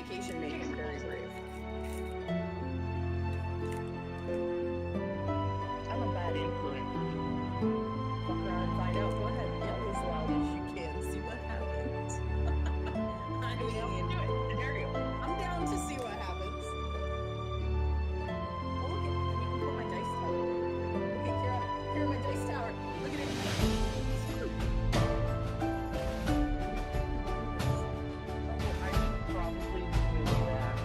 vacation made him very brave. I'm a bad influence. Fuck around and find out. Go ahead, yell as loud as you can. See what happens. I Do mean, it. Scenario. I'm down to see what happens. Oh, look at, can you put my dice tower? Okay, Kira, my dice tower. Look at it. I should probably do that.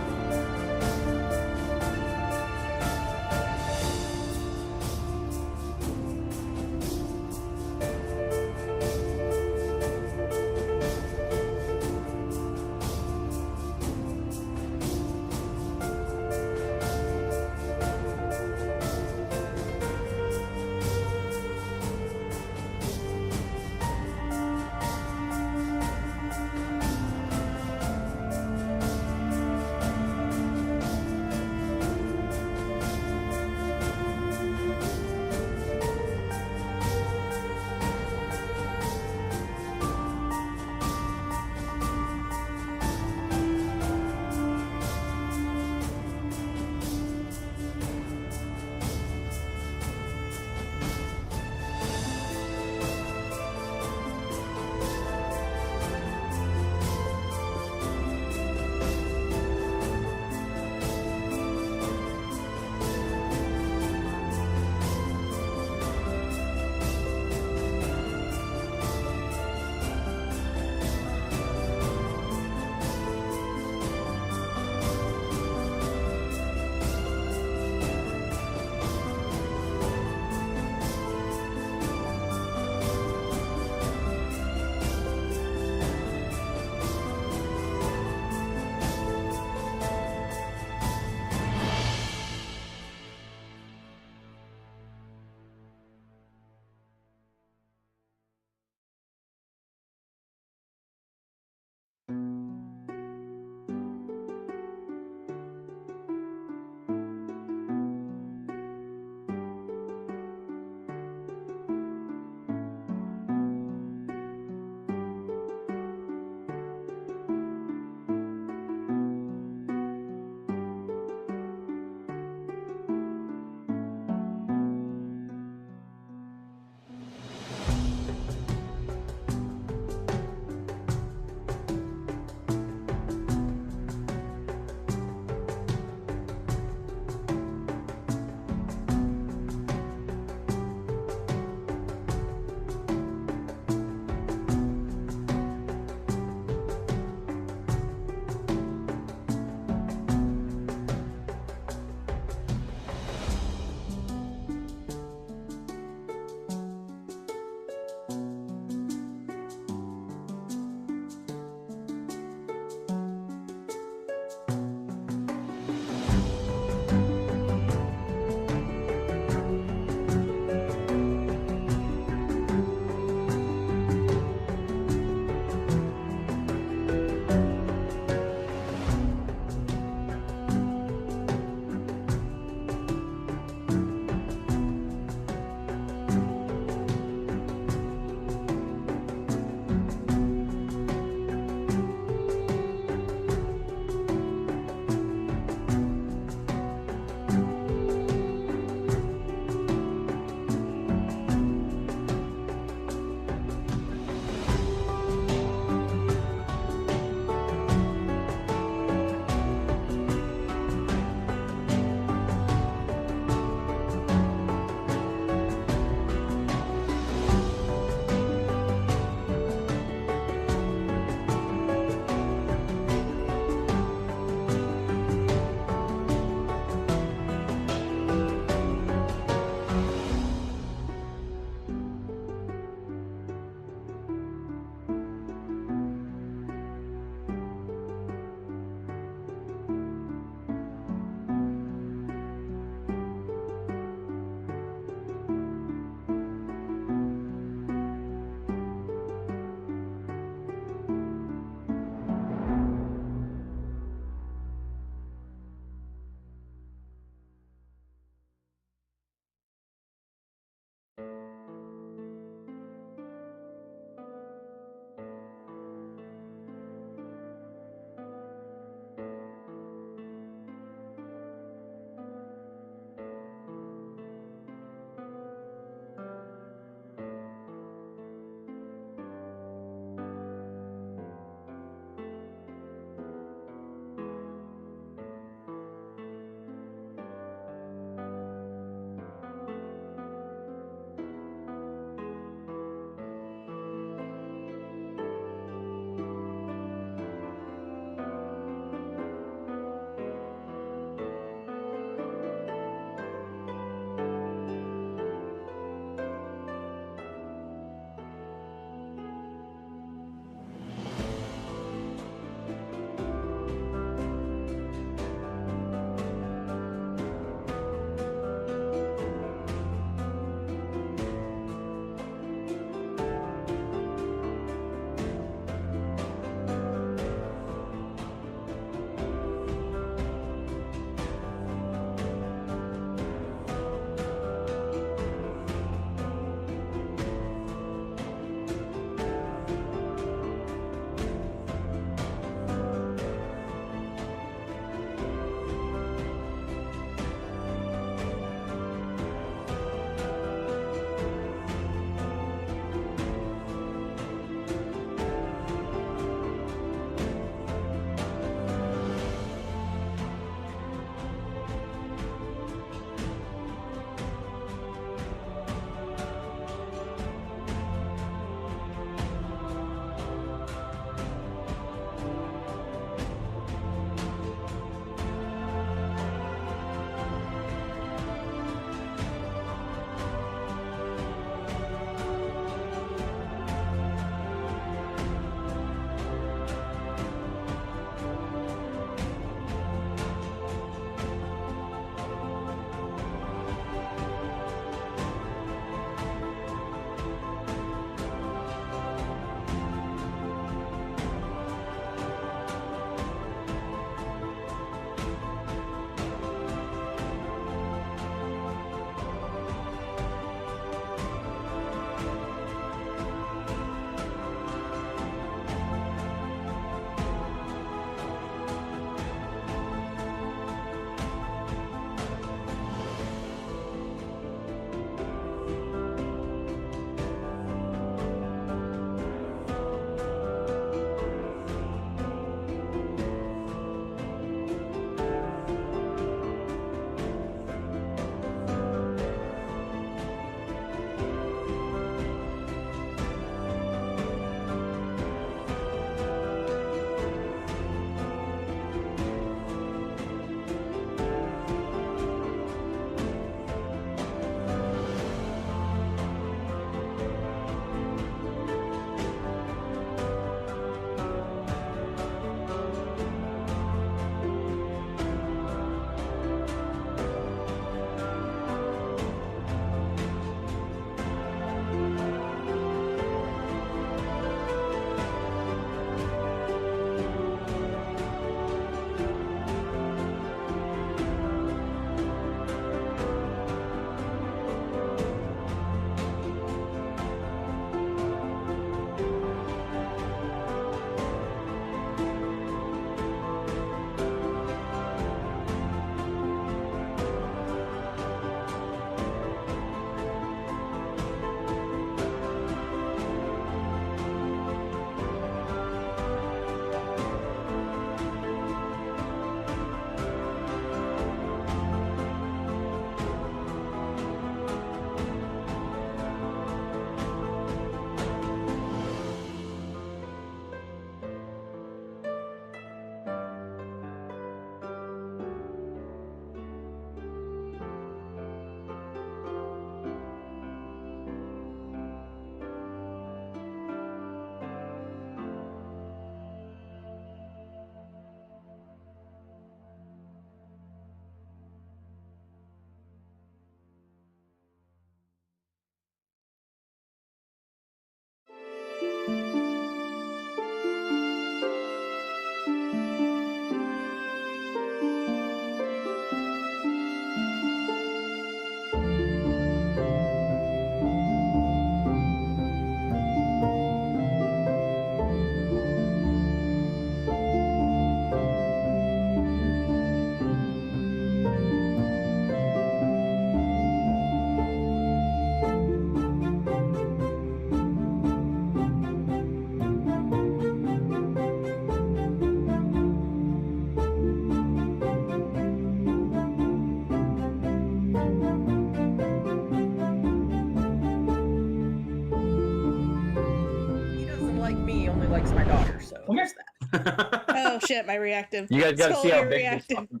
Where's that? Oh shit, my reactive. You guys gotta see how Totally big reactive. this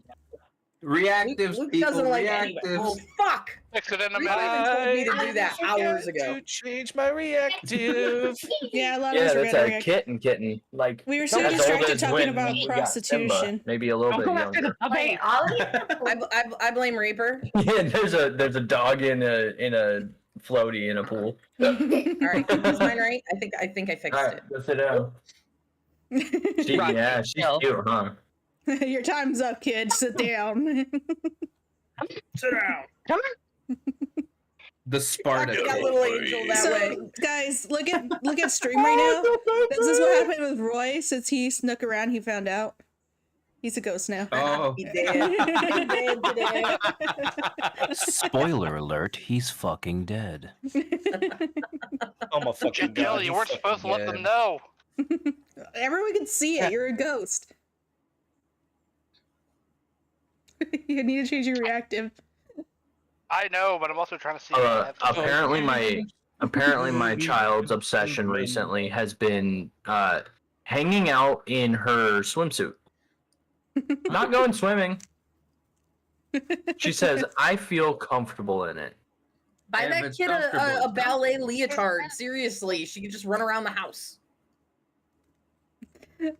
Reactives, Luke people, doesn't like reactives. any. Oh fuck! Fix it in a Rico minute. even told me to do that hours ago. To change my reactive. Yeah, a lot of Yeah, us are that's gonna a react. kitten. Like We were not so as old distracted as talking when about we got prostitution. Simba, maybe a little bit younger. Wait, Ollie? I blame Reaper. Yeah, there's a dog in a floaty in a pool. All right, is mine right? I think I fixed All right, it. let's sit down. She's cute, huh? Your time's up, kid. Sit down. Sit down. Come The I Sparta. got a little angel that way. So, guys, look at stream right now. This is what happened with Roy since he snuck around. He found out he's a ghost now. Oh, He did. He did today. Spoiler alert, he's fucking dead. Oh my fucking Jill, god. you weren't supposed to let them know. Everyone can see it. You're a ghost. You need to change your reactive. I know, but I'm also trying to see. Apparently my child's obsession recently has been hanging out in her swimsuit. Not going swimming. She says, I feel comfortable in it. Buy Yeah, that but kid comfortable. a ballet leotard. Seriously, she can just run around the house. I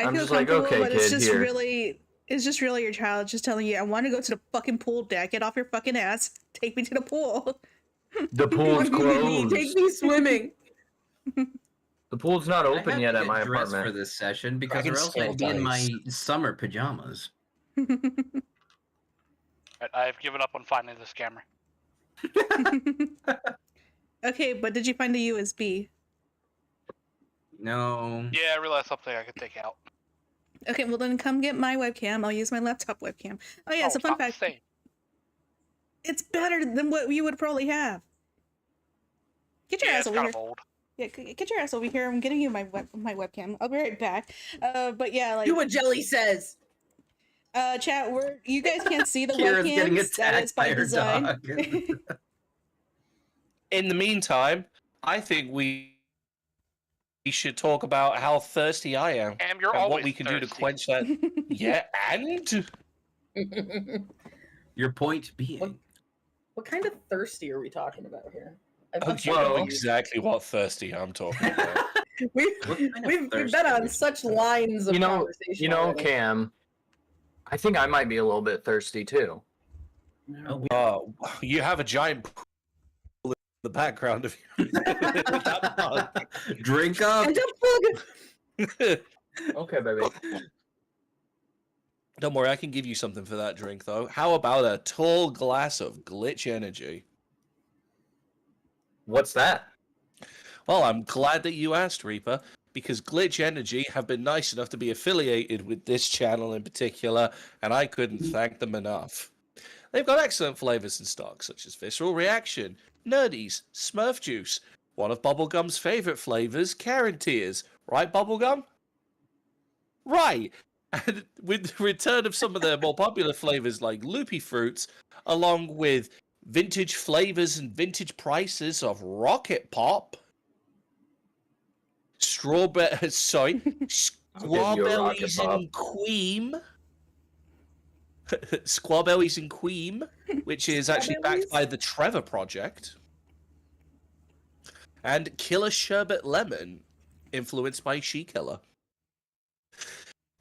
I'm feel just like, comfortable, okay, but it's kid, just here. it's just really your child just telling you, I want to go to the fucking pool, Dad. Get off your fucking ass. Take me to the pool. The pool's What do you mean? closed. Take me swimming. The pool's not I open have yet to at get my dressed apartment. for this session because can or else scale I'd be in my dice. summer pajamas. I've given up on finding this camera. Okay, but did you find the USB? No. Yeah, I realized something I could take out. Okay, well then come get my webcam. I'll use my laptop webcam. Oh yeah, it's a fun fact. Same. It's better than what you would probably have. Get your Yeah, ass it's over kind here. of old. Yeah, get your ass over here. I'm getting you my webcam. I'll be right back. But yeah, like Do what Jelly says. chat, you guys can't see the Kira's getting webcams. That is attacked by by her design. dog. In the meantime, I think we should talk about how thirsty I am Cam, you're and always what we can do to thirsty. quench that. Yeah, and Your point being. What kind of thirsty are we talking about here? oh, you know exactly what thirsty I'm talking about. We've What kind of we've thirst been are on we such talking lines of conversation. already. Cam, I think I might be a little bit thirsty too. Oh, You have a giant pool in the background of you. drink up. And just plug Okay, baby. Don't worry, I can give you something for that drink, though. How about a tall glass of Glitch Energy? What's that? Well, I'm glad that you asked, Reaper, because Glitch Energy have been nice enough to be affiliated with this channel in particular, and I couldn't thank them enough. They've got excellent flavors in stock, such as Visceral Reaction, Nerdies, Smurf Juice, one of Bubblegum's favorite flavors, Karen Tears. Right, Bubblegum? Right. And with the return of some of their more popular flavors like Loopy Fruits, along with vintage flavors and vintage prices of Rocket Pop, Squawberries and Cream, Squawberries and Cream, which is actually backed by the Trevor Project, and Killer Sherbet Lemon, influenced by She Killer.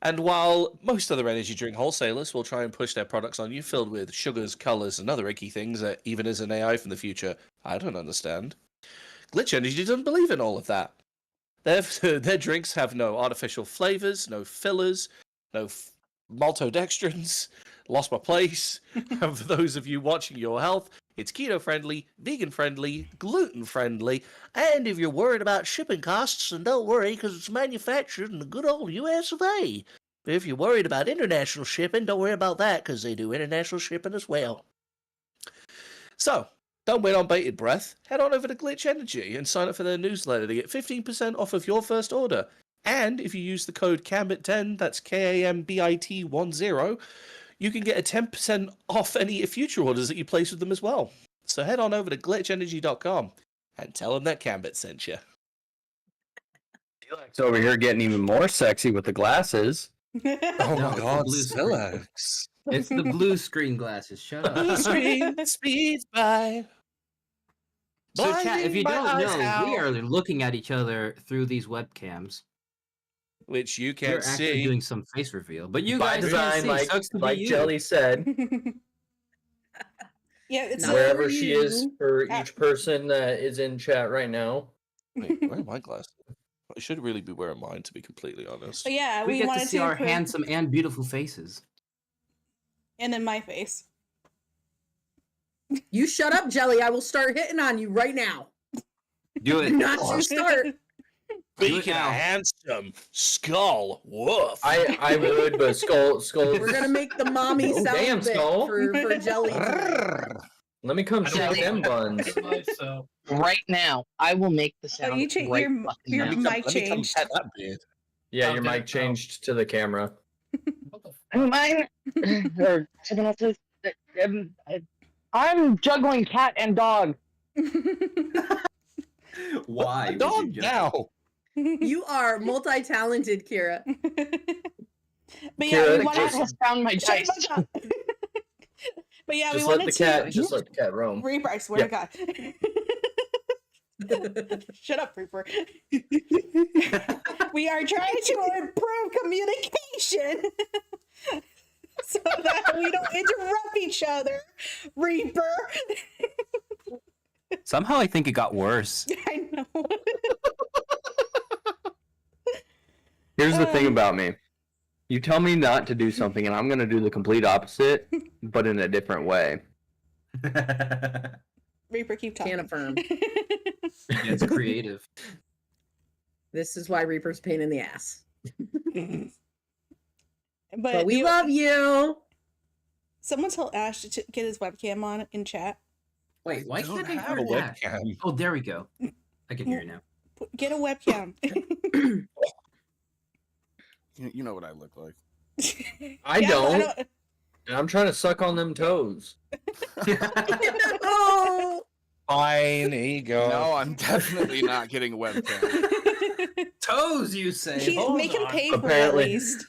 And while most other energy drink wholesalers will try and push their products on you filled with sugars, colors, and other icky things that even as an AI from the future, I don't understand, Glitch Energy doesn't believe in all of that. Their drinks have no artificial flavors, no fillers, no maltodextrins, lost my place. And for those of you watching your health, it's keto-friendly, vegan-friendly, gluten-friendly, and if you're worried about shipping costs, then don't worry, because it's manufactured in the good old US of A. But if you're worried about international shipping, don't worry about that, because they do international shipping as well. So, don't wait on bated breath. Head on over to Glitch Energy and sign up for their newsletter to get 15% off of your first order. And if you use the code KAMBIT10, that's KAMBIT10, you can get a 10% off any future orders that you place with them as well. So head on over to glitchenergy.com and tell them that Kambit sent you. It's over here getting even more sexy with the glasses. Oh No, my it's the god, blue screen. Silex. It's the blue screen glasses. Shut up. Blue screen speeds by. So, chat, if you Blinding don't my eyes know, we out. are looking at each other through these webcams. Which you We're can't actually see. doing some face reveal, but you By guys design, can't see. like, Sucks to be like you. Jelly said, Yeah, it's Not wherever for she is you. for Ah. each person that is in chat right now. Wait, where are my glasses? I should really be wearing mine, to be completely honest. But yeah, We we get to wanted see our improve- handsome and beautiful faces. and then my face. You shut up, Jelly. I will start hitting on you right now. Do it. Not you start. Speaking now. of handsome, Skull, woof. I would, but Skull. We're gonna make the mommy Oh, sound damn, bit Skull. for Jelly tonight. Let me come shake them buns. Right now, I will make the Oh, sound. you cha- right your fucking your now. mic Let me come changed. pet that beard. Yeah, your mic changed to the camera. Mine or someone else's. I'm juggling cat and dog. Why? would Dog you now. You are multi-talented, Kira. But yeah, Kira, we The cat wanted has found my Shut dice. the fuck up. But yeah, Just we let wanted the cat. to Just let the cat roam. Reaper, I swear to God. Shut up, Reaper. We are trying to improve communication so that we don't interrupt each other, Reaper. Somehow I think it got worse. I know. Here's the thing about me. You tell me not to do something, and I'm gonna do the complete opposite, but in a different way. Reaper, keep talking. Can't affirm. It's creative. This is why Reaper's pain in the ass. But we love you. Someone told Ash to get his webcam on in chat. Wait, why I don't can't I have a hear that? webcam. Oh, there we go. I can hear you now. Get a webcam. You know what I look like. I Yeah, but don't. And I'm trying to suck on them toes. Oh, Fine, here you go. No, I'm definitely not getting a webcam. Toes, you say? He, Hold make him on. pay for it at Apparently. least.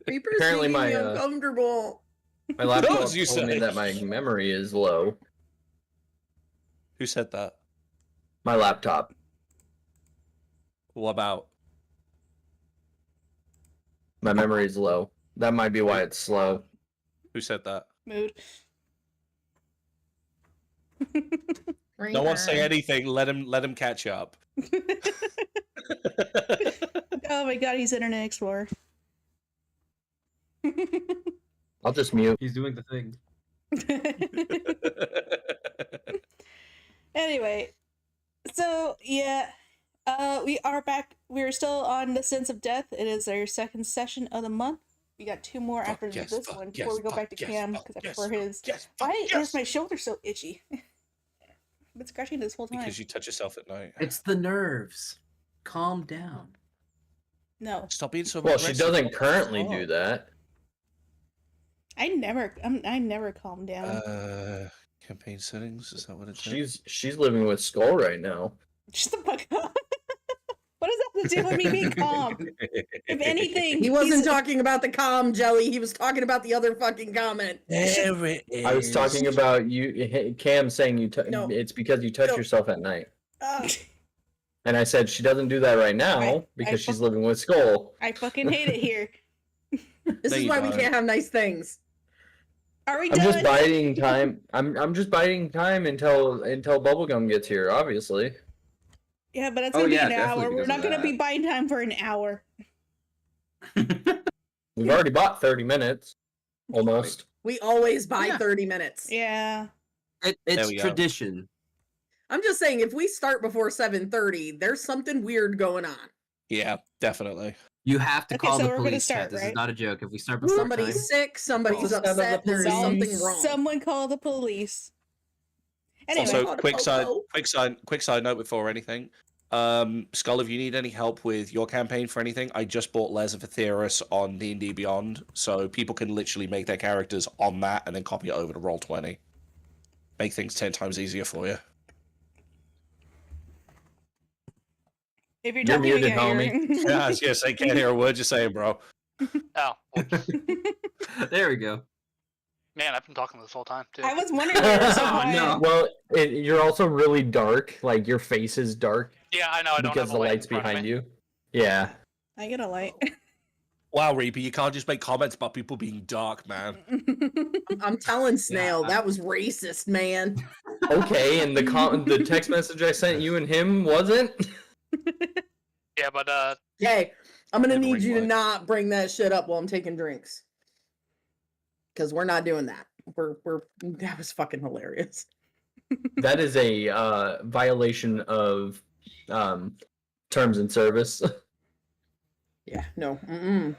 Reaper's Apparently making me my, uncomfortable. My laptop Toes, you told me say. that my memory is low. Who said that? My laptop. What about? My memory is low. That might be why it's slow. Who said that? Mood. No one say anything. Let him catch up. Oh my god, he's Internet Explorer. I'll just mute. He's doing the thing. Anyway, so yeah, we are back. We're still on the Sense of Death. It is our second session of the month. We got two more after yes, this fuck, one yes, before we go fuck, back to yes, Cam fuck, because I yes, prefer fuck, his. yes, fuck, Why yes. is my shoulder so itchy? I've been scratching this whole time. Because you touch yourself at night. It's the nerves. Calm down. No, Stop being so Well, she aggressive. doesn't currently do that. I never calm down. Campaign settings. Is that what it is? She's living with Skull right now. Shut the fuck up. What does that have to do with me being calm? If anything, He wasn't he's- talking about the calm, Jelly. He was talking about the other fucking comment. There it is. I was talking about you, Cam, saying No. it's because you touch No. yourself at night. Uh, And I said she doesn't do that right now I because she's fuck- living with Skull. I fucking hate it here. this No, is you why we don't. can't have nice things. Are we I'm done? just biding time. I'm just biding time until Bubblegum gets here, obviously. Yeah, but it's Oh, gonna be yeah, an definitely hour. We're because not of gonna that. be buying time for an hour. We've already bought 30 minutes. Almost. We always buy Yeah. 30 minutes. Yeah. It's we go. tradition. I'm just saying, if we start before 7:30, there's something weird going on. Yeah, definitely. You have to Okay, call so the we're gonna police. start, Chat. This right? is not a joke. If we start before Somebody's time, sick, somebody's Call the upset, there's police. something wrong. Someone call the police. Anyway, Also, Oh, quick oh, side note before anything. Skull, if you need any help with your campaign for anything, I just bought Les of Aetheris on D&D Beyond, so people can literally make their characters on that and then copy it over to Roll20. Make things 10 times easier for you. If you're You're talking, we muted, can't homie. hear. Yeah, I was gonna say, can't hear a word you're saying, bro. Oh, whoops. There we go. Man, I've been talking this whole time too. I was wondering why you're so Oh, quiet. no. Well, you're also really dark. Like your face is dark Yeah, I know. I don't because have a the light light's in front of behind me. you. Yeah. I get a light. Wow, Reaper, you can't just make comments about people being dark, man. I'm telling Snail, I- that was racist, man. Okay, and the text message I sent you and him wasn't. Yeah, but Okay, I'm gonna Never need ring you to light. not bring that shit up while I'm taking drinks. Because we're not doing that. We're that was fucking hilarious. That is a violation of terms and service. Yeah, no. Mm-mm.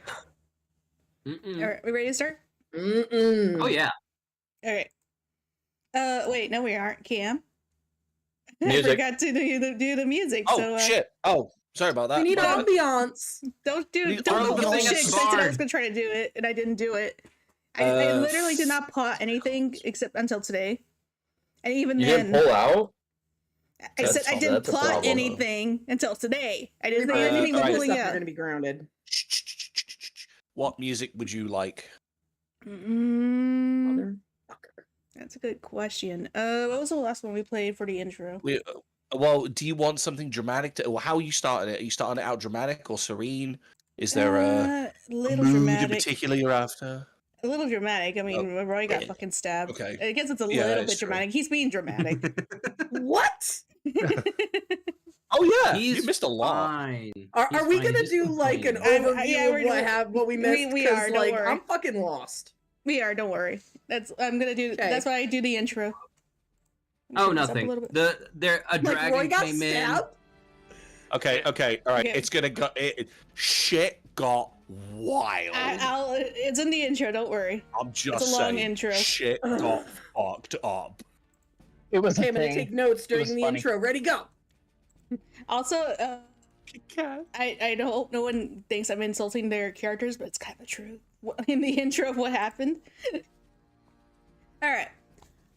Mm-mm. All right, we ready to start? Mm-mm. Oh yeah. Okay. Wait, no, we aren't. Cam. I Music. forgot to do the music. Oh, so, shit. Oh, sorry about that. We need My bad. ambiance. Don't We don't are go the whole thing shit. that's 'Cause I said I was barred. gonna try to do it, and I didn't do it. I literally did not plot anything except until today, and even You then, didn't pull out? I said I didn't That's a plot problem. anything until today. I didn't Reaper, say anything alright. was this pulling stuff, We're out. gonna be grounded. What music would you like? Mm, Motherfucker. that's a good question. What was the last one we played for the intro? Well, do you want something dramatic? Well, how are you starting it? Are you starting it out dramatic or serene? Is there a little mood in dramatic? particular you're after? A little dramatic. I mean, Roy got yeah. fucking stabbed. Okay. I guess it's a Yeah, little it's bit true. dramatic. He's being dramatic. What? Oh yeah, He's you missed a lot. fine. Are He's we fine, gonna just do like an complaining. overview yeah, of we're what we missed? we 'Cause, are, don't like, worry. I'm fucking lost. We are. Don't worry. I'm gonna do. Okay. That's why I do the intro. Oh, Pick this up a nothing. little bit. A Like Roy dragon got came in. stabbed. Okay, all right. Okay. It's gonna go. Shit got wild. It's in the intro. Don't worry. I'm just a long saying. intro. Shit got fucked up. It was Okay, a I'm gonna thing. take notes during was the funny. intro. Ready, go. Also, I hope no one thinks I'm insulting their characters, but it's kind of true. In the intro of what happened. All right.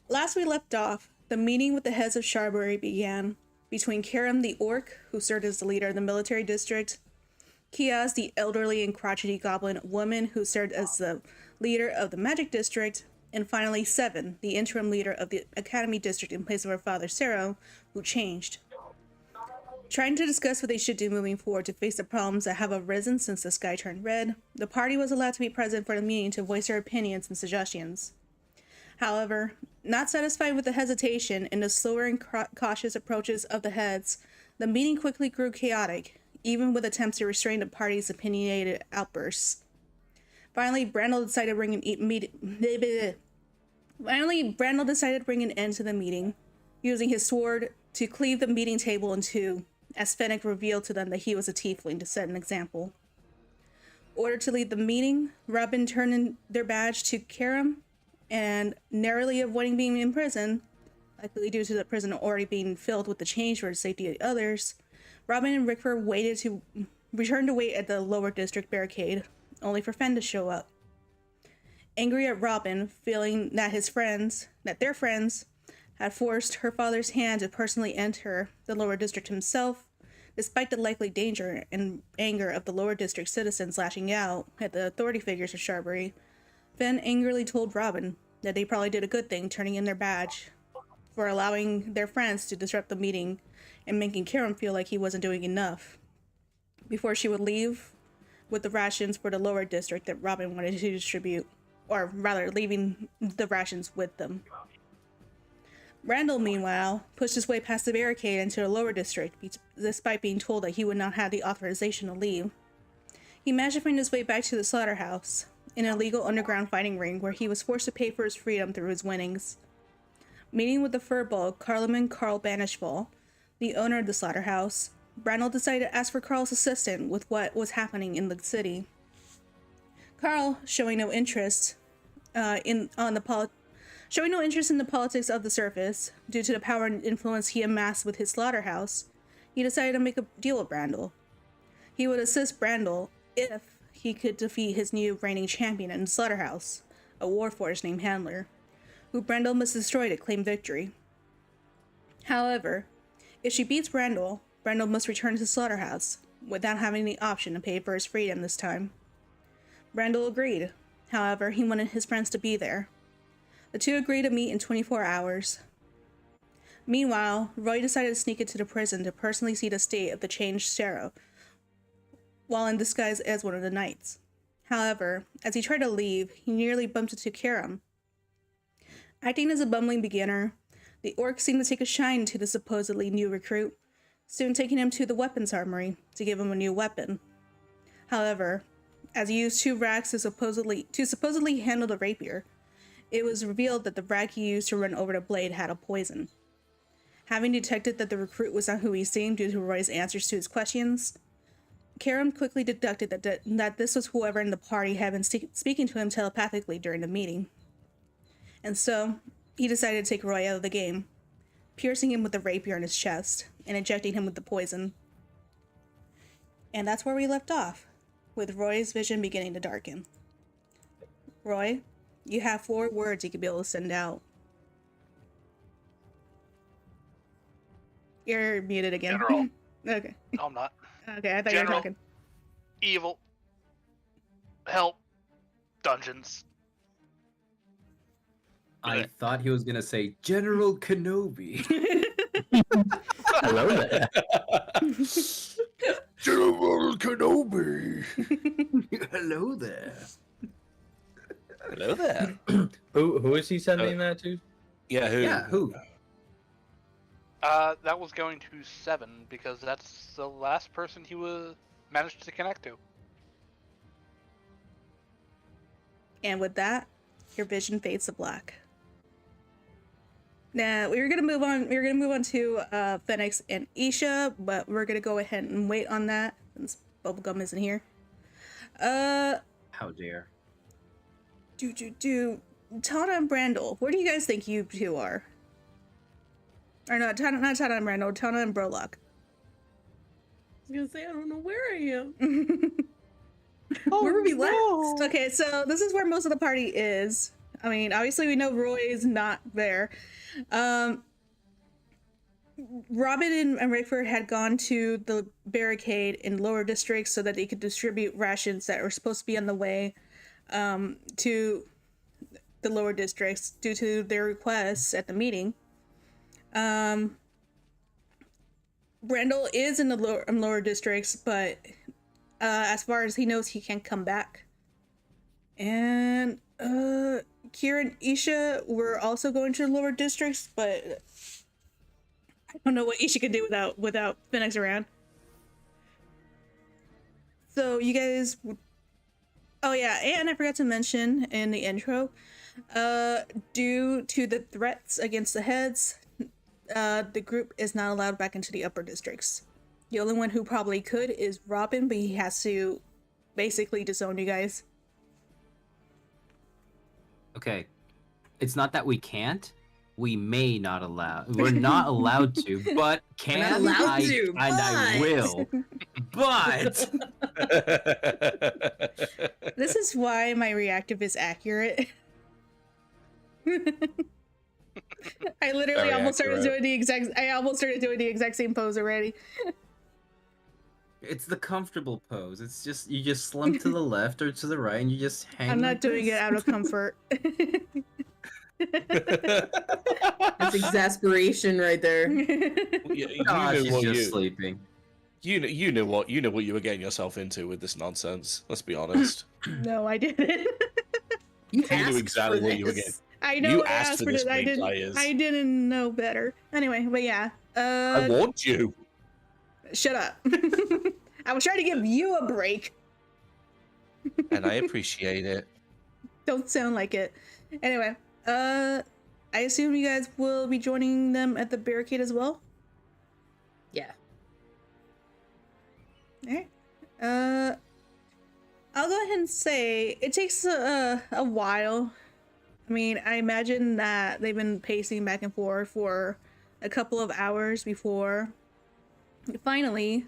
Last we left off, the meeting with the heads of Sharbury began between Karam the orc, who served as the leader of the military district, Kiaz, the elderly and crotchety goblin woman, who served as the leader of the magic district, and finally Seven, the interim leader of the academy district in place of her father Sarah, who changed. Trying to discuss what they should do moving forward to face the problems that have arisen since the sky turned red, the party was allowed to be present for the meeting to voice their opinions and suggestions. However, not satisfied with the hesitation and the slower and cautious approaches of the heads, the meeting quickly grew chaotic, even with attempts to restrain the party's opinionated outbursts. Finally, Brandel decided to bring an end to the meeting, using his sword to cleave the meeting table in two, as Fennec revealed to them that he was a tiefling to set an example. Ordered to lead the meeting, Robin turned in their badge to Karam, and narrowly avoiding being in prison, likely due to the prison already being filled with the change for the safety of the others, Robin and Ricker returned to wait at the lower district barricade, only for Fenn to show up. Angry at Robin, feeling that their friends had forced her father's hand to personally enter the lower district himself, despite the likely danger and anger of the lower district citizens lashing out at the authority figures of Sharbury, Fenn angrily told Robin that they probably did a good thing turning in their badge for allowing their friends to disrupt the meeting and making Karam feel like he wasn't doing enough, before she would leave with the rations for the lower district that Robin wanted to distribute, or rather leaving the rations with them. Randall, meanwhile, pushed his way past the barricade into the lower district, despite being told that he would not have the authorization to leave. He managed to find his way back to the slaughterhouse, in an illegal underground fighting ring where he was forced to pay for his freedom through his winnings. Meeting with the furball Carleman Carl Banishfall, the owner of the slaughterhouse, Brandel decided to ask for Carl's assistance with what was happening in the city. Carl, showing no interest in the politics of the surface, due to the power and influence he amassed with his slaughterhouse, he decided to make a deal with Brandel. He would assist Brandel if he could defeat his new reigning champion in the slaughterhouse, a warforged named Handler, who Brandel must destroy to claim victory. However, if she beats Brandel, Brendel must return to the slaughterhouse, without having the option to pay for his freedom this time. Brendel agreed. However, he wanted his friends to be there. The two agreed to meet in 24 hours. Meanwhile, Roy decided to sneak into the prison to personally see the state of the changed sheriff, while in disguise as one of the knights. However, as he tried to leave, he nearly bumped into Karam. Acting as a bumbling beginner, the orc seemed to take a shine to the supposedly new recruit, soon taking him to the weapons armory to give him a new weapon. However, as he used 2 rags to supposedly handle the rapier, it was revealed that the rag he used to run over the blade had a poison. Having detected that the recruit was not who he seemed due to Roy's answers to his questions, Karam quickly deducted that this was whoever in the party had been speaking to him telepathically during the meeting. And so, he decided to take Roy out of the game, piercing him with the rapier in his chest and injecting him with the poison. And that's where we left off, with Roy's vision beginning to darken. Roy, you have 4 words you could be able to send out. You're muted again. General. Okay. No, I'm not. Okay, I thought you were General. talking. Evil. Help. Dungeons. I thought he was gonna say General Kenobi. Hello there. General Kenobi. Hello there. Hello there. Who is he sending that to? Yeah, who? Yeah, who? That was going to 7 because that's the last person he managed to connect to. And with that, your vision fades to black. Now we're gonna move on. We're gonna move on to Phoenix and Isha, but we're gonna go ahead and wait on that since Bubblegum isn't here. How dare. Tana and Brandel, where do you guys think you two are? Or not Tana and Brandel, Tana and Brolock. I was gonna say I don't know where I am. Where were we last? Okay, so this is where most of the party is. I mean, obviously we know Roy is not there. Robin and Rayford had gone to the barricade in lower districts so that they could distribute rations that were supposed to be on the way to the lower districts due to their requests at the meeting. Brandel is in the lower districts, but as far as he knows, he can't come back. And Kira and Isha were also going to the lower districts, but I don't know what Isha could do without Phoenix around. So you guys, oh yeah, and I forgot to mention in the intro, due to the threats against the heads, the group is not allowed back into the upper districts. The only one who probably could is Robin, but he has to basically disown you guys. Okay. It's not that we can't. We may not allow. We're not allowed to, but can We're not allowed I? to, and I will. But This is why my reactive is accurate. I literally Very almost started accurate. doing the exact same pose already. It's the comfortable pose. It's just you just slump to the left or to the right, and you just hang. I'm not like doing it this. out of comfort. That's exasperation right there. You Ah, knew she's what just you, sleeping. you knew what you were getting yourself into with this nonsense. Let's be honest. No, I didn't. You You knew asked exactly for what you were this. getting. I know You I asked asked for for this, this. big players. I didn't know better. Anyway, but yeah. I warned you. Shut up. I was trying to give you a break. And I appreciate it. Don't sound like it. Anyway, I assume you guys will be joining them at the barricade as well? Yeah. Alright. I'll go ahead and say it takes a while. I mean, I imagine that they've been pacing back and forth for a couple of hours before finally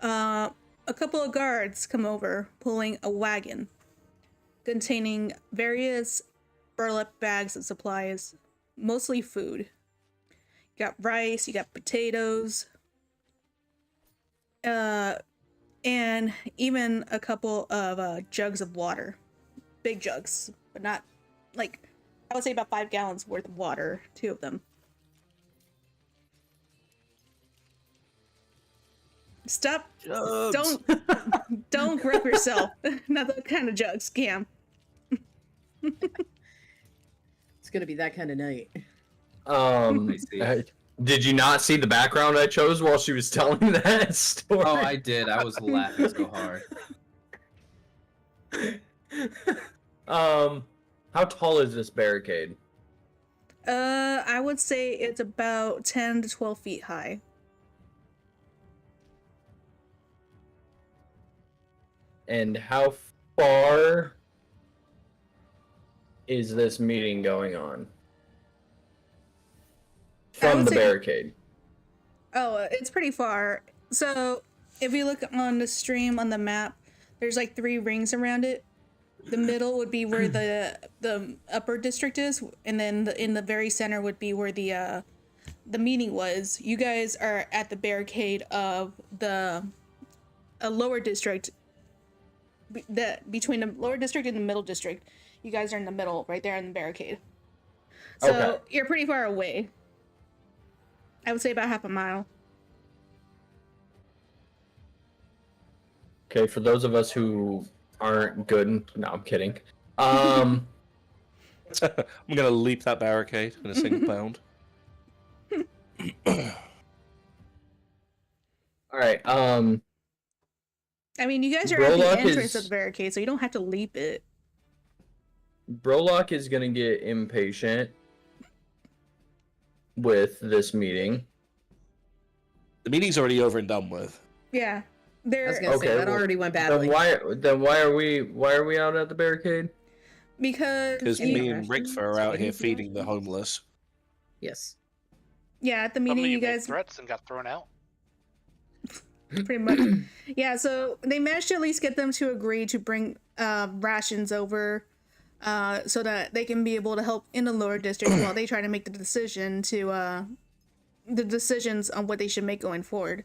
a couple of guards come over pulling a wagon containing various burlap bags of supplies, mostly food. You got rice, you got potatoes, and even a couple of jugs of water, big jugs, but not like, I would say about 5 gallons worth of water, 2 of them. Stop! Jugs. Don't grip yourself. Not that kind of jugs, Cam. It's gonna be that kind of night. see. Did you not see the background I chose while she was telling that story? Oh, I did. I was laughing so hard. How tall is this barricade? I would say it's about 10 to 12 feet high. And how far is this meeting going on? From the barricade. Oh, it's pretty far. So, if you look on the stream on the map, there's like 3 rings around it. The middle would be where the upper district is, and then in the very center would be where the meeting was. You guys are at the barricade of a lower district. Between the lower district and the middle district, you guys are in the middle, right there in the barricade. So Okay. you're pretty far away. I would say about half a mile. Okay, for those of us who aren't good, no, I'm kidding. Um, I'm gonna leap that barricade in a single bound. all right. I mean, you guys are at the Brolock entrance of is- the barricade, so you don't have to leap it. Brolock is gonna get impatient with this meeting. The meeting's already over and done with. Yeah, I was they're gonna say Okay, that well, already went Then badly. why are we out at the barricade? because Because Any me and rations? Rick are out here Anything like feeding the that? homeless. Yes. yeah, at the Some meeting of you made guys threats and got thrown out. pretty much. Yeah, so they managed to at least get them to agree to bring rations over, so that they can be able to help in the lower district while they try to make the decisions on what they should make going forward,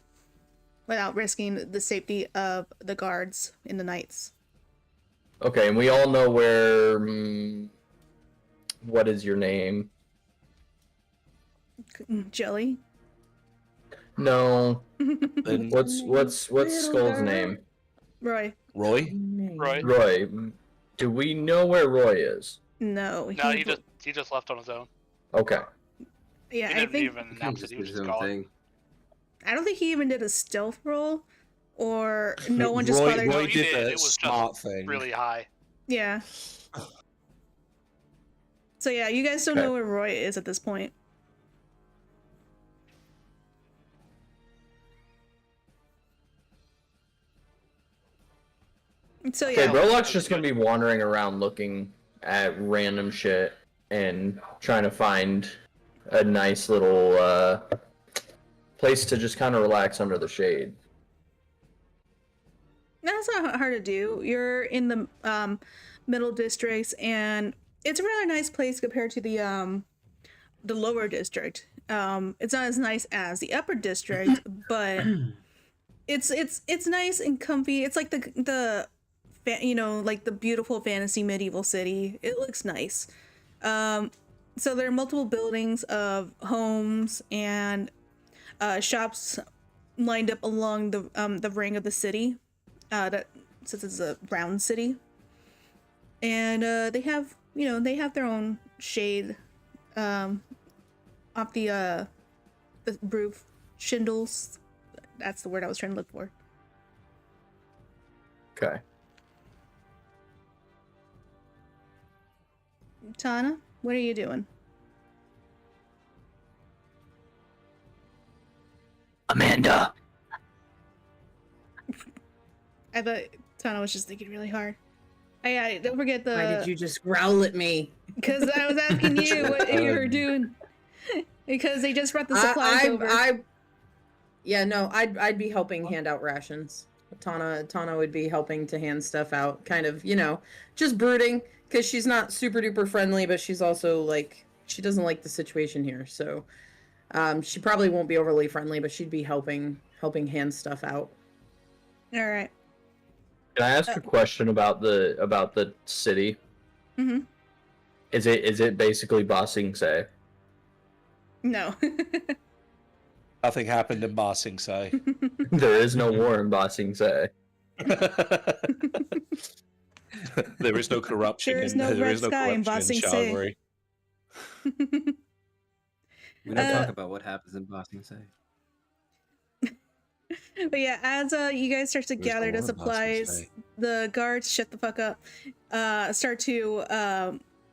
without risking the safety of the guards in the nights. Okay, and we all know where. What is your name? Jelly. No. Then What's Skull's name? Roy. Roy. Roy? Roy. Do we know where Roy is? No. No, he just left on his own. Okay. Yeah, He I didn't think even He announce just that he did was his just own gone. thing. I don't think he even did a stealth roll, or no one just Roy, bothered. Roy he did did. the It was just smart thing. Really high. Yeah. So yeah, you guys don't Okay. know where Roy is at this point. So Okay, yeah, Brolock's just gonna be wandering around looking at random shit and trying to find a nice little place to just kind of relax under the shade. that's not hard to do. You're in the middle districts, and it's a really nice place compared to the lower district. It's not as nice as the upper district, but it's nice and comfy. It's like like the beautiful fantasy medieval city. It looks nice. So there are multiple buildings of homes and shops lined up along the ring of the city. That since it's a round city, and they have their own shade off the roof shingles. That's the word I was trying to look for. Okay. Tana, what are you doing? Amanda. I thought Tana was just thinking really hard. Yeah, don't forget Why did you just growl at me? because I was asking you what you were doing. Because they just brought the supplies over. I'd be helping hand out rations. Tana would be helping to hand stuff out, kind of, just brooding, because she's not super duper friendly, but she's also like, she doesn't like the situation here, so she probably won't be overly friendly, but she'd be helping hand stuff out. All right. Can I ask a question about the city? Mm-hmm. Is it basically Bossing Say? No. Nothing happened in Ba Sing Se. There is no war in Bossing Say. There is no corruption. There is no red sky in Ba Sing Se. Charivari. We don't talk about what happens in Bossing Say. But yeah, as you guys start to There's gather a the lot of Bossing supplies, Say. the guards shut the fuck up, start to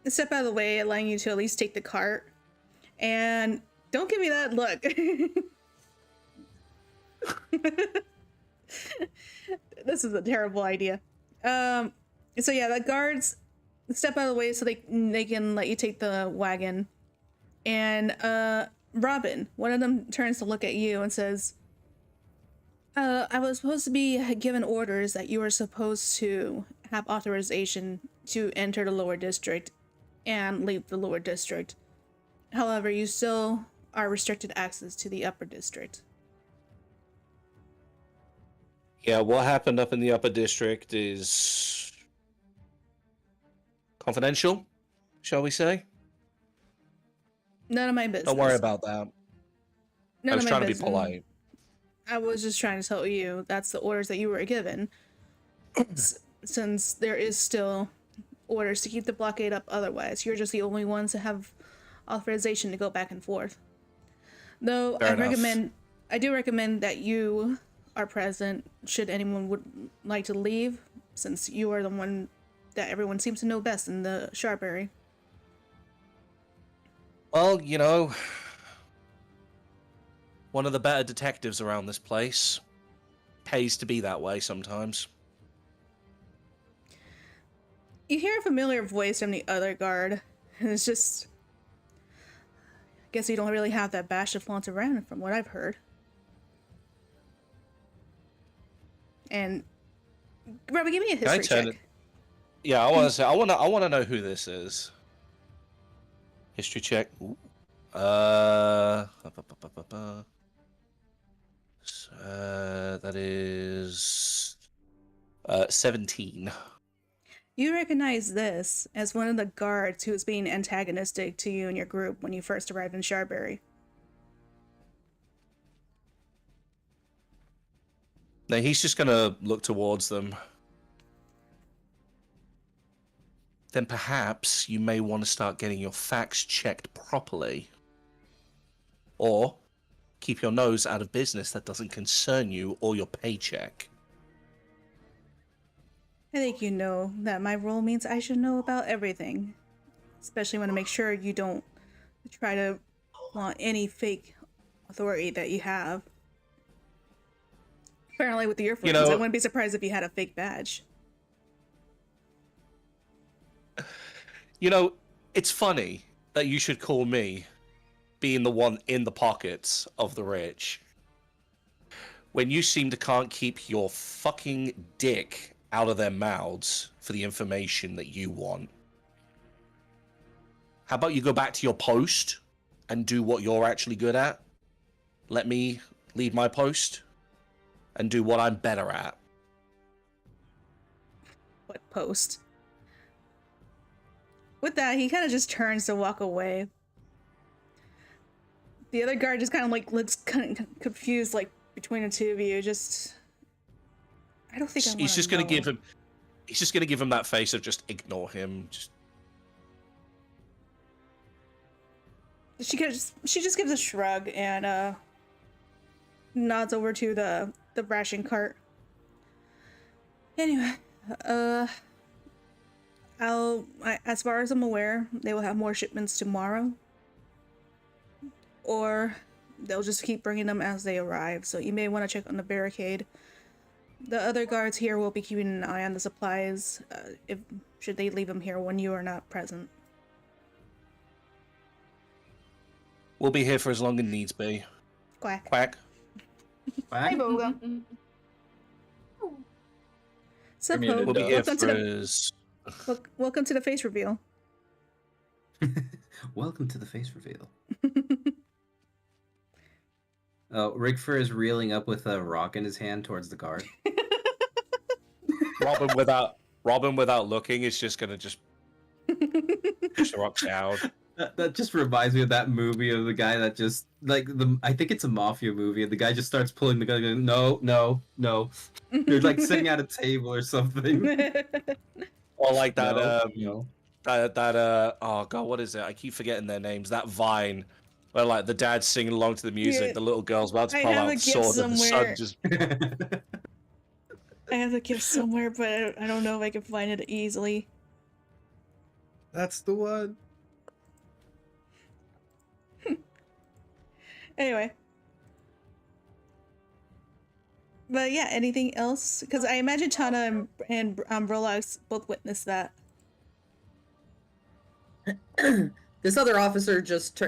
step out of the way, allowing you to at least take the cart. And don't give me that look. This is a terrible idea. So yeah, the guards step out of the way so they can let you take the wagon. And Robin, one of them turns to look at you and says, I was supposed to be given orders that you were supposed to have authorization to enter the lower district and leave the lower district. However, you still are restricted access to the upper district. Yeah, what happened up in the upper district is confidential, shall we say? None of my business. Don't worry about that. None I was of my trying to be business. polite. I was just trying to tell you that's the orders that you were given. Since there is still orders to keep the blockade up otherwise. You're just the only ones that have authorization to go back and forth. Though Fair enough. I do recommend that you are present should anyone would like to leave, since you are the one that everyone seems to know best in the Sharberry. Well, you know, one of the better detectives around this place. Pays to be that way sometimes. You hear a familiar voice from the other guard, and it's just... I guess you don't really have that bash to flaunt around, from what I've heard. And... Robbie, give me a Can I history turn check. it? Yeah, I want to say I want to know who this is. History check. Ooh. That is 17. You recognize this as one of the guards who was being antagonistic to you and your group when you first arrived in Sharberry. Now he's just gonna look towards them. Then perhaps you may want to start getting your facts checked properly. Or keep your nose out of business that doesn't concern you or your paycheck. I think you know that my role means I should know about everything. Especially want to make sure you don't try to flaunt any fake authority that you have. Apparently with your friends, I wouldn't be surprised if you had a fake badge. You know, it's funny that you should call me being the one in the pockets of the rich, when you seem to can't keep your fucking dick out of their mouths for the information that you want. How about you go back to your post and do what you're actually good at? Let me lead my post and do what I'm better at. What post? With that, he kind of just turns to walk away. The other guard just kind of like looks kind of confused, like between the two of you. Just, I don't think I want He's just gonna know. give him. He's just gonna give him that face of just ignore him. Just She just gives a shrug and nods over to the ration cart. Anyway, as far as I'm aware, they will have more shipments tomorrow. Or they'll just keep bringing them as they arrive, so you may want to check on the barricade. The other guards here will be keeping an eye on the supplies, should they leave them here when you are not present. we'll be here for as long as needs be. Quack. Quack. Hi, Boga. So, Muted, We'll be here welcome for to the as. welcome to the face reveal. Welcome to the face reveal. Oh, Rickfur is reeling up with a rock in his hand towards the guard. Robin without looking is just gonna just push the rock down. That just reminds me of that movie of the guy that just I think it's a mafia movie, and the guy just starts pulling the gun. Going, no, no, no. They're like sitting at a table or something. Or like that No. oh god, what is it? I keep forgetting their names. That Vine where like the dad's singing along to the music, Yeah. the little girl's about to I pull have out a the gift sword, and the somewhere. son just I have the gift somewhere, but I don't know if I can find it easily. That's the one. Anyway. But yeah, anything else? Because I imagine Chana and Brolax both witnessed that. This other officer just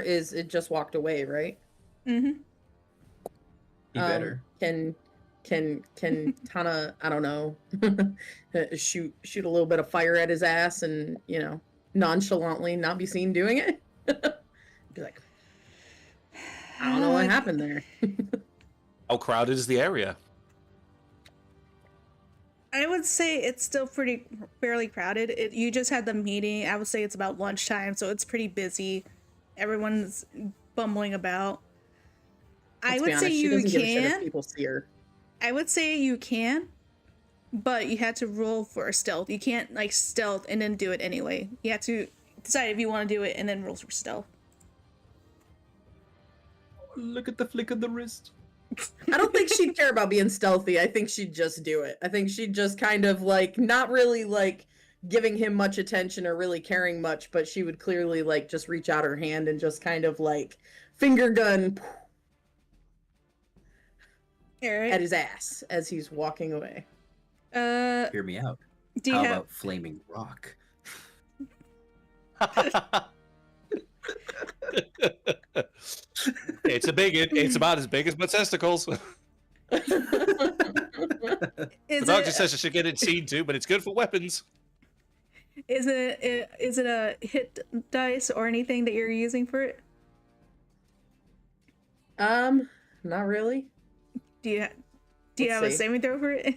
walked away, right? Mm-hmm. He better. Can Tana, I don't know, shoot a little bit of fire at his ass and, you know, nonchalantly not be seen doing it? Be like, I don't know what happened there. how crowded is the area? I would say it's still fairly crowded. You just had the meeting. I would say it's about lunchtime, so it's pretty busy. Everyone's bumbling about. I would say she you doesn't give a shit if can. people see her. I would say you can, but you had to roll for a stealth. You can't like stealth and then do it anyway. You have to decide if you want to do it and then roll for stealth. Look at the flick of the wrist. I don't think she'd care about being stealthy. I think she'd just do it. I think she'd just kind of like not really like giving him much attention or really caring much, but she would clearly like just reach out her hand and just kind of like finger gun at his ass as he's walking away. Hear me out. Do you How have about flaming rock? It's about as big as my testicles. The doctor says I should get it seen too, but it's good for weapons. Is it a hit dice or anything that you're using for it? Not really. Do you have a see. saving throw for it?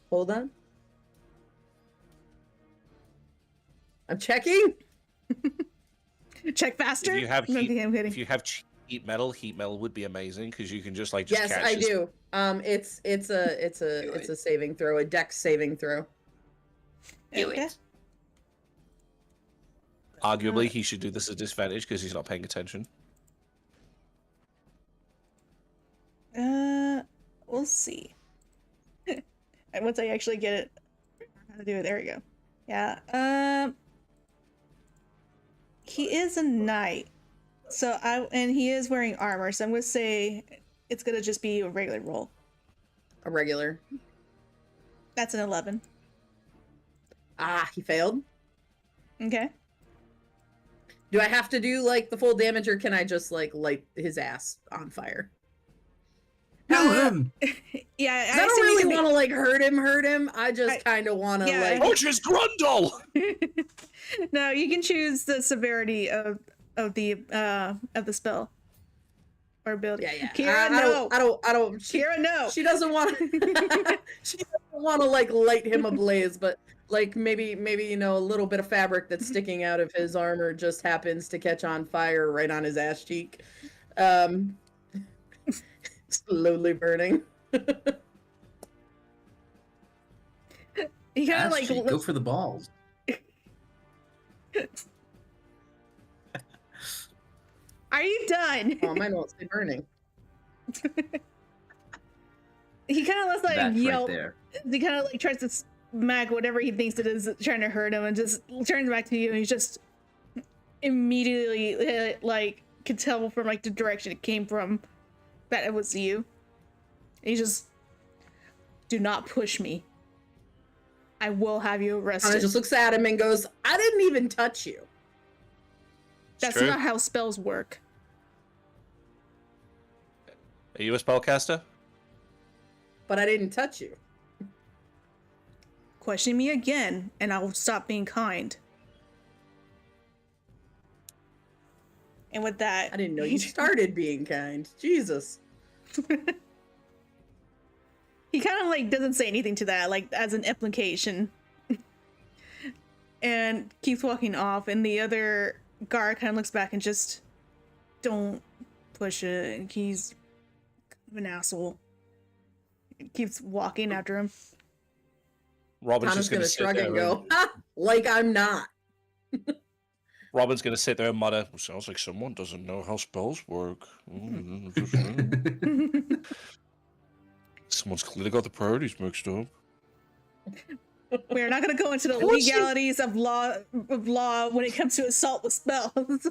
Hold on. I'm checking. Check faster. If you have No, heat, I'm kidding. if you have heat metal would be amazing because you can just Yes, catch I this- do. It's a saving throw, a dex saving throw. Okay. Arguably, he should do this at disadvantage because he's not paying attention. We'll see. And once I actually get it, how to do it. There we go. Yeah. He is a knight, and he is wearing armor. So I'm gonna say it's gonna just be a regular roll. A regular. That's an 11. Ah, he failed. Okay. Do I have to do like the full damage, or can I just like light his ass on fire? Kill him! Yeah, 'Cause I don't really want to like hurt him. I just kind of want to yeah. like. Roger's Grundle! No, you can choose the severity of the spell or ability. Yeah. Kira, no. I don't. Kira, no. She doesn't want to. She doesn't want to like light him ablaze, but like maybe you know a little bit of fabric that's sticking out of his armor just happens to catch on fire right on his ass cheek, slowly burning. He kind of like go for the balls. Are you done? Oh, mine won't say burning. He kind of lets like That yelp. right there. He kind of like tries to smack whatever he thinks it is trying to hurt him, and just turns back to you. And he's just immediately like could tell from like the direction it came from that it was you. And he just, do not push me. I will have you arrested. Anna just looks at him and goes, "I didn't even touch you." That's true. not how spells work. Are you a spellcaster? But I didn't touch you. Question me again, and I will stop being kind. And with that, I didn't know you started being kind. Jesus. He kind of like doesn't say anything to that, like as an implication, and keeps walking off. And the other guard kind of looks back and just, don't push it. He's an asshole. Keeps walking after him. Robin's Tana's just gonna shrug sit and there go, "Ha, like I'm not." Robin's gonna sit there and mutter, "Sounds like someone doesn't know how spells work." Someone's clearly got the priorities mixed up. We're not going to go into the legalities of law when it comes to assault with spells.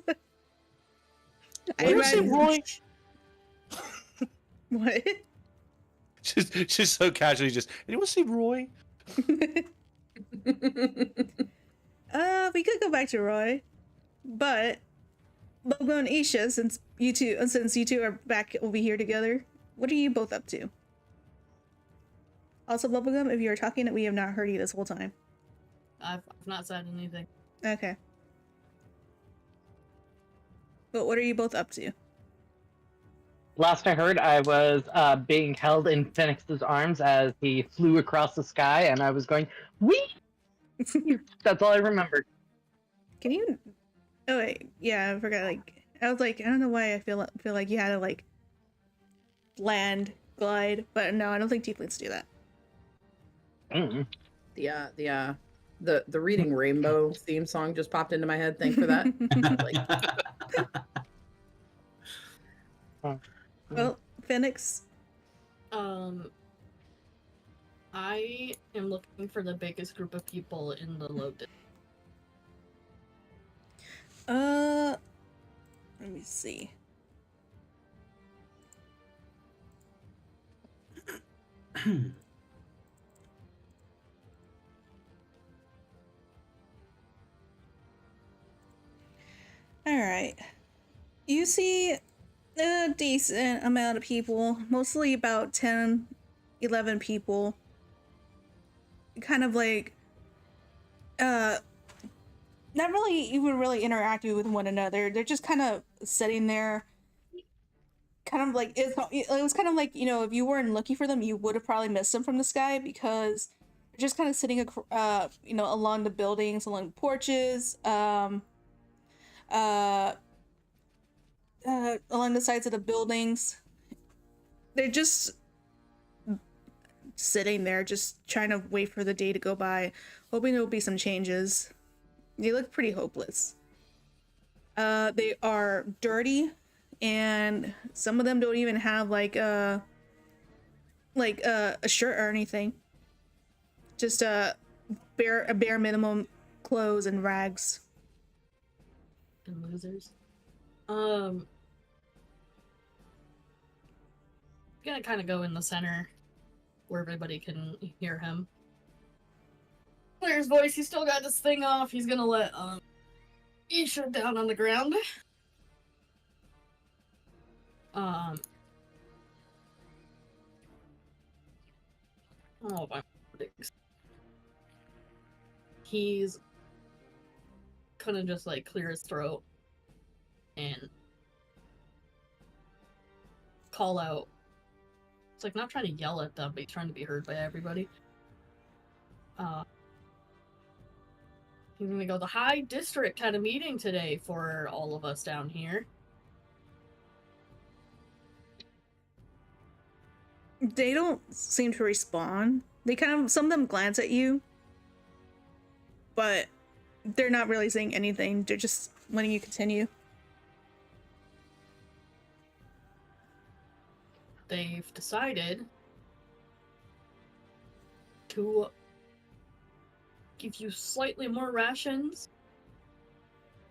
Anyone see Roy? What? Just so casually, just anyone see Roy? We could go back to Roy, but Logo and Isha, since you two are back over here together, what are you both up to? Also, Bubblegum, if you're talking, we have not heard you this whole time. I've not said anything. Okay. But what are you both up to? Last I heard, I was being held in Phoenix's arms as he flew across the sky, and I was going, wee! That's all I remembered. Can you... Oh, wait. Yeah, I forgot. Like, I was like, I don't know why I feel like you had to, like, land, glide. But no, I don't think tieflings do that. Mm. The Reading Rainbow theme song just popped into my head. Thank for that. Well, Phoenix. I am looking for the biggest group of people in the low district. Let me see. All right. You see a decent amount of people, mostly about 10, 11 people. Kind of like, not really even really interacting with one another. They're just kind of sitting there. Kind of like, it was kind of like, you know, if you weren't looking for them, you would have probably missed them from the sky because they're just kind of sitting, you know, along the buildings, along the porches, along the sides of the buildings. They're just sitting there, just trying to wait for the day to go by, hoping there will be some changes. They look pretty hopeless. They are dirty, and some of them don't even have like a shirt or anything. Just a bare minimum clothes and rags. And losers. Gonna kind of go in the center where everybody can hear him. Clear his voice. He's still got this thing off. He's gonna let Isha down on the ground. Oh my. He's gonna just like clear his throat and call out. It's like not trying to yell at them, but he's trying to be heard by everybody. He's gonna go, the High District had a meeting today for all of us down here. They don't seem to respond. They kind of, some of them glance at you, but they're not really saying anything. They're just letting you continue. They've decided to give you slightly more rations,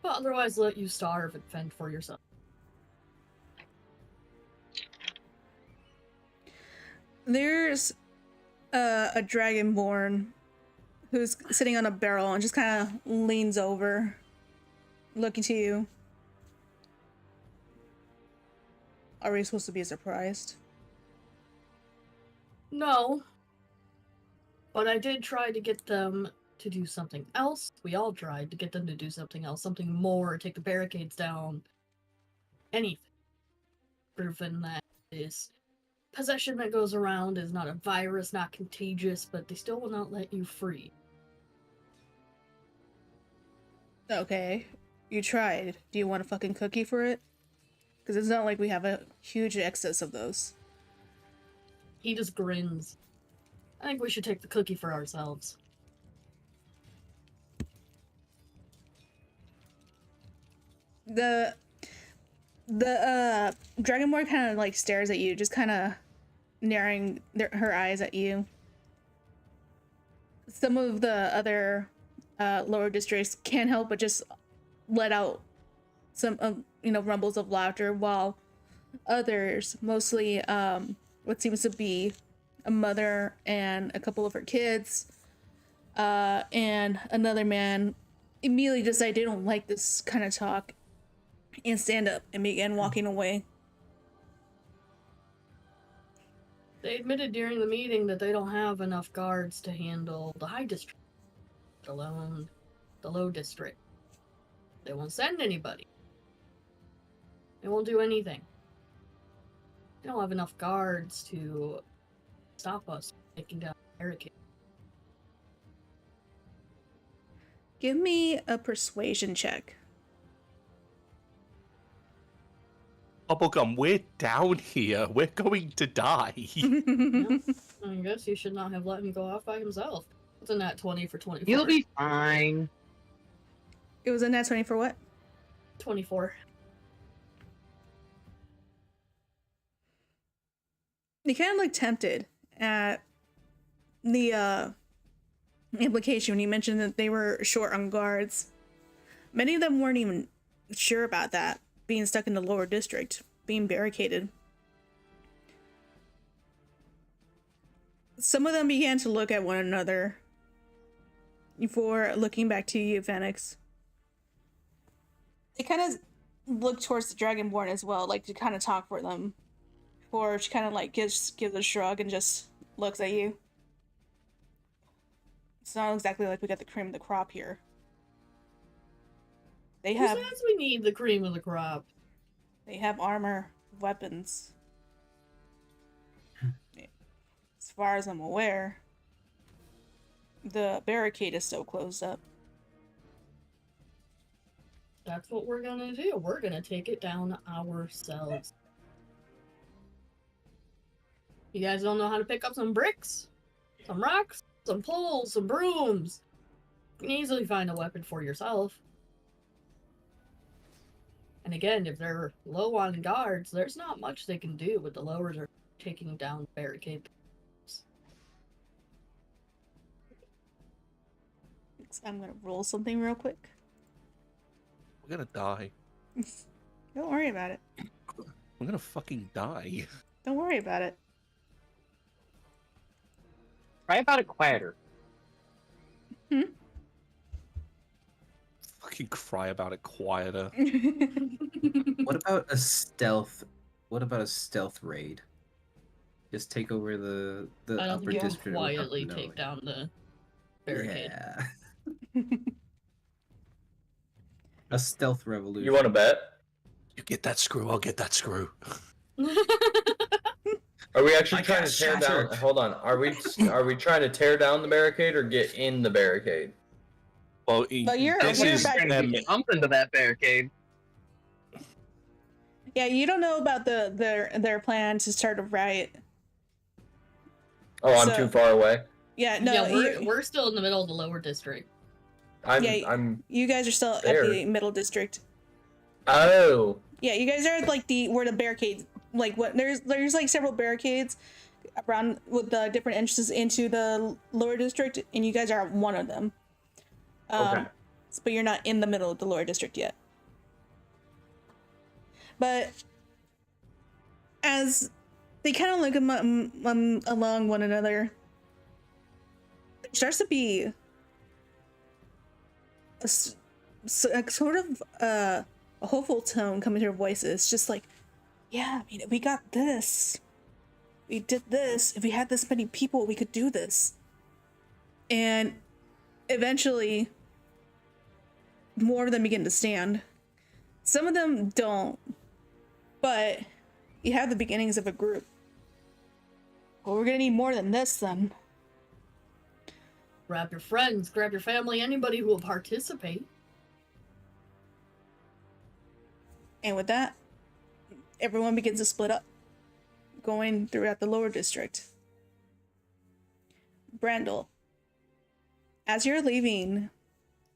but otherwise let you starve and fend for yourself. There's a dragonborn who's sitting on a barrel and just kind of leans over, looking to you. Are we supposed to be surprised? No. But I did try to get them to do something else. We all tried to get them to do something else, something more, take the barricades down. Anything. Proven that is possession that goes around is not a virus, not contagious, but they still will not let you free. Okay, you tried. Do you want a fucking cookie for it? Because it's not like we have a huge excess of those. He just grins. I think we should take the cookie for ourselves. The Dragonborn kind of like stares at you, just kind of narrowing her eyes at you. Some of the other lower districts can't help but just let out some rumbles of laughter, while others, mostly what seems to be a mother and a couple of her kids, and another man, immediately decide they don't like this kind of talk and stand up and began walking away. They admitted during the meeting that they don't have enough guards to handle the high district, alone the low district. They won't send anybody. They won't do anything. They don't have enough guards to stop us from taking down the barricade. Give me a persuasion check. Bubblegum, we're down here. We're going to die. Yeah. I guess you should not have let him go off by himself. It's a nat 20 for 24. You'll be fine. It was a nat 20 for what? 24. They kind of look tempted at the implication when you mentioned that they were short on guards. Many of them weren't even sure about that, being stuck in the lower district, being barricaded. Some of them began to look at one another before looking back to you, Phoenix. They kind of look towards the Dragonborn as well, like to kind of talk for them. Or she kind of like gives a shrug and just looks at you. It's not exactly like we got the cream of the crop here. They have. Who says we need the cream of the crop? They have armor, weapons. As far as I'm aware, the barricade is still closed up. That's what we're gonna do. We're gonna take it down ourselves. You guys don't know how to pick up some bricks, some rocks, some poles, some brooms. You can easily find a weapon for yourself. And again, if they're low on guards, there's not much they can do with the lowers are taking down barricade. I'm gonna roll something real quick. We're gonna die. Don't worry about it. We're gonna fucking die. Don't worry about it. Try about it quieter. Fucking cry about it quieter. What about a stealth? What about a stealth raid? Just take over the I don't upper think you district. can without quietly them take knowing. down the barricade. Yeah. A stealth revolution. You want to bet? You get that screw, I'll get that screw. Are we actually I trying got to tear shattered. down? Hold on. Are we trying to tear down the barricade or get in the barricade? Well, But you're this is back. them. Jump into that barricade. Yeah, you don't know about their plan to start a riot. Oh, I'm So- too far away. Yeah, no, yeah, we're still in the middle of the lower district. I'm. you guys are still there. at the middle district. Oh. Yeah, you guys are at like where the barricades, like what there's like several barricades around with the different entrances into the lower district, and you guys are at one of them. Okay. But you're not in the middle of the lower district yet. But as they kind of look along one another, there starts to be a sort of a hopeful tone coming to their voices. Just like, yeah, I mean, we got this. We did this. If we had this many people, we could do this. And eventually, more of them begin to stand. Some of them don't. But you have the beginnings of a group. Well, we're gonna need more than this then. Grab your friends, grab your family, anybody who will participate. And with that, everyone begins to split up, going throughout the lower district. Brandel, as you're leaving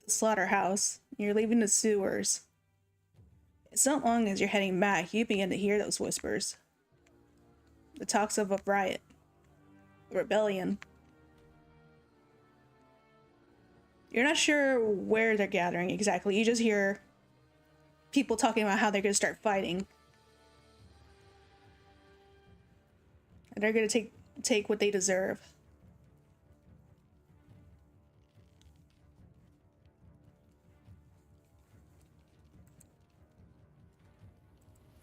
the slaughterhouse, you're leaving the sewers. It's not long as you're heading back, you begin to hear those whispers. The talks of a riot, a rebellion. You're not sure where they're gathering exactly. You just hear people talking about how they're going to start fighting. And they're going to take what they deserve.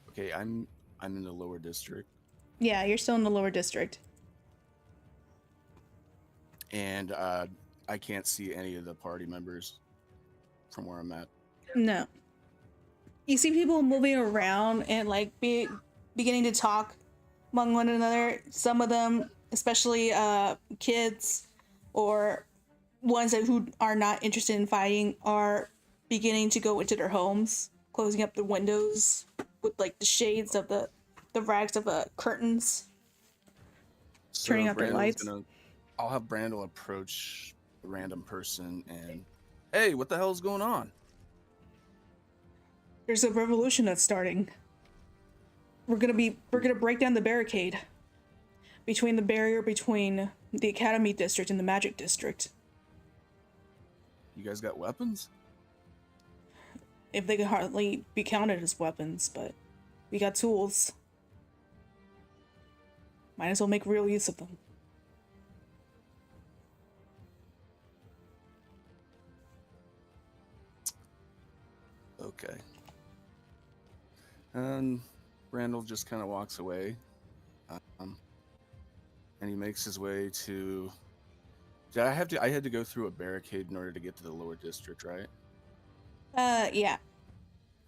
Okay, I'm in the lower district, Yeah, you're still in the lower district. and I can't see any of the party members from where I'm at. No. You see people moving around and like beginning to talk among one another. Some of them, especially kids or ones who are not interested in fighting, are beginning to go into their homes, closing up the windows with like the shades of the rags of curtains, turning out their lights. I'll have Brandel approach a random person and, hey, what the hell is going on? There's a revolution that's starting. We're gonna break down the barricade between the barrier between the Academy District and the Magic District. You guys got weapons? If they could hardly be counted as weapons, but we got tools. Might as well make real use of them. Okay. And Randall just kind of walks away, and he makes his way to. Did I had to go through a barricade in order to get to the lower district, right? Yeah.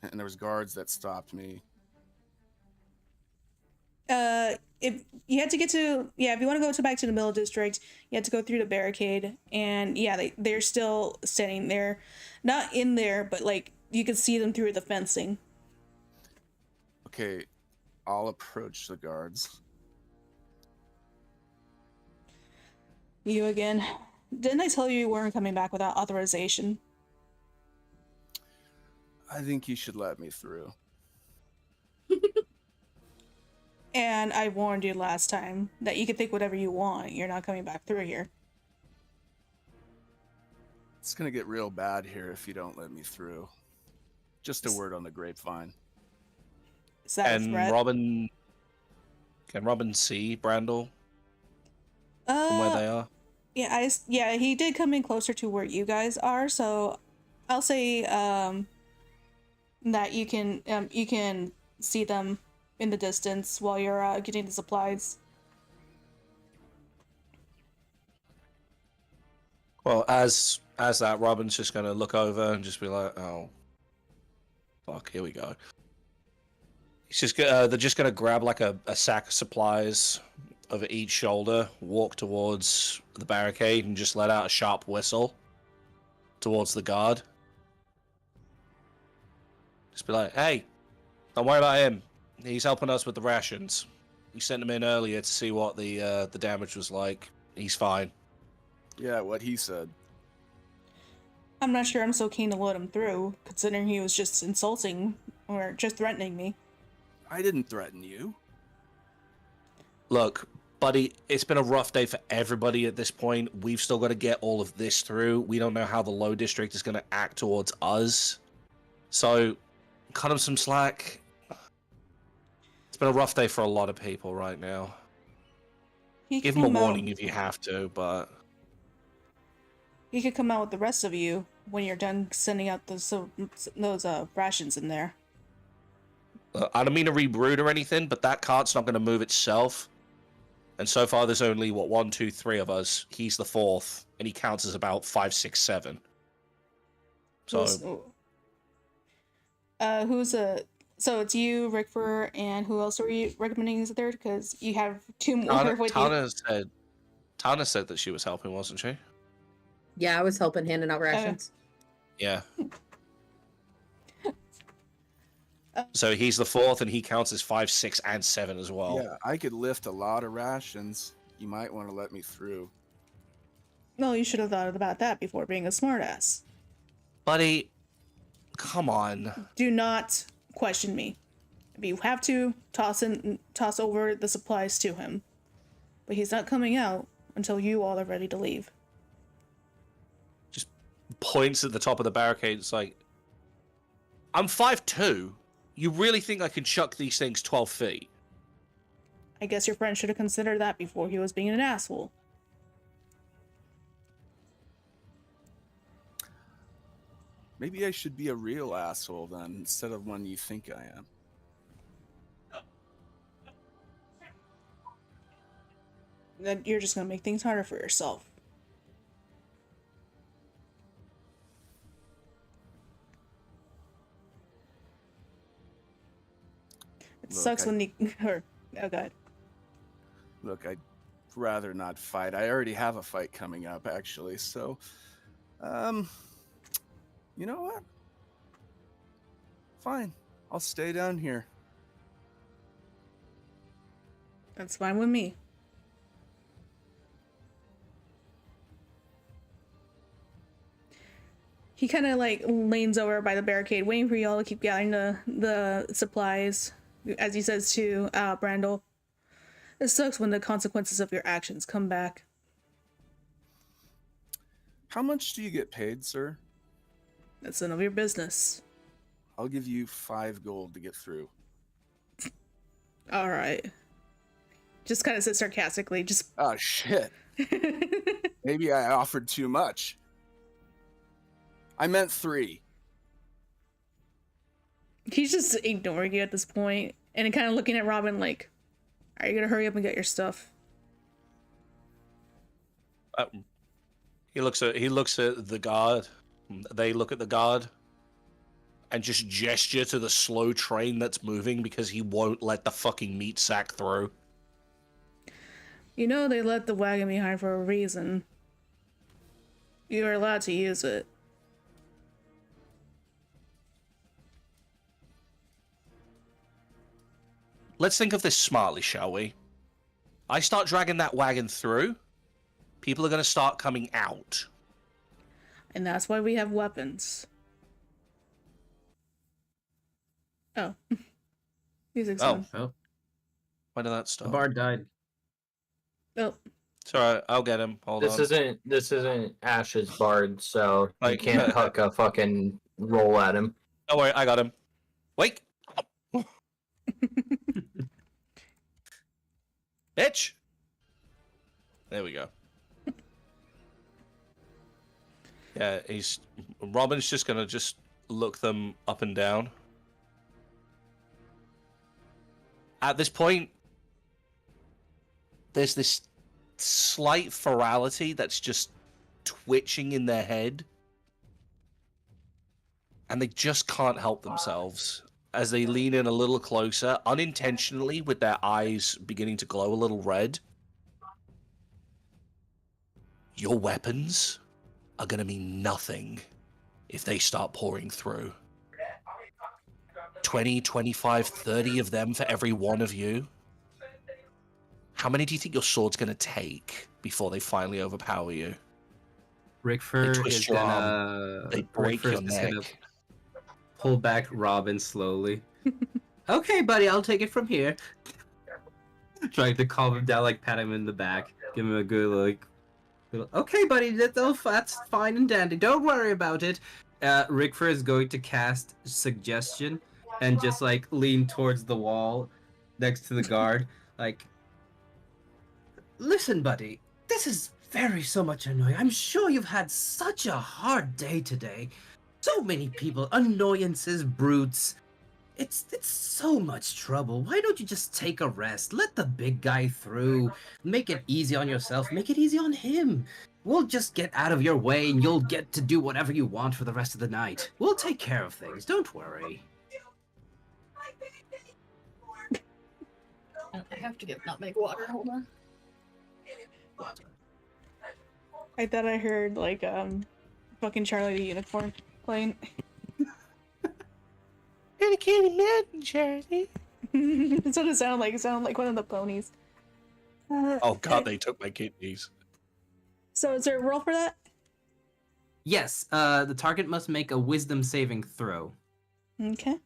And there was guards that stopped me. If you had to get to, if you want to go back to the middle district, you had to go through the barricade, and yeah, they're still standing there, not in there, but like you can see them through the fencing. Okay, I'll approach the guards. You again. Didn't I tell you weren't coming back without authorization? I think you should let me through. And I warned you last time that you could think whatever you want. You're not coming back through here. It's gonna get real bad here if you don't let me through. Just a word on the grapevine. Is that a threat? Can Robin see Brandel from where they are? Yeah, he did come in closer to where you guys are, so I'll say that you can see them in the distance while you're getting the supplies. Well, as that, Robin's just gonna look over and just be like, "Oh, fuck, here we go." He's just they're just gonna grab like a sack of supplies over each shoulder, walk towards the barricade, and just let out a sharp whistle towards the guard. Just be like, "Hey, don't worry about him. He's helping us with the rations. We sent him in earlier to see what the damage was like. He's fine." Yeah, what he said. I'm not sure I'm so keen to let him through, considering he was just insulting or just threatening me. I didn't threaten you. Look, buddy, it's been a rough day for everybody at this point. We've still got to get all of this through. We don't know how the low district is going to act towards us. So, cut him some slack. It's been a rough day for a lot of people right now. Give him a warning if you have to, but... He could come out with the rest of you when you're done sending out those rations in there. I don't mean to rebrood or anything, but that cart's not going to move itself. And so far, there's only, 1, 2, 3 of us. He's the fourth, and he counts as about 5, 6, 7. So... So it's you, Rickford, and who else are you recommending as a third? Because you have two more Tana, with Tana said that she was helping, wasn't she? Yeah, I was helping handing out rations. Yeah. So he's the fourth, and he counts as 5, 6, and 7 as well. Yeah, I could lift a lot of rations. You might want to let me through. Well, you should have thought about that before being a smartass. Buddy, come on. Do not question me. If you have to, toss over the supplies to him. But he's not coming out until you all are ready to leave. Just points at the top of the barricade. It's like, I'm 5'2". You really think I can chuck these things 12 feet? I guess your friend should have considered that before he was being an asshole. Maybe I should be a real asshole then, instead of one you think I am. Then you're just gonna make things harder for yourself. It sucks when you... Oh, God. Look, I'd rather not fight. I already have a fight coming up, actually, so... You know what? Fine. I'll stay down here. That's fine with me. He kind of like leans over by the barricade, waiting for y'all to keep gathering the supplies. As he says to Brandel, it sucks when the consequences of your actions come back. How much do you get paid, sir? That's none of your business. I'll give you 5 gold to get through. All right. Just kind of says sarcastically, just... Oh, shit. Maybe I offered too much. I meant 3. He's just ignoring you at this point, and kind of looking at Robin like, are you gonna hurry up and get your stuff? He looks at the guard. They look at the guard and just gesture to the slow train that's moving because he won't let the fucking meat sack through. You know they left the wagon behind for a reason. You are allowed to use it. Let's think of this smartly, shall we? I start dragging that wagon through, people are going to start coming out. And that's why we have weapons. Oh. Music's on. Oh. Why did that stop? The bard died. Oh. It's alright, I'll get him. Hold on. This isn't Ash's bard, so you Like- can't huck a fucking roll at him. Don't worry, I got him. Wake! Bitch! There we go. Yeah, Robin's just gonna just look them up and down. At this point, there's this slight ferality that's just twitching in their head. And they just can't help themselves as they lean in a little closer, unintentionally, with their eyes beginning to glow a little red. Your weapons are going to mean nothing if they start pouring through. 20, 25, 30 of them for every one of you. How many do you think your sword's going to take before they finally overpower you? Rickford twist is your gonna... They break Rickford's your just gonna neck. pull back Robin slowly. Okay, buddy, I'll take it from here. Trying to calm him down, like pat him in the back, give him a good like. Okay, buddy, that's fine and dandy. Don't worry about it. Rickford is going to cast suggestion and just like lean towards the wall next to the guard, like. Listen, buddy, this is so much annoying. I'm sure you've had such a hard day today. So many people, annoyances, brutes. It's so much trouble. Why don't you just take a rest? Let the big guy through. Make it easy on yourself. Make it easy on him. We'll just get out of your way and you'll get to do whatever you want for the rest of the night. We'll take care of things. Don't worry. I have to get nutmeg water. Hold on. I thought I heard like fucking Charlie the Unicorn playing. Kitty kitty mountain, Charlie. That's what it sounded like. It sounded like one of the ponies. Oh god, they took my kidneys. So is there a roll for that? Yes, the target must make a wisdom saving throw. Okay.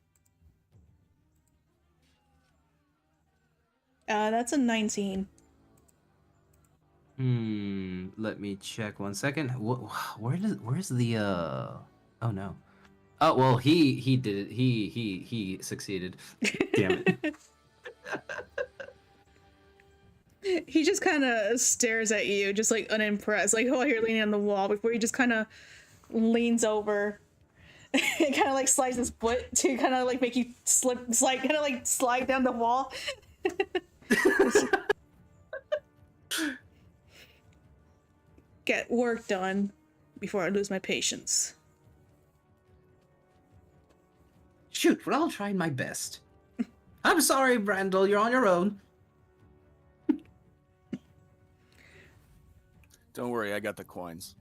That's a 19. Let me check 1 second. Where's the oh no. Oh well, he did it. He succeeded. Damn it. He just kind of stares at you, just like unimpressed, like while you're leaning on the wall, before he just kind of leans over and kind of like slides his foot to kind of like make you slide down the wall. Get work done before I lose my patience. Shoot, well, I'll try my best. I'm sorry, Brandel, you're on your own. Don't worry, I got the coins.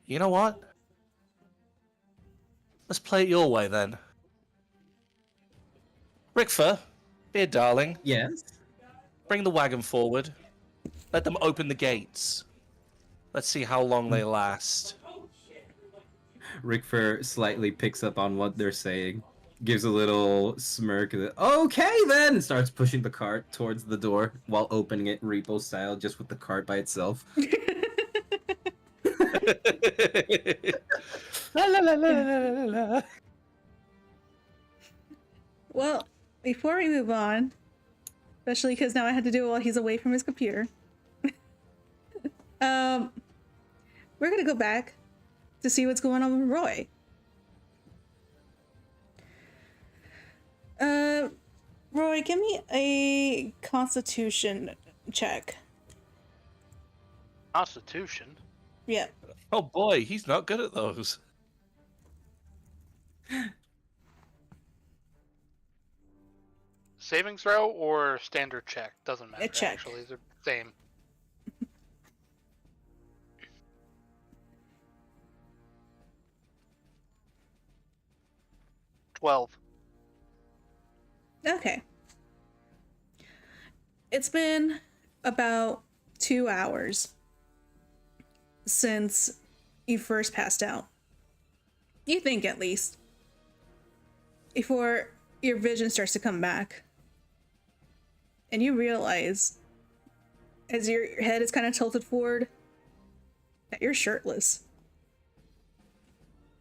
You know what? Let's play it your way then. Rickfer, be a darling. Yes? Bring the wagon forward. Let them open the gates. Let's see how long they last. Rickfer slightly picks up on what they're saying, gives a little smirk, okay then, and starts pushing the cart towards the door while opening it repo style, just with the cart by itself. La, la, la, la, la, la, la. Well, before we move on, especially because now I had to do it while he's away from his computer, we're gonna go back to see what's going on with Roy. Roy, give me a Constitution check. Constitution? Yeah. Oh boy, he's not good at those. Saving throw or standard check? Doesn't matter. A check. Actually, they're the same. $12. Okay. It's been about 2 hours since you first passed out. You think, at least. Before your vision starts to come back. And you realize, as your head is kind of tilted forward, that you're shirtless.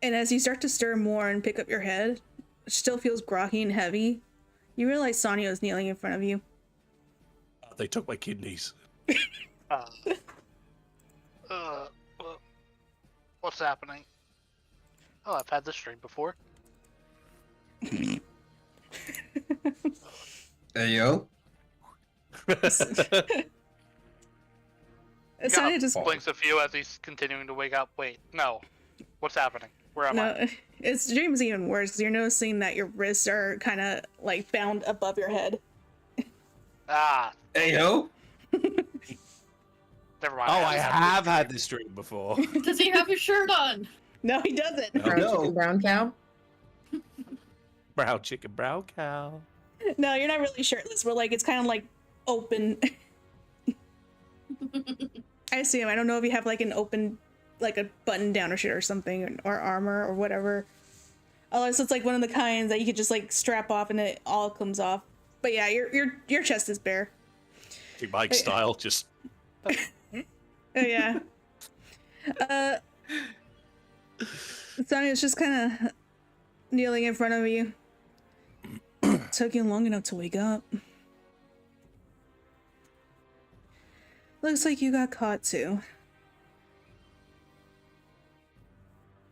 And as you start to stir more and pick up your head, which still feels groggy and heavy, you realize Sonia is kneeling in front of you. They took my kidneys. What's happening? Oh, I've had this dream before. Hey, yo. Sonia just blinks a few as he's continuing to wake up. Wait, no. What's happening? Where am I? Its dream's even worse because you're noticing that your wrists are kind of like bound above your head. Ah. Hey, yo. Never mind. Oh, I have had this dream before. Does he have his shirt on? No, he doesn't. Brown chicken, brown cow. Brown chicken, brown cow. No, you're not really shirtless. We're like, it's kind of like open. I assume. I don't know if you have like an open, like a button down or shit or something, or armor or whatever. Unless it's like one of the kinds that you could just like strap off and it all comes off. But yeah, your chest is bare. Mike style, just. Oh yeah. Sonia's just kind of kneeling in front of you. Took you long enough to wake up. Looks like you got caught too.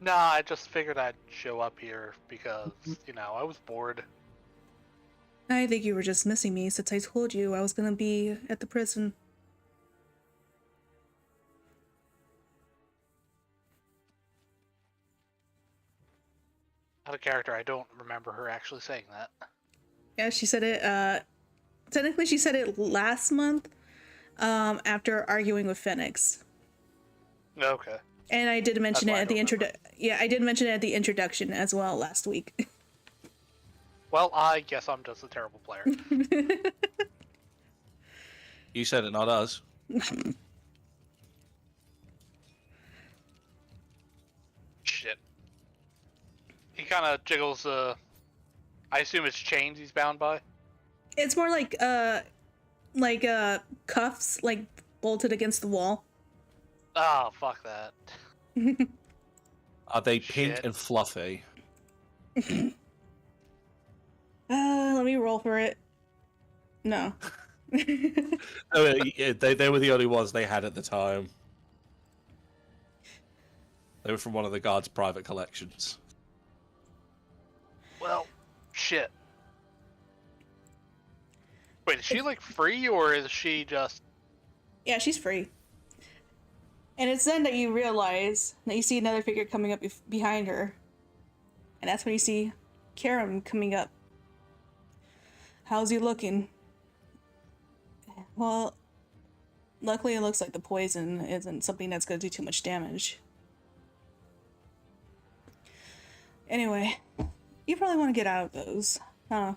Nah, I just figured I'd show up here because, I was bored. I think you were just missing me since I told you I was gonna be at the prison. Out of character, I don't remember her actually saying that. Yeah, she said it, technically she said it last month, after arguing with Phoenix. Okay. And I did mention it why I at the don't remember. Yeah, I did mention it at the introduction as well last week. Well, I guess I'm just a terrible player. You said it, not us. Shit. He kind of jiggles, I assume it's chains he's bound by? It's more like cuffs, like bolted against the wall. Oh, fuck that. Are they pink Shit. and fluffy? Let me roll for it. No. Oh, yeah, they were the only ones they had at the time. They were from one of the guards' private collections. Well, shit. Wait, is she, like, free, or is she just... Yeah, she's free. And it's then that you realize that you see another figure coming up behind her. And that's when you see Karam coming up. How's he looking? Well, luckily it looks like the poison isn't something that's going to do too much damage. Anyway, you probably want to get out of those. Huh?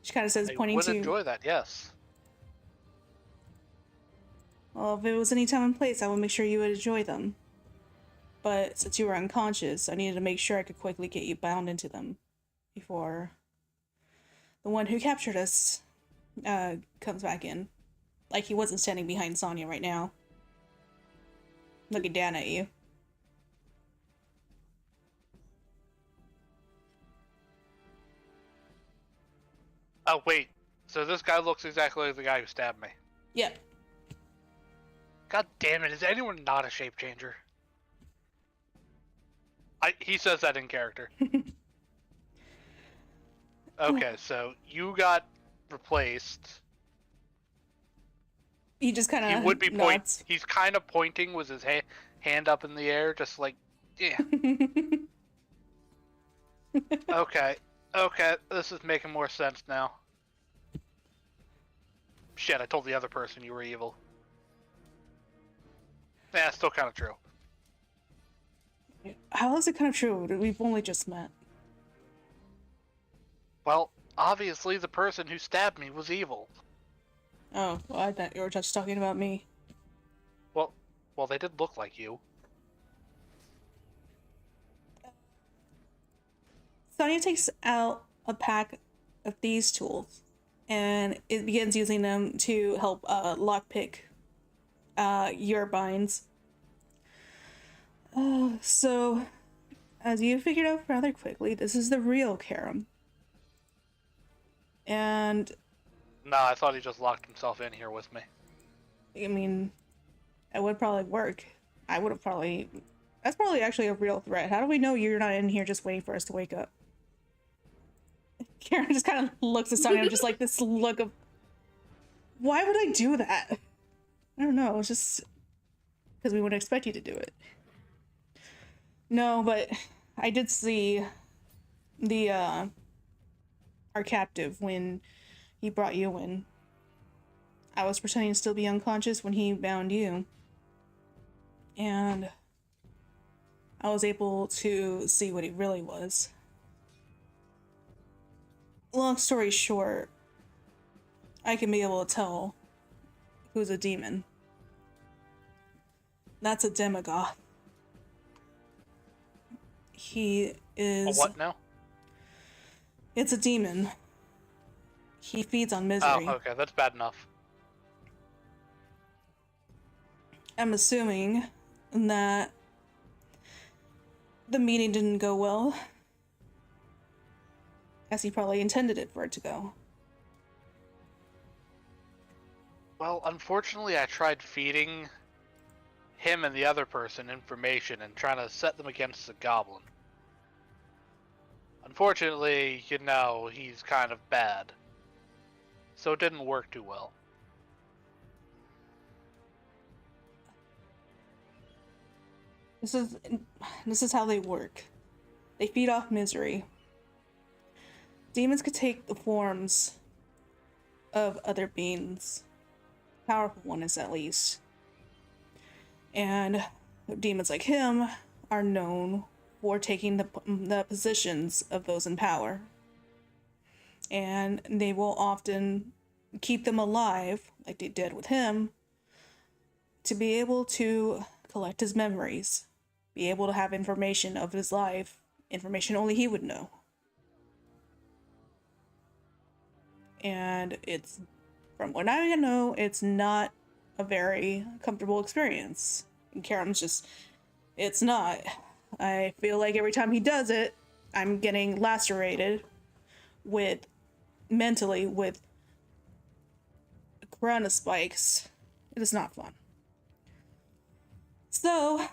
She kind of says, I pointing would to... enjoy that, yes. Well, if it was any time and place, I would make sure you would enjoy them. But since you were unconscious, I needed to make sure I could quickly get you bound into them before the one who captured us comes back in. Like he wasn't standing behind Sonya right now, looking down at you. Oh, wait. So this guy looks exactly like the guy who stabbed me. Yep. God damn it, is anyone not a shape changer? He says that in character. Okay, so you got replaced. He just kind of He would be nods. He's kind of pointing with his hand up in the air, just like, yeah. Okay, this is making more sense now. Shit, I told the other person you were evil. Yeah, it's still kind of true. How is it kind of true? We've only just met. Well, obviously the person who stabbed me was evil. Oh, well, I thought you were just talking about me. Well, they did look like you. Sonya takes out a pack of these tools, and it begins using them to help lockpick your binds. So, as you figured out rather quickly, this is the real Karam. And... No, I thought he just locked himself in here with me. I mean, it would probably work. I would have probably... That's probably actually a real threat. How do we know you're not in here just waiting for us to wake up? Karen just kind of looks at Sonya just like this look of... Why would I do that? I don't know, it's just... Because we wouldn't expect you to do it. No, but I did see the, our captive when he brought you in. I was pretending to still be unconscious when he bound you. And I was able to see what he really was. Long story short, I can be able to tell who's a demon. That's a demagogue. He is... A what now? It's a demon. He feeds on misery. Oh, okay, that's bad enough. I'm assuming that the meeting didn't go well, as he probably intended it for it to go. Well, unfortunately, I tried feeding him and the other person information and trying to set them against the goblin. Unfortunately, you know, he's kind of bad. So it didn't work too well. This is how they work. They feed off misery. Demons could take the forms of other beings. Powerful ones, at least. And demons like him are known for taking the positions of those in power. And they will often keep them alive, like they did with him, to be able to collect his memories, be able to have information of his life, information only he would know. And it's, from what I know, it's not a very comfortable experience. And Karam's just, it's not. I feel like every time he does it, I'm getting lacerated with, mentally, with corona spikes. It is not fun. So,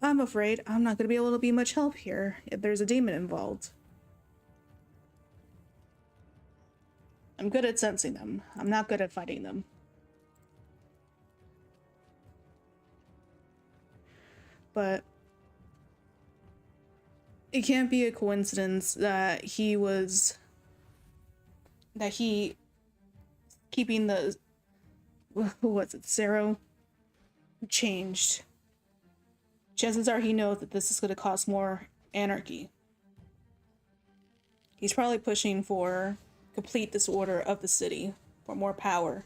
I'm afraid I'm not going to be able to be much help here if there's a demon involved. I'm good at sensing them. I'm not good at fighting them. But it can't be a coincidence that he keeping the, who was it, Zero, changed. Chances are he knows that this is going to cause more anarchy. He's probably pushing for complete disorder of the city, for more power.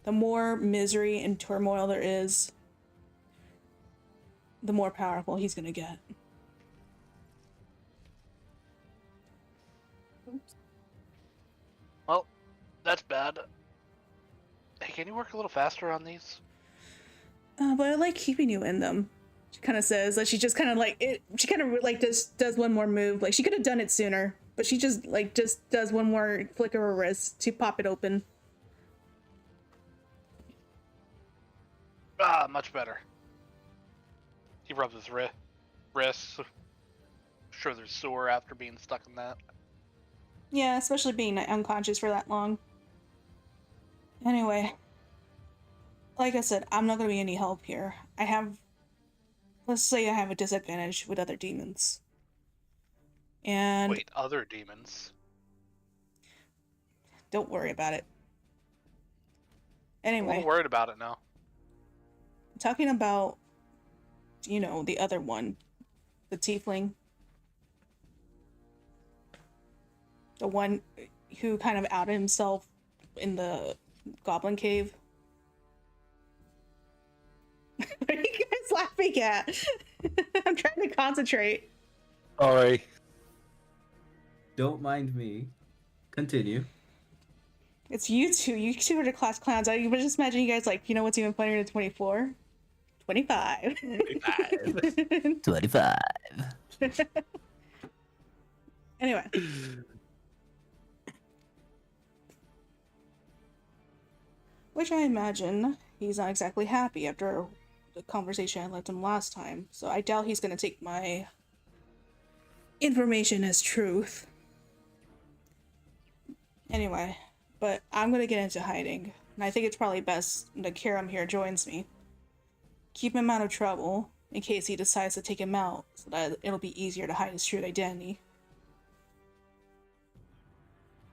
The more misery and turmoil there is, the more powerful he's going to get. Well, that's bad. Hey, can you work a little faster on these? But I like keeping you in them. She kind of says that she just kind of like it. She kind of like just does one more move. Like she could have done it sooner, but she just does one more flick of her wrist to pop it open. Ah, much better. He rubs his wrists. Sure, they're sore after being stuck in that. Yeah, especially being unconscious for that long. Anyway, like I said, I'm not going to be any help here. Let's say I have a disadvantage with other demons. And Wait, other demons? Don't worry about it. I'm a Anyway, little worried about it now. talking about, the other one, the tiefling. The one who kind of outed himself in the goblin cave. What are you guys laughing at? I'm trying to concentrate. Sorry. Don't mind me. Continue. It's you two. You two are the class clowns. I would just imagine you guys like, what's even funnier than 24? 25. 25. Anyway. Which I imagine he's not exactly happy after the conversation I left him last time. So I doubt he's going to take my information as truth. Anyway, but I'm going to get into hiding. And I think it's probably best that Karam here joins me. Keep him out of trouble in case he decides to take him out, so that it'll be easier to hide his true identity.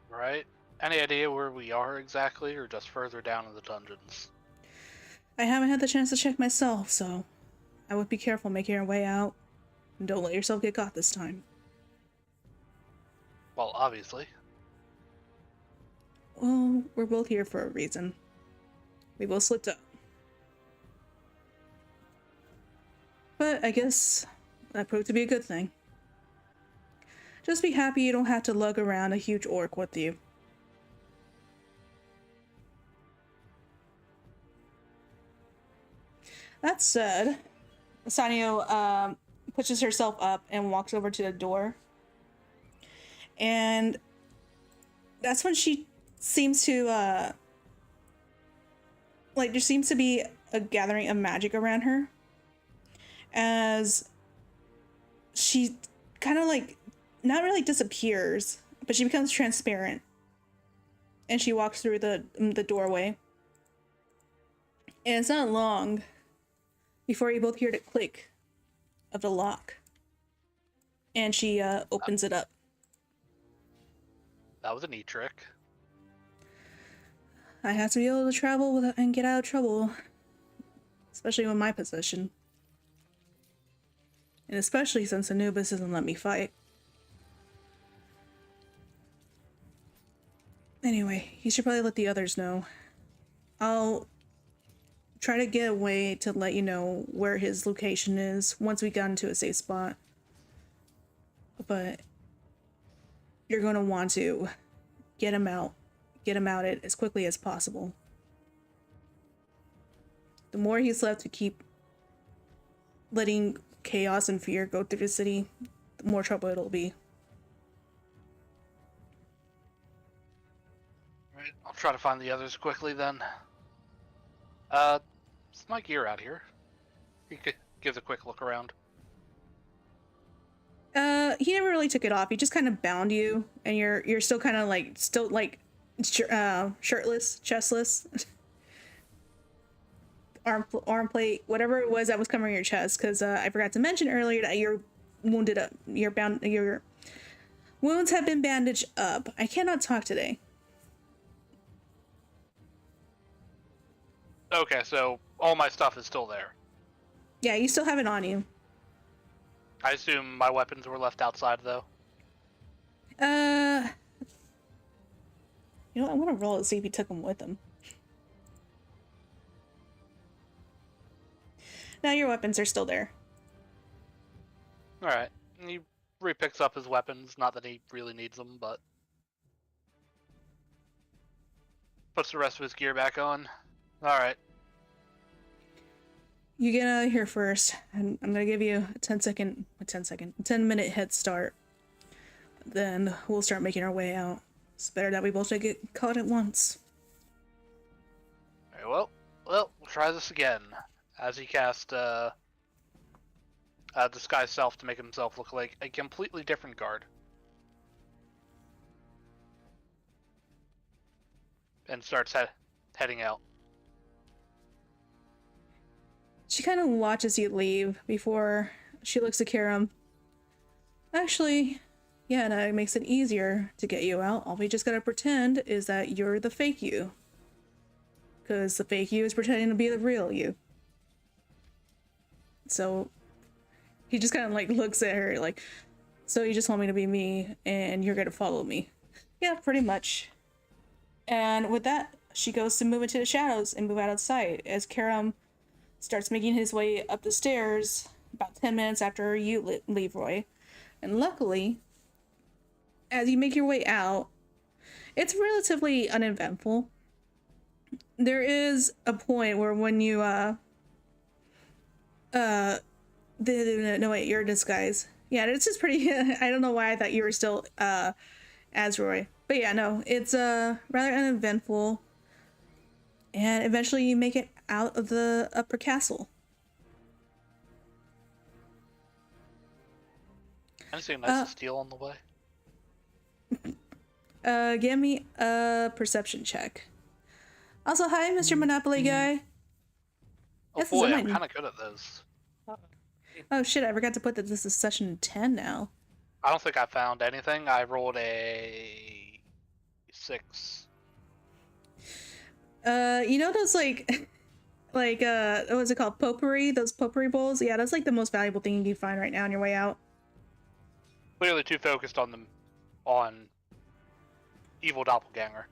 Right? Any idea where we are exactly, or just further down in the dungeons? I haven't had the chance to check myself, so I would be careful making your way out. And don't let yourself get caught this time. Well, obviously. Well, we're both here for a reason. We both slipped up. But I guess that proved to be a good thing. Just be happy you don't have to lug around a huge orc with you. That said, Sanyo pushes herself up and walks over to the door. And that's when she seems to, there seems to be a gathering of magic around her. As she kind of not really disappears, but she becomes transparent. And she walks through the doorway. And it's not long before you both hear it click of the lock. And she opens it up. That was a neat trick. I have to be able to travel and get out of trouble. Especially with my position. And especially since Anubis doesn't let me fight. Anyway, you should probably let the others know. I'll try to get a way to let you know where his location is once we got into a safe spot. But you're going to want to get him out it as quickly as possible. The more he's left to keep letting chaos and fear go through the city, the more trouble it'll be. Right, I'll try to find the others quickly then. Is my gear out here? He gives a quick look around. He never really took it off. He just kind of bound you, and you're still kind of like shirtless, chestless, arm plate, whatever it was that was covering your chest. Because I forgot to mention earlier that you're wounded up. Your wounds have been bandaged up. I cannot talk today. Okay, so all my stuff is still there. Yeah, you still have it on you. I assume my weapons were left outside, though. You know what? I want to roll to see if he took them with him. Now your weapons are still there. Alright. He repicks up his weapons, not that he really needs them, but... puts the rest of his gear back on. Alright. You get out of here first, and I'm gonna give you a 10-minute head start. Then we'll start making our way out. It's better that we both get caught at once. Very well. Well, we'll try this again. As he casts disguise self to make himself look like a completely different guard. And starts heading out. She kind of watches you leave before she looks at Karam. Actually, yeah, that makes it easier to get you out. All we just gotta pretend is that you're the fake you. Because the fake you is pretending to be the real you. So, he just kind of like looks at her like, so you just want me to be me and you're gonna follow me. Yeah, pretty much. And with that, she goes to move into the shadows and move out of sight as Karam starts making his way up the stairs about 10 minutes after you leave, Roy. And luckily, as you make your way out, it's relatively uneventful. There is a point where when you, no wait, you're in disguise. Yeah, it's just pretty, I don't know why I thought you were still, as Roy. But yeah, no, it's, rather uneventful. And eventually you make it out of the upper castle. Anything nice to steal on the way? Give me a perception check. Also, hi, Mr. Monopoly guy. Oh boy, I'm kind of good at those. Oh shit, I forgot to put that this is session 10 now. I don't think I found anything. I rolled a 6. You know those like what was it called? Potpourri? Those potpourri bowls? Yeah, that's like the most valuable thing you can find right now on your way out. Clearly too focused on them, on evil doppelganger.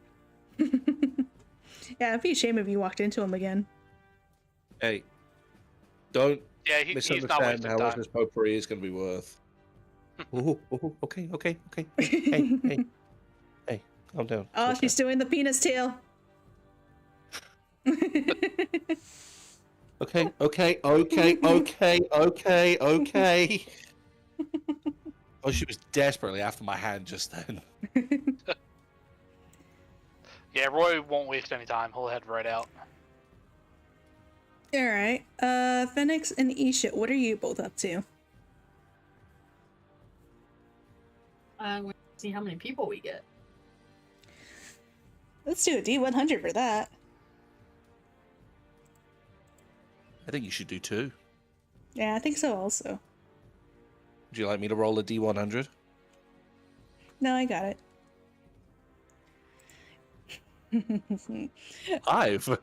Yeah, it'd be a shame if you walked into him again. Hey, don't he's not misunderstand wasting how much time. this potpourri is going to be worth. Okay. Hey, calm down. Oh, she's doing the penis tail. Okay. Oh, she was desperately after my hand just then. Yeah, Roy won't waste any time. He'll head right out. Alright, Phoenix and Isha, what are you both up to? We'll see how many people we get. Let's do a D100 for that. I think you should do 2. Yeah, I think so also. Would you like me to roll a D100? No, I got it. 5.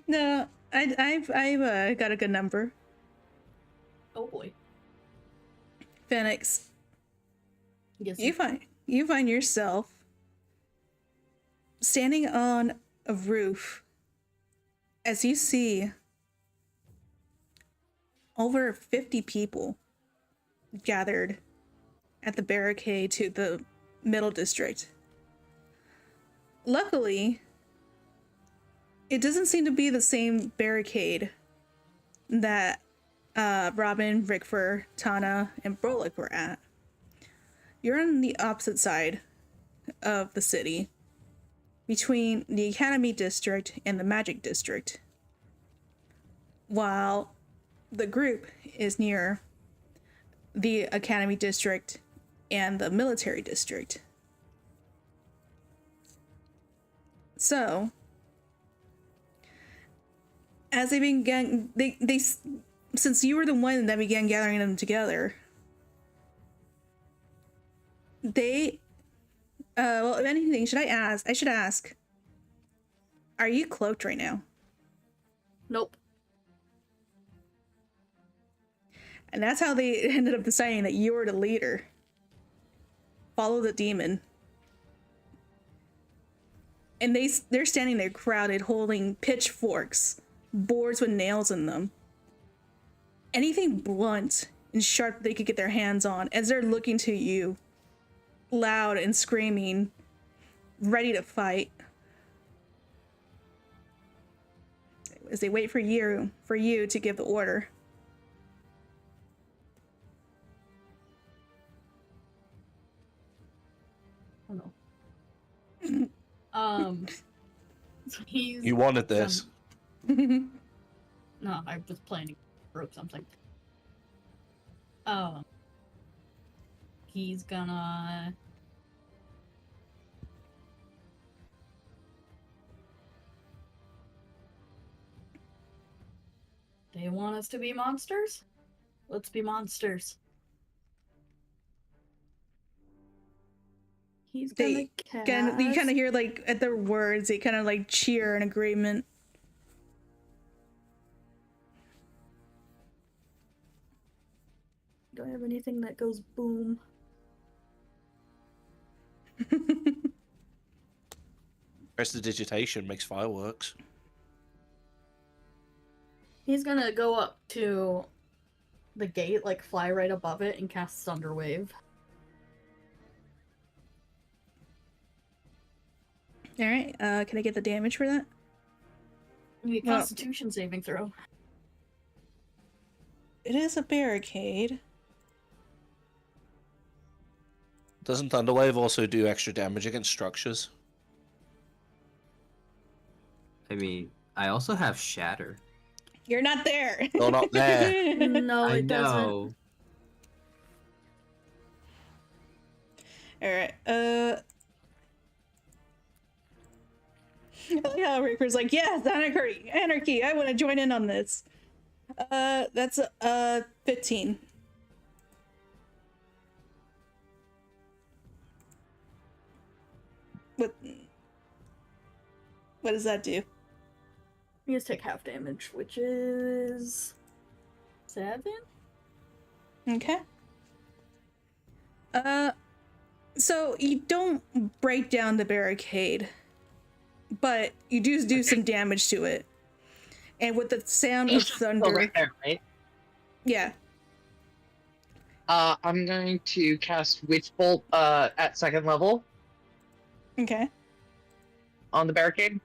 No, I've got a good number. Oh boy. Phoenix, Yes. you find yourself standing on a roof as you see over 50 people gathered at the barricade to the middle district. Luckily, it doesn't seem to be the same barricade that Robin, Rickford, Tana, and Brolic were at. You're on the opposite side of the city, between the Academy District and the Magic District, while the group is near the Academy District and the Military District. So, as they began, they since you were the one that began gathering them together, they, well, if anything, I should ask, are you cloaked right now? Nope. And that's how they ended up deciding that you were the leader. Follow the demon. And they're standing there crowded, holding pitchforks, boards with nails in them. Anything blunt and sharp they could get their hands on as they're looking to you, loud and screaming, ready to fight. As they wait for you to give the order. Oh no. So he's. You wanted this. No, I was planning to rope something. He's gonna. They want us to be monsters? Let's be monsters. He's gonna cast... You kind of hear, like, at their words, they kind of, like, cheer in agreement. Do I have anything that goes boom? Prestidigitation makes fireworks. He's gonna go up to the gate, like fly right above it, and cast Thunderwave. Alright, can I get the damage for that? Need a Constitution saving throw. It is a barricade. Doesn't Thunderwave also do extra damage against structures? I mean, I also have Shatter. You're not there. You're not there. No, I it doesn't. know. Alright, I like how Reaper's like, yes, anarchy, I want to join in on this. That's 15. What does that do? You just take half damage, which is 7. Okay. So you don't break down the barricade, but you do some damage to it. And with the sound of thunder, right there, right? Yeah. I'm going to cast Witch Bolt at 2nd level Okay. on the barricade.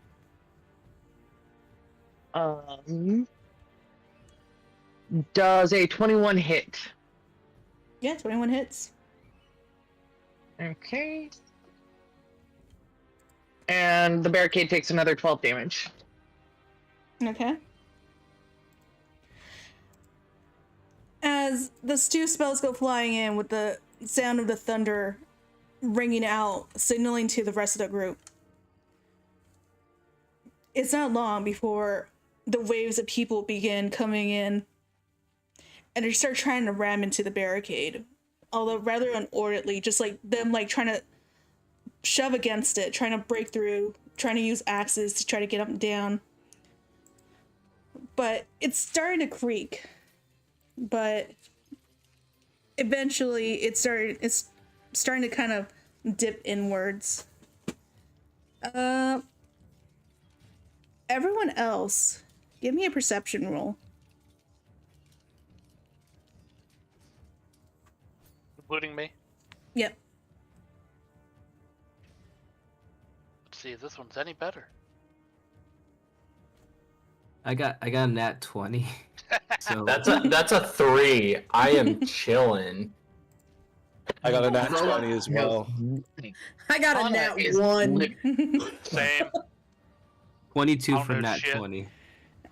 Does a 21 hit? Yeah, 21 hits. Okay. And the barricade takes another 12 damage. Okay. As the stew spells go flying in with the sound of the thunder ringing out, signaling to the rest of the group, it's not long before the waves of people begin coming in and they start trying to ram into the barricade, although rather unorderly, just like them like trying to shove against it, trying to break through, trying to use axes to try to get up and down. But it's starting to creak. But eventually it's starting to kind of dip inwards. Everyone else, give me a perception roll. Including me. Yep. Let's see if this one's any better. I got a nat 20. So That's a 3. I am chilling. I got a nat 20 as well. I got a nat 1. Same. 22 I for don't know nat shit. 20.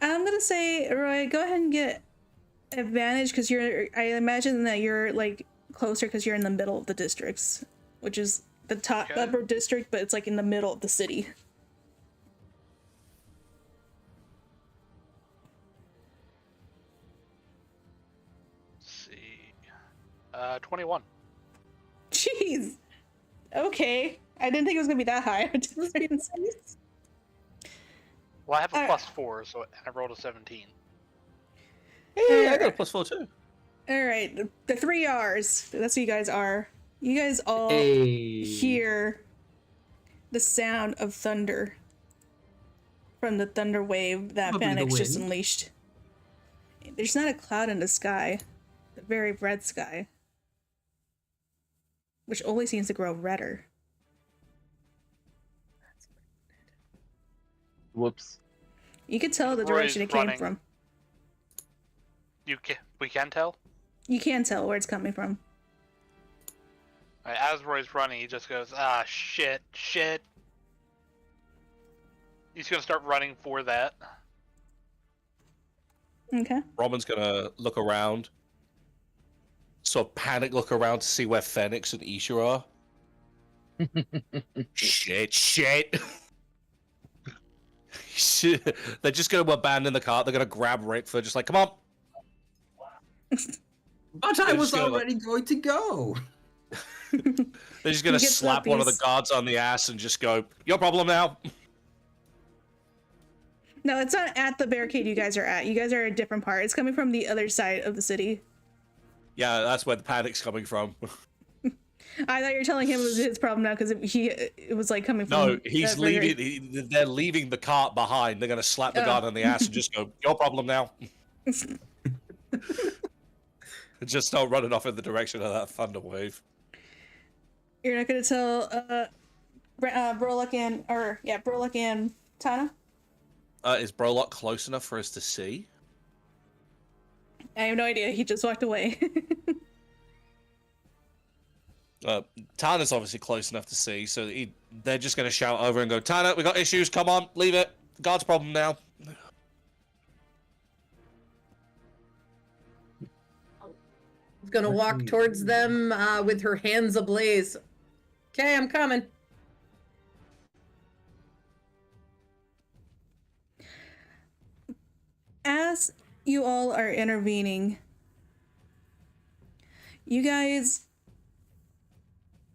I'm gonna say, Roy, go ahead and get advantage because I imagine that you're like closer because you're in the middle of the districts, which is the top Okay. upper district, but it's like in the middle of the city. Let's see. 21. Jeez. Okay. I didn't think it was gonna be that high. Well, I have a Alright. +4, so I rolled a 17. Hey, I got a +4 too. All right, the 3 R's. That's who you guys are. You guys all Hey. hear the sound of thunder from the thunder wave that Probably the Phoenix just wind. unleashed. There's not a cloud in the sky, the very red sky, which only seems to grow redder. Whoops. You can tell the Roy's direction it came running. from. We can tell? You can tell where it's coming from. Alright, as Roy's running, he just goes, ah, shit. He's gonna start running for that. Okay. Robin's gonna look around. Sort of panic look around to see where Phoenix and Isha are. Shit. They're just gonna abandon the cart. They're gonna grab Rickford, just like, come on. But I They're was just gonna, already going to go. They're just gonna He gets slap one of the puppies. guards on the ass and just go, your problem now. No, it's not at the barricade you guys are at. You guys are at a different part. It's coming from the other side of the city. Yeah, that's where the panic's coming from. I thought you were telling him it was his problem now because it was like coming from. No, he's that very- leaving. They're leaving the cart behind. They're gonna slap the Oh. guard on the ass and just go, your problem now. Just start running off in the direction of that thunder wave. You're not gonna tell Brolock and Tana? Is Brolock close enough for us to see? I have no idea. He just walked away. Tana's obviously close enough to see, so they're just going to shout over and go, Tana, we got issues, come on, leave it. Guard's problem now. Gonna walk towards them with her hands ablaze. Okay, I'm coming. As you all are intervening, you guys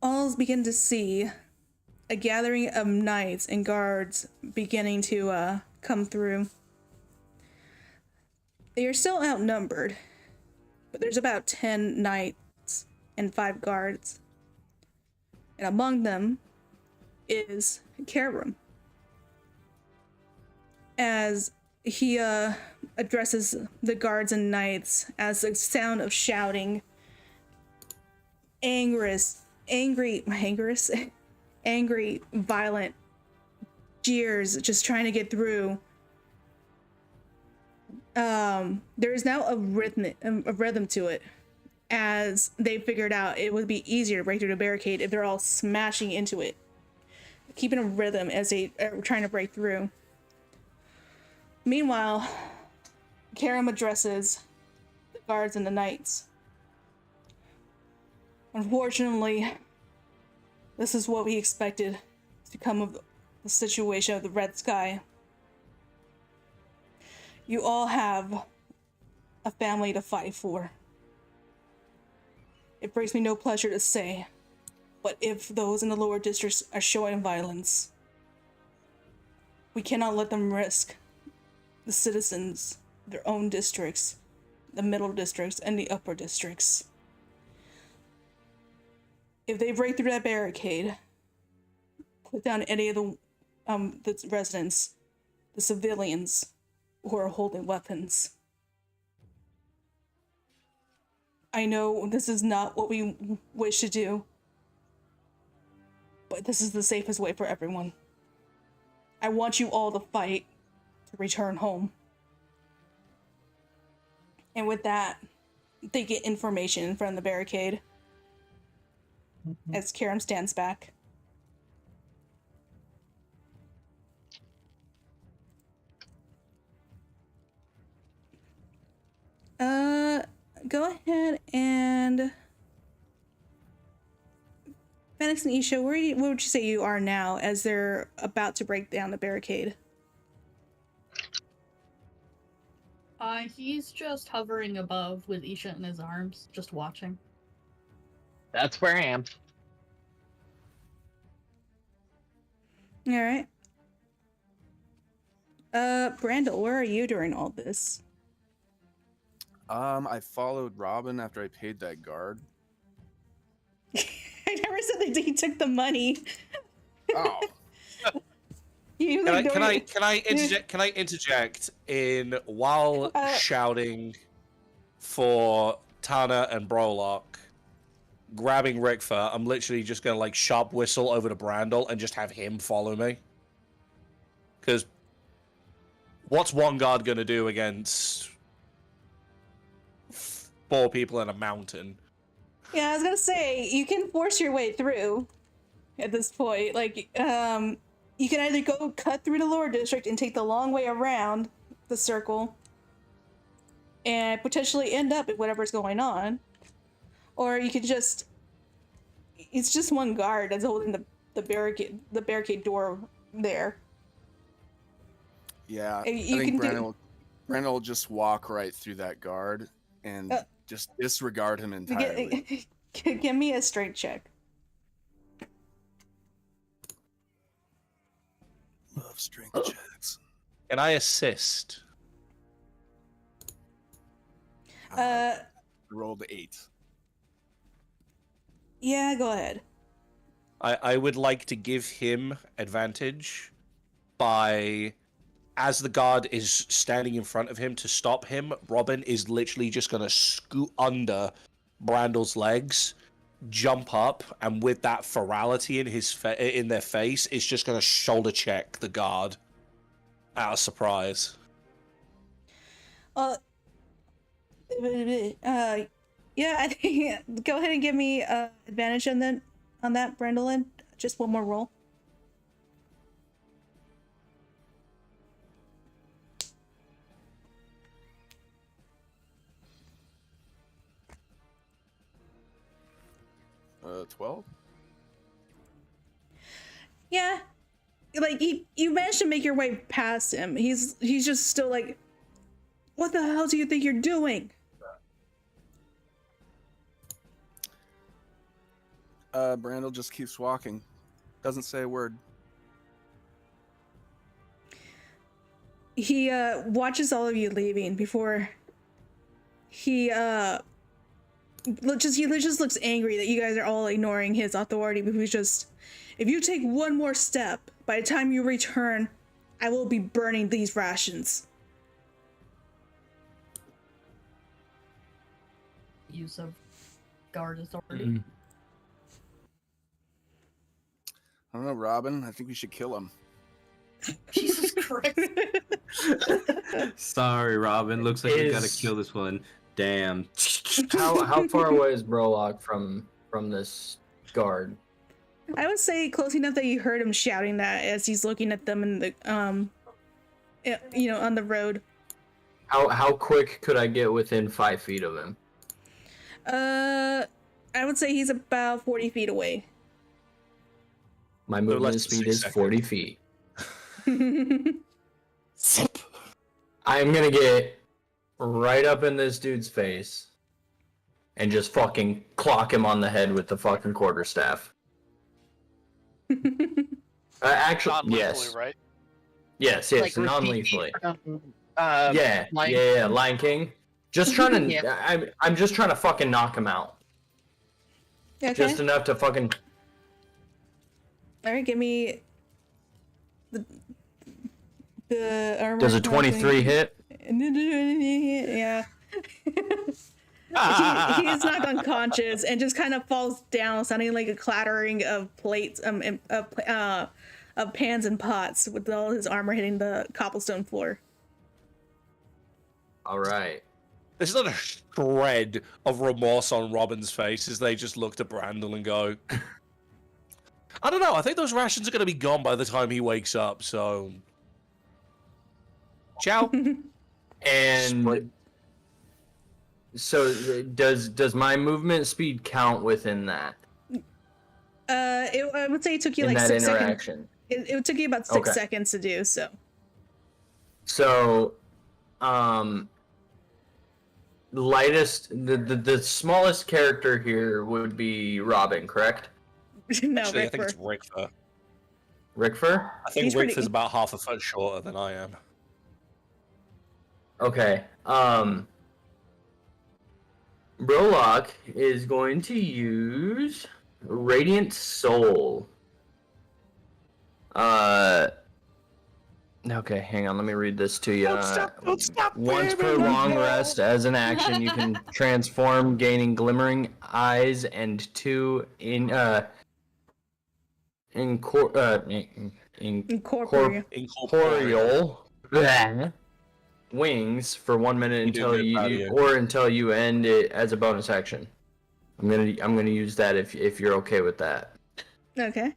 all begin to see a gathering of knights and guards beginning to come through. They are still outnumbered, but there's about 10 knights and 5 guards. And among them is Karam. As he addresses the guards and knights as the sound of shouting, angry, violent jeers just trying to get through. There is now a rhythm to it, as they figured out it would be easier to break through the barricade if they're all smashing into it, keeping a rhythm as they are trying to break through. Meanwhile, Karam addresses the guards and the knights. Unfortunately, this is what we expected to come of the situation of the Red Sky. You all have a family to fight for. It brings me no pleasure to say, but if those in the lower districts are showing violence, we cannot let them risk the citizens, their own districts, the middle districts, and the upper districts. If they break through that barricade, put down any of the residents, the civilians who are holding weapons. I know this is not what we wish to do, but this is the safest way for everyone. I want you all to fight to return home. And with that, they get information in front of the barricade as Karam stands back. Go ahead and Phoenix and Isha, where would you say you are now as they're about to break down the barricade? He's just hovering above with Isha in his arms, just watching. That's where I am. All right. Brandel, where are you during all this? I followed Robin after I paid that guard. I never said that he took the money. Oh. You, Can like, I interject in while shouting for Tana and Brolock, grabbing Rickfer, I'm literally just gonna like sharp whistle over to Brandel and just have him follow me. Because what's one guard gonna do against 4 people in a mountain? Yeah, I was gonna say, you can force your way through at this point. Like, you can either go cut through the lower district and take the long way around the circle and potentially end up at whatever's going on. Or you could just... It's just one guard that's holding the barricade door there. Yeah, I You think can Brandon will just walk right through that guard and just disregard him entirely. Give me a strength check. Love strength checks. Can I assist? Rolled 8. Yeah, go ahead. I would like to give him advantage by, as the guard is standing in front of him to stop him, Robin is literally just going to scoot under Brandel's legs, jump up, and with that ferality in their face, is just going to shoulder check the guard out of surprise. Yeah, I think go ahead and give me advantage on that, Brandolin. Just one more roll. Uh, 12? Yeah, like you managed to make your way past him. He's just still like, what the hell do you think you're doing? Brandel just keeps walking. Doesn't say a word. He watches all of you leaving before he just looks angry that you guys are all ignoring his authority. But he's just, if you take one more step, by the time you return, I will be burning these rations. Use of guard authority. I don't know, Robin. I think we should kill him. Jesus Christ. Sorry, Robin. Looks like we gotta kill this one. Damn. How far away is Brolock from this guard? I would say close enough that you heard him shouting that as he's looking at them in the on the road. How quick could I get within 5 feet of him? I would say he's about 40 feet away. My movement speed is 40 feet. I'm gonna get right up in this dude's face and just fucking clock him on the head with the fucking quarterstaff. Actually, Non-lethally, yes. right? Yes, Like non-lethally. Rafiki from, Yeah, Lion King. Just trying to, Yeah. I'm just trying to fucking knock him out. Okay. Just enough to fucking. All right, give me the armor. Does a 23 hit? Yeah. He is knocked unconscious and just kind of falls down, sounding like a clattering of plates, of pans and pots, with all his armor hitting the cobblestone floor. All right. There's not a shred of remorse on Robin's face as they just look to Brandel and go, I don't know, I think those rations are going to be gone by the time he wakes up, so... Ciao. And so does my movement speed count within that? I would say it took you In like that 6 seconds. interaction? It took you about 6 Okay. seconds to do so. So, the smallest character here would be Robin, correct? No, Actually, I think it's Rickfur. Rickfur. Rickfur? I think He's pretty- Rickfur's about half a foot shorter than I am. Okay. Brolock is going to use Radiant Soul. Okay, hang on, let me read this to you. Don't stop, Once baby, per long no. rest, as an action, you can transform, gaining glimmering eyes and 2 Incorporeal. incorporeal wings for 1 minute You do until good, proud of you. until you end it as a bonus action. I'm gonna use that if you're okay with that. Okay.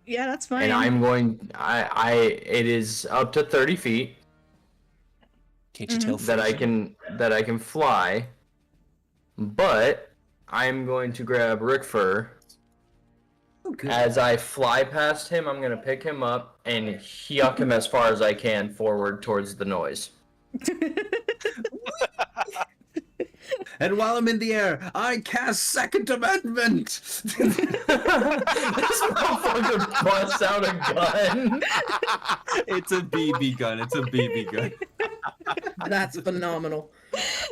Yeah, that's fine. And I'm going. It is up to 30 feet Can't you tell that I can fly. But I'm going to grab Rickfur. As I fly past him, I'm gonna pick him up and yuck him as far as I can forward towards the noise. And while I'm in the air, I cast Second Amendment. This motherfucker busts out a gun. It's a BB gun. It's a BB gun. That's phenomenal.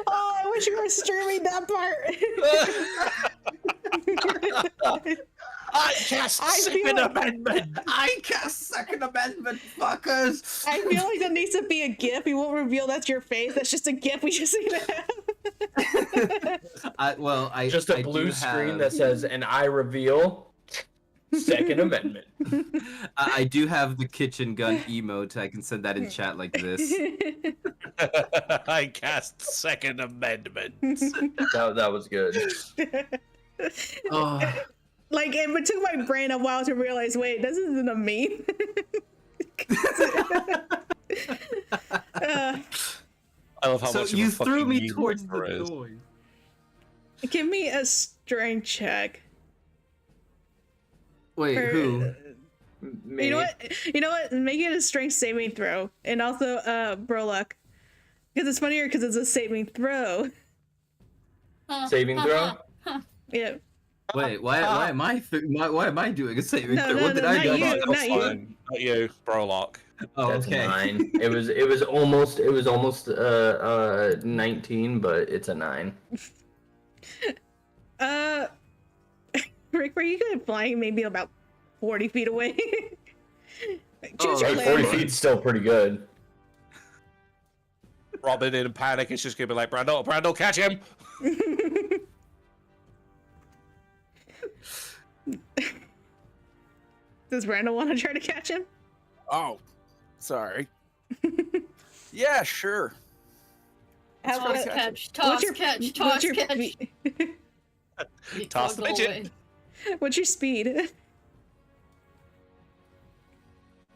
Oh, I wish you were streaming that part. I cast I feel Second like- Amendment! I cast Second Amendment, fuckers. I feel like that needs to be a GIF. We won't reveal that's your face. That's just a GIF we just need to have. Just a blue screen that says, and I reveal Second Amendment. I do have the kitchen gun emote. I can send that in chat like this. I cast Second Amendment. That was good. Oh. Like, it took my brain a while to realize, wait, this isn't a meme. I love how So much of you a threw fucking me meme towards Rickfur the is. noise. Give me a strength check. Wait, For- who? Me. You know what? Make it a strength saving throw. And also, Brolock. Because it's funnier because it's a saving throw. Saving throw? Yeah. Wait, why am I why am I doing a saving No, throw? no, What did no, I not do? you, You're not you. fine. Not you, Brolock. Oh, That's okay. a 9. It was almost 19, but it's a 9. Rick, were you good at flying maybe about 40 feet away? Choose your Oh, 40 land. feet's still pretty good. Robin in panic is just gonna be like, Brandel, catch him! Does Brandon want to try to catch him? Oh, sorry. Yeah, sure. Have Toss, a- catch, what's toss, your- catch, what's toss, your- catch. You Toss the toggle midget. away. What's your speed?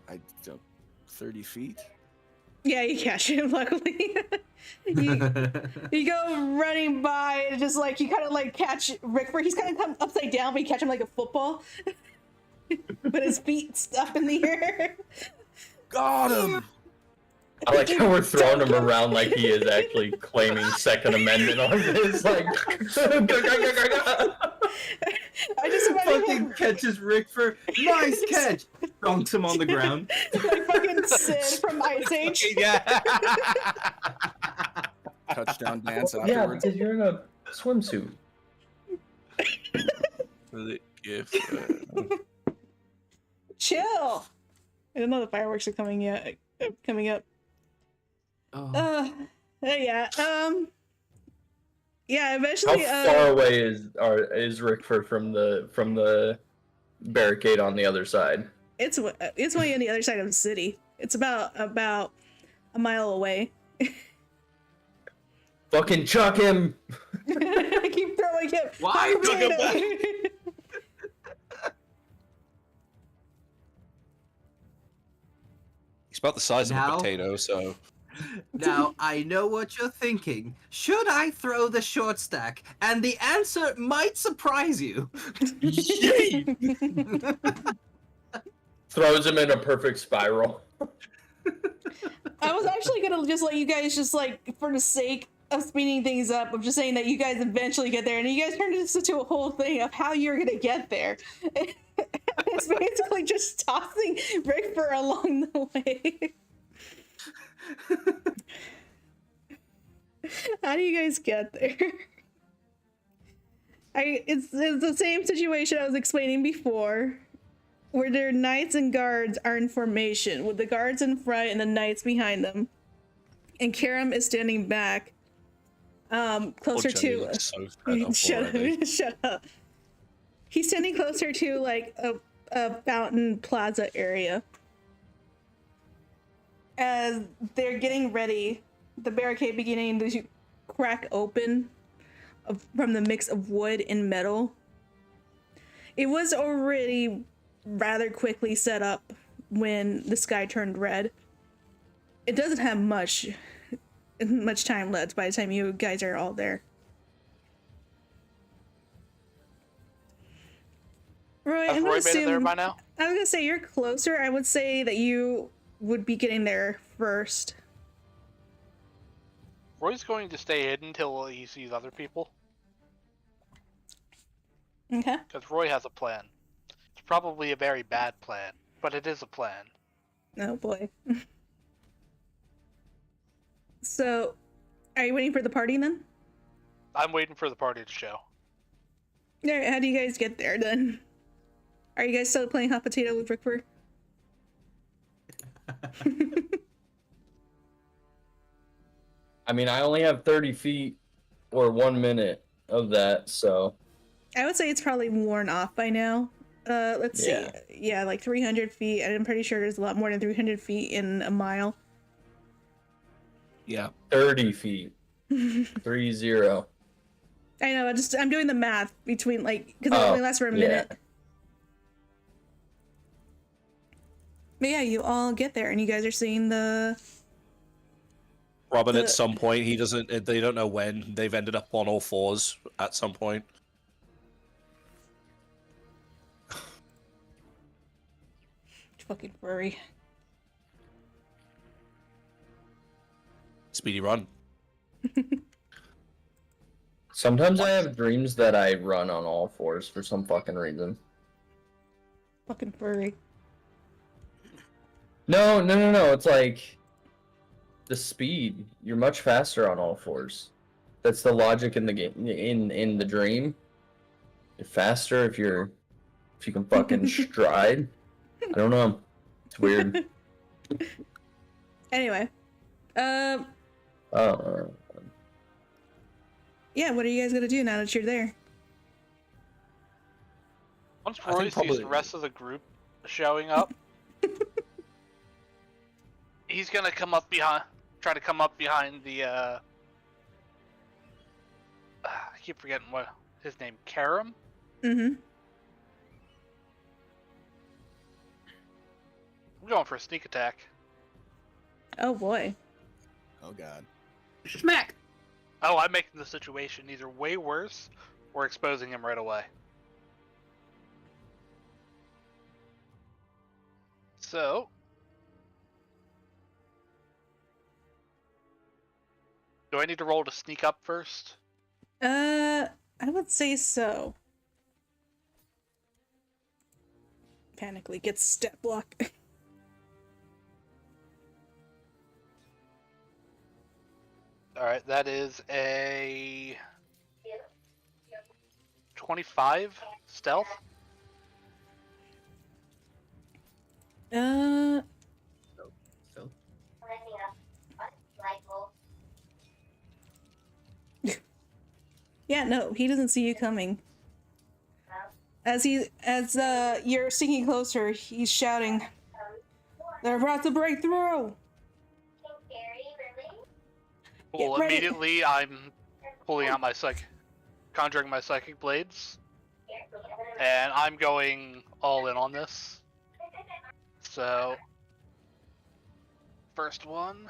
I jump 30 feet. Yeah, you catch him, luckily. you go running by, and just like, you kind of like catch Rickford. He's kind of come upside down, but you catch him like a football. But his feet up in the air. Got him! I like how we're throwing him around like he is actually claiming Second Amendment on this. Like, I just imagine Fucking him catches Rick for nice catch. Dunks him on the ground. like fucking Sid from Ice Age. Yeah. Touchdown dance yeah, afterwards. because you're in a swimsuit. Chill. I don't know the fireworks are coming up. Oh. Yeah. Yeah. Eventually. How far away is Rickford from the barricade on the other side? It's way on the other side of the city. It's about a mile away. Fucking chuck him! I keep throwing him. Why? Hot potato. He's about the size of Now? a potato, so Now, I know what you're thinking. Should I throw the short stack? And the answer might surprise you. Throws him in a perfect spiral. I was actually gonna just let you guys just like, for the sake of speeding things up, of just saying that you guys eventually get there, and you guys turned this into a whole thing of how you're gonna get there. It's basically just tossing Rickford along the way. How do you guys get there? It's the same situation I was explaining before, where their knights and guards are in formation, with the guards in front and the knights behind them. And Karam is standing back, closer Johnny to. looks so fed up already. Shut up. He's standing closer to like a fountain plaza area. As they're getting ready, the barricade beginning to crack open from the mix of wood and metal. It was already rather quickly set up when the sky turned red. It doesn't have much time left by the time you guys are all there. Roy, Has I'm Roy gonna made it there assume, by now? I was gonna say you're closer. I would say that you would be getting there first. Roy's going to stay hidden until he sees other people. Okay. Because Roy has a plan. It's probably a very bad plan, but it is a plan. Oh boy. So, are you waiting for the party then? I'm waiting for the party to show. Alright, how do you guys get there then? Are you guys still playing hot potato with Rickford? I mean, I only have 30 feet or 1 minute of that, so. I would say it's probably worn off by now. Let's see. Yeah. Yeah, like 300 feet. And I'm pretty sure there's a lot more than 300 feet in a mile. Yeah. 30 feet. 30. I know, I'm doing the math between, like, because it only lasts for a minute. But yeah, you all get there, and you guys are seeing the... Robin, at some point, they don't know when, they've ended up on all fours at some point. Fucking furry. Speedy run. Sometimes I have dreams that I run on all fours for some fucking reason. Fucking furry. No. It's like the speed. You're much faster on all fours. That's the logic in the game. In the dream, you're faster if you can fucking stride. I don't know. It's weird. Anyway, yeah, what are you guys gonna do now that you're there? Once Roy sees the rest of the group showing up, he's gonna try to come up behind the, I keep forgetting what his name, Karam? Mm-hmm. I'm going for a sneak attack. Oh boy. Oh god. Smack! Oh, I'm making the situation either way worse or exposing him right away. So, Do I need to roll to sneak up first? I would say so. Panically gets step block. Alright, that is a 25 stealth. So Yeah, no, he doesn't see you coming. As you're sinking closer, he's shouting, "They're about to break through!" Well, Get ready. immediately I'm pulling out my conjuring my psychic blades, and I'm going all in on this. So, first one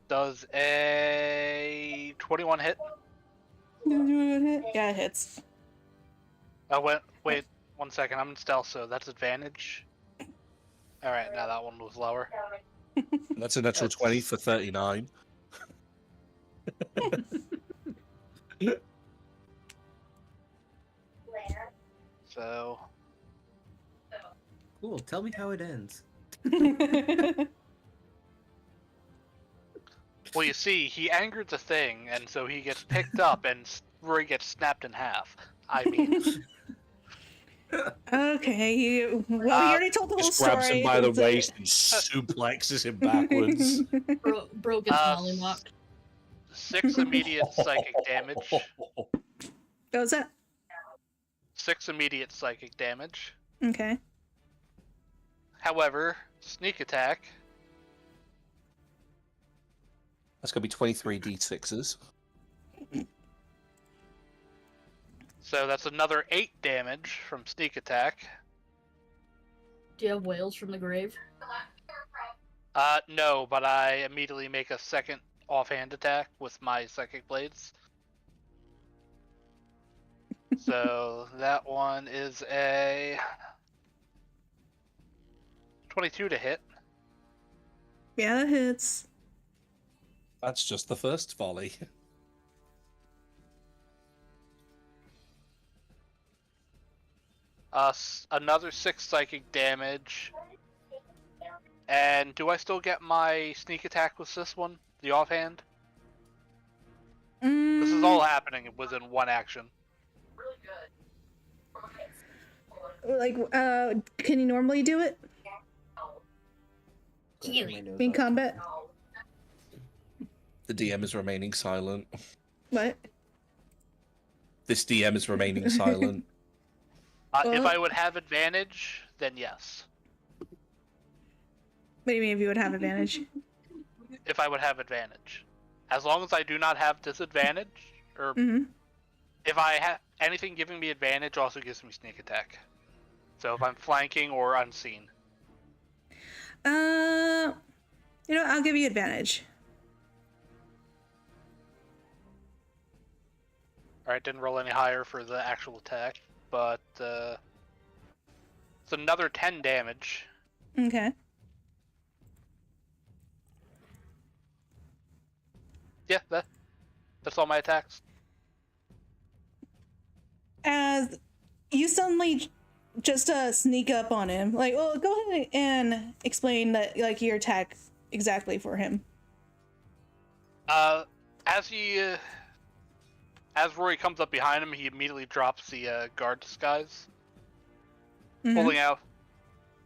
does a 21 hit. Yeah, it hits. Wait 1 second. I'm in stealth, so that's advantage. All right, now that one was lower. That's a natural 20 for 39. So, cool. Tell me how it ends. well, you see, he angered the thing, and so he gets picked up, and Rory gets snapped in half. I mean, Okay, you already told the whole Just story. grabs him by the That's it. waist and suplexes him backwards. Bro gets mollymopped. 6 immediate psychic damage. What was that? 6 immediate psychic damage. Okay. However, sneak attack. That's going to be 23 d6s. So that's another 8 damage from sneak attack. Do you have whales from the grave? No, but I immediately make a second offhand attack with my psychic blades. So that one is a 22 to hit. Yeah, that hits. That's just the first volley. Another 6 psychic damage. And do I still get my sneak attack with this one? The offhand? This is all happening within one action. Like, can you normally do it in combat? The DM is remaining silent. What? This DM is remaining silent. If I would have advantage, then yes. What do you mean if you would have advantage? If I would have advantage. As long as I do not have disadvantage, or if I have anything giving me advantage also gives me sneak attack. So if I'm flanking or unseen. I'll give you advantage. Alright, didn't roll any higher for the actual attack, but it's another 10 damage. Okay. Yeah, that's all my attacks. As you suddenly just sneak up on him, like, well, go ahead and explain that, like, your attack exactly for him. As Rory comes up behind him, he immediately drops the guard disguise, pulling out,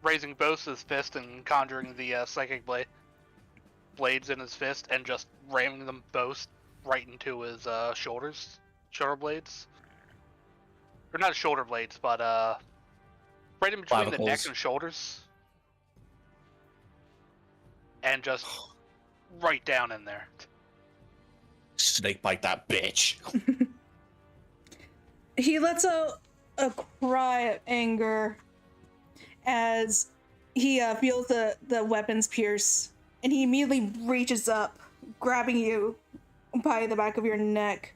raising both his fist and conjuring the psychic blades in his fist, and just ramming them both right into his shoulder blades, or not shoulder blades, but right in between the neck and shoulders, and just right down in there. Snake bite that bitch. He lets out a cry of anger as he feels the weapons pierce, and he immediately reaches up, grabbing you by the back of your neck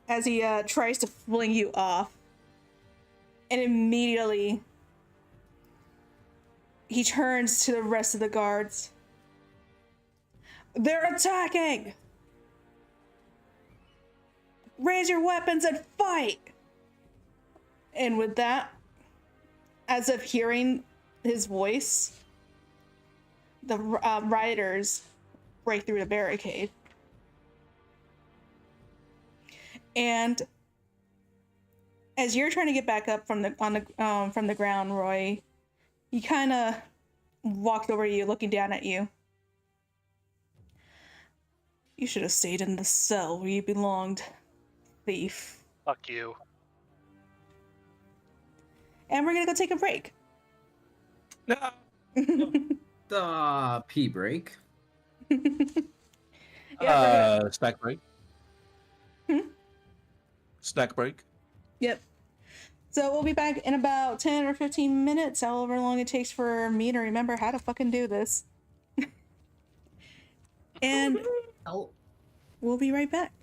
as he tries to fling you off. And immediately he turns to the rest of the guards They're attacking! Raise your weapons and fight! And with that, as if hearing his voice, the rioters break through the barricade. And as you're trying to get back up from the ground, Roy, he kind of walked over to you, looking down at you. You should have stayed in the cell where you belonged, thief. Fuck you. And we're gonna go take a break. The pee break. Snack break. Snack break. Yep. So we'll be back in about 10 or 15 minutes, however long it takes for me to remember how to fucking do this. And Oh. we'll be right back.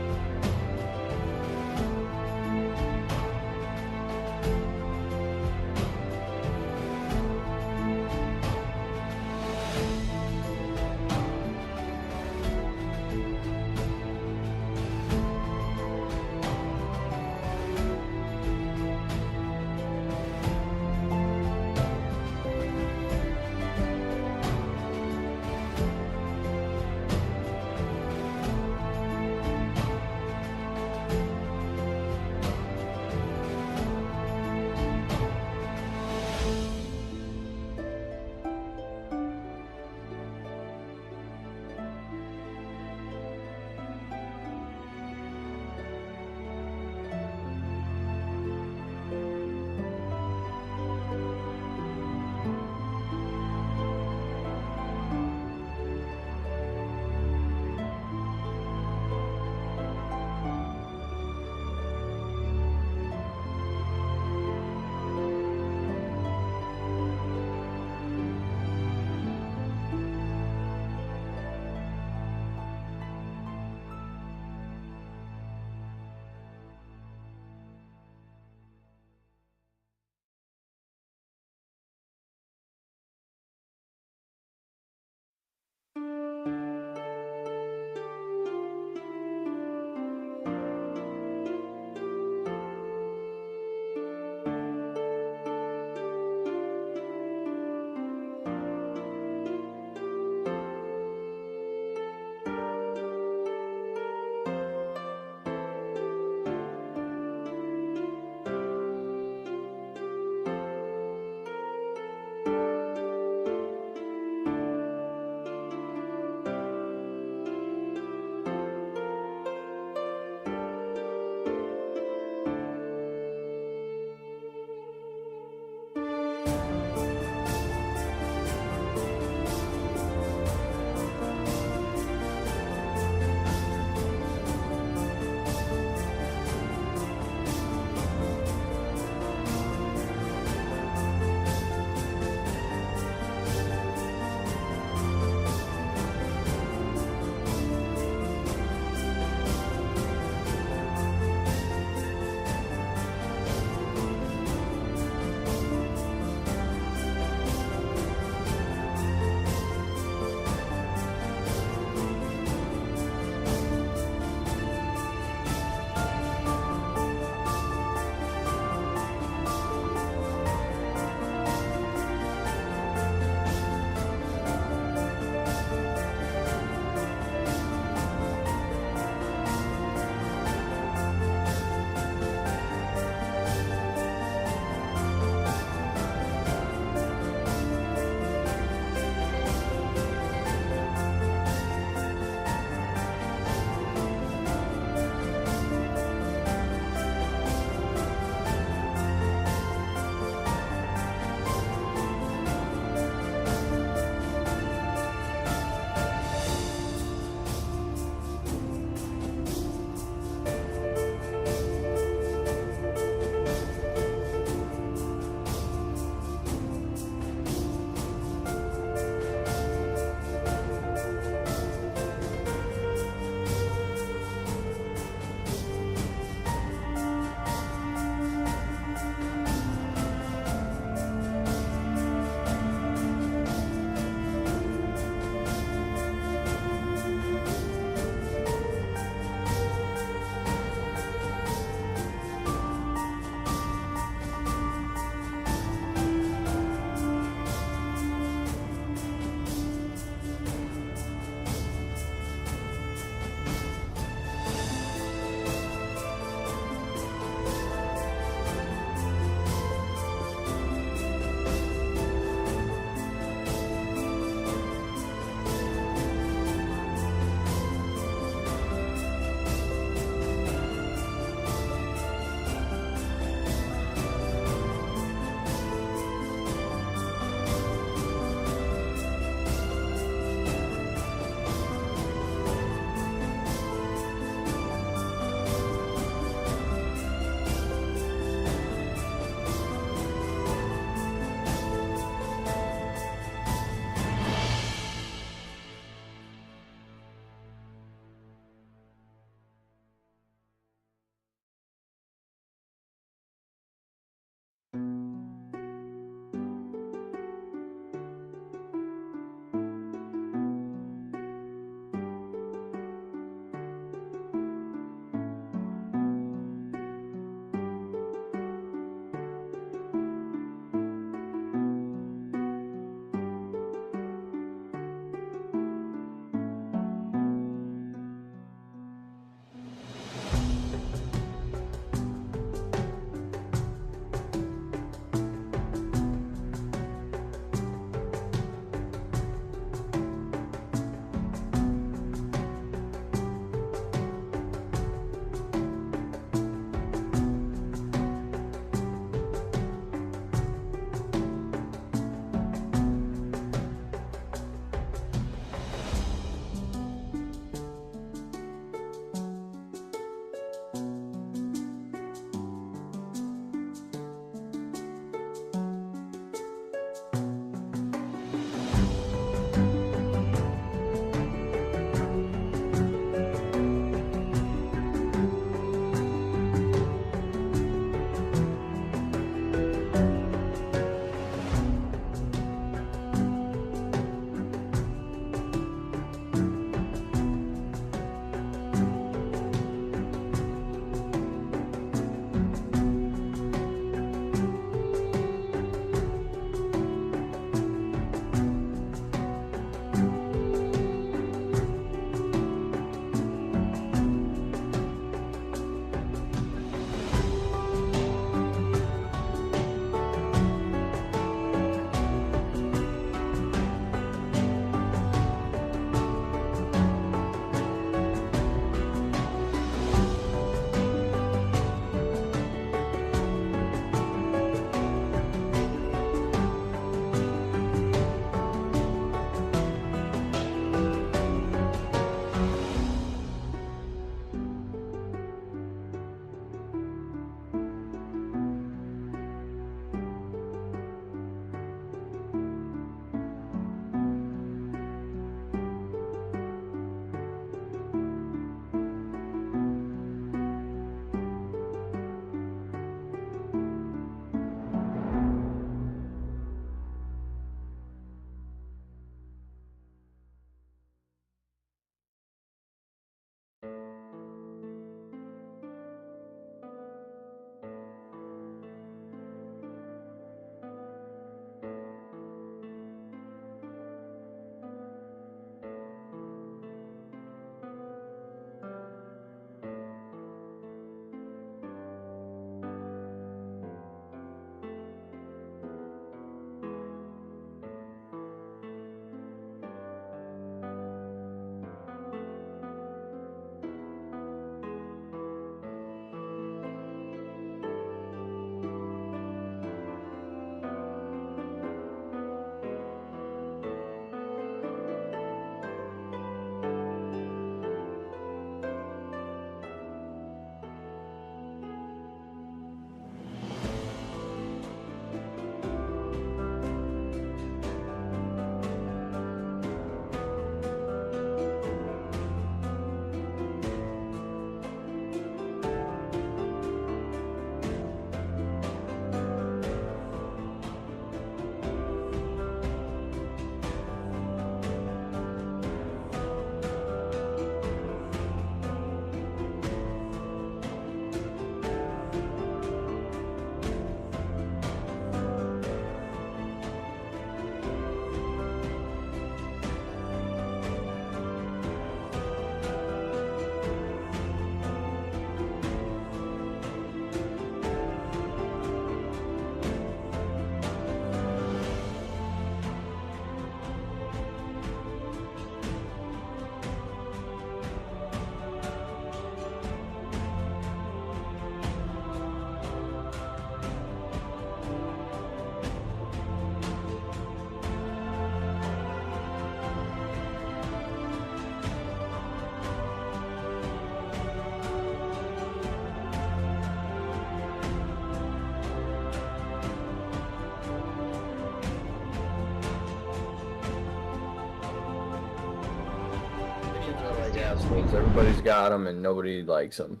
assholes. Everybody's got them, and nobody likes them.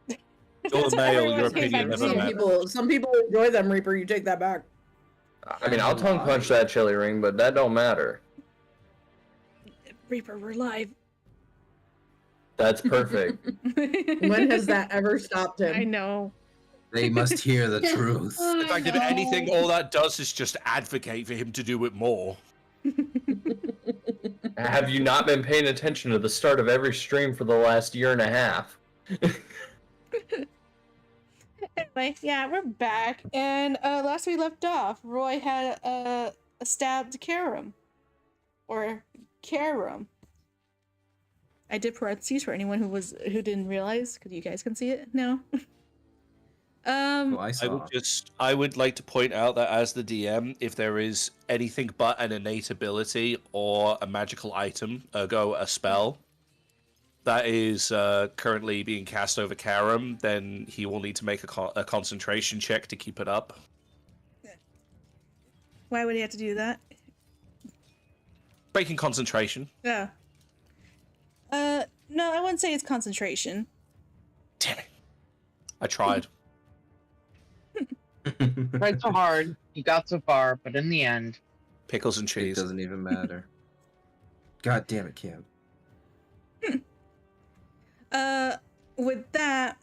You're the male, your Everyone's opinion feedback. never Some matters. people enjoy them, Reaper. You take that back. I mean, I'll tongue punch that chili ring, but that don't matter. Reaper, we're live. That's perfect. When has that ever stopped him? I know. They must hear the truth. In fact, if anything, all that does is just advocate for him to do it more. Have you not been paying attention to the start of every stream for the last year and a half? Anyway, yeah, we're back. And last we left off, Roy had a stabbed Karam. Or Karam. I did parentheses for anyone who didn't realize, because you guys can see it now. I would like to point out that as the DM, if there is anything but an innate ability or a magical item, ergo a spell, that is currently being cast over Karam, then he will need to make a concentration check to keep it up. Why would he have to do that? Breaking concentration. Yeah. No, I wouldn't say it's concentration. Damn it. I tried. Tried so hard, you got so far, but in the end, Pickles and cheese. It doesn't even matter. God damn it, Cam. With that,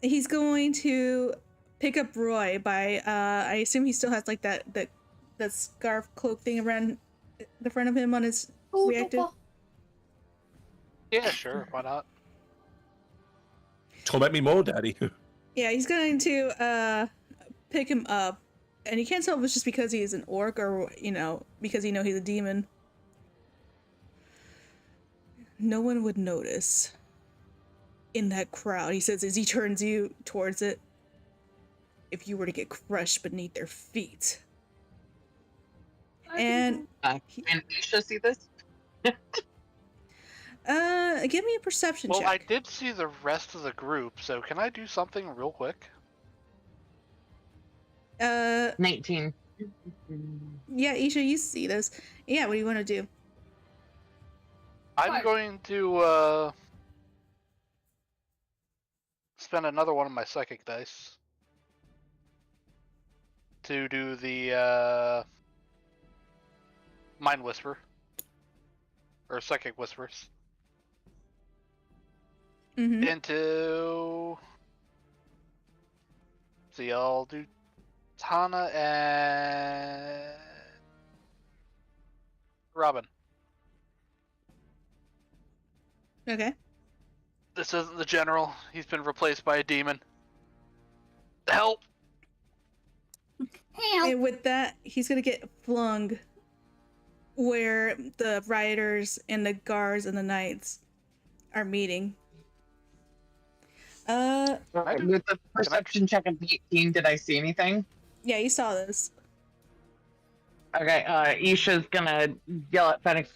he's going to pick up Roy by, I assume he still has like that scarf cloak thing around the front of him on his reactive. Yeah, sure. Why not? Torment me more, Daddy. Yeah, he's going to pick him up, and you can't tell if it's just because he's an orc or, because he's a demon. No one would notice in that crowd, he says as he turns you towards it, if you were to get crushed beneath their feet. And can Isha see this? Give me a perception Well, check. I did see the rest of the group, so can I do something real quick? 19. Yeah, Isha, you see this. Yeah, what do you want to do? I'm going to spend another one of my psychic dice to do the mind whisper or psychic whispers into. See, I'll do Tana and Robin. Okay. This isn't the general. He's been replaced by a demon. Help! And with that, he's gonna get flung where the rioters and the guards and the knights are meeting. With the perception check of 18, did I see anything? Yeah, you saw this. Okay, Isha's gonna yell at Phoenix,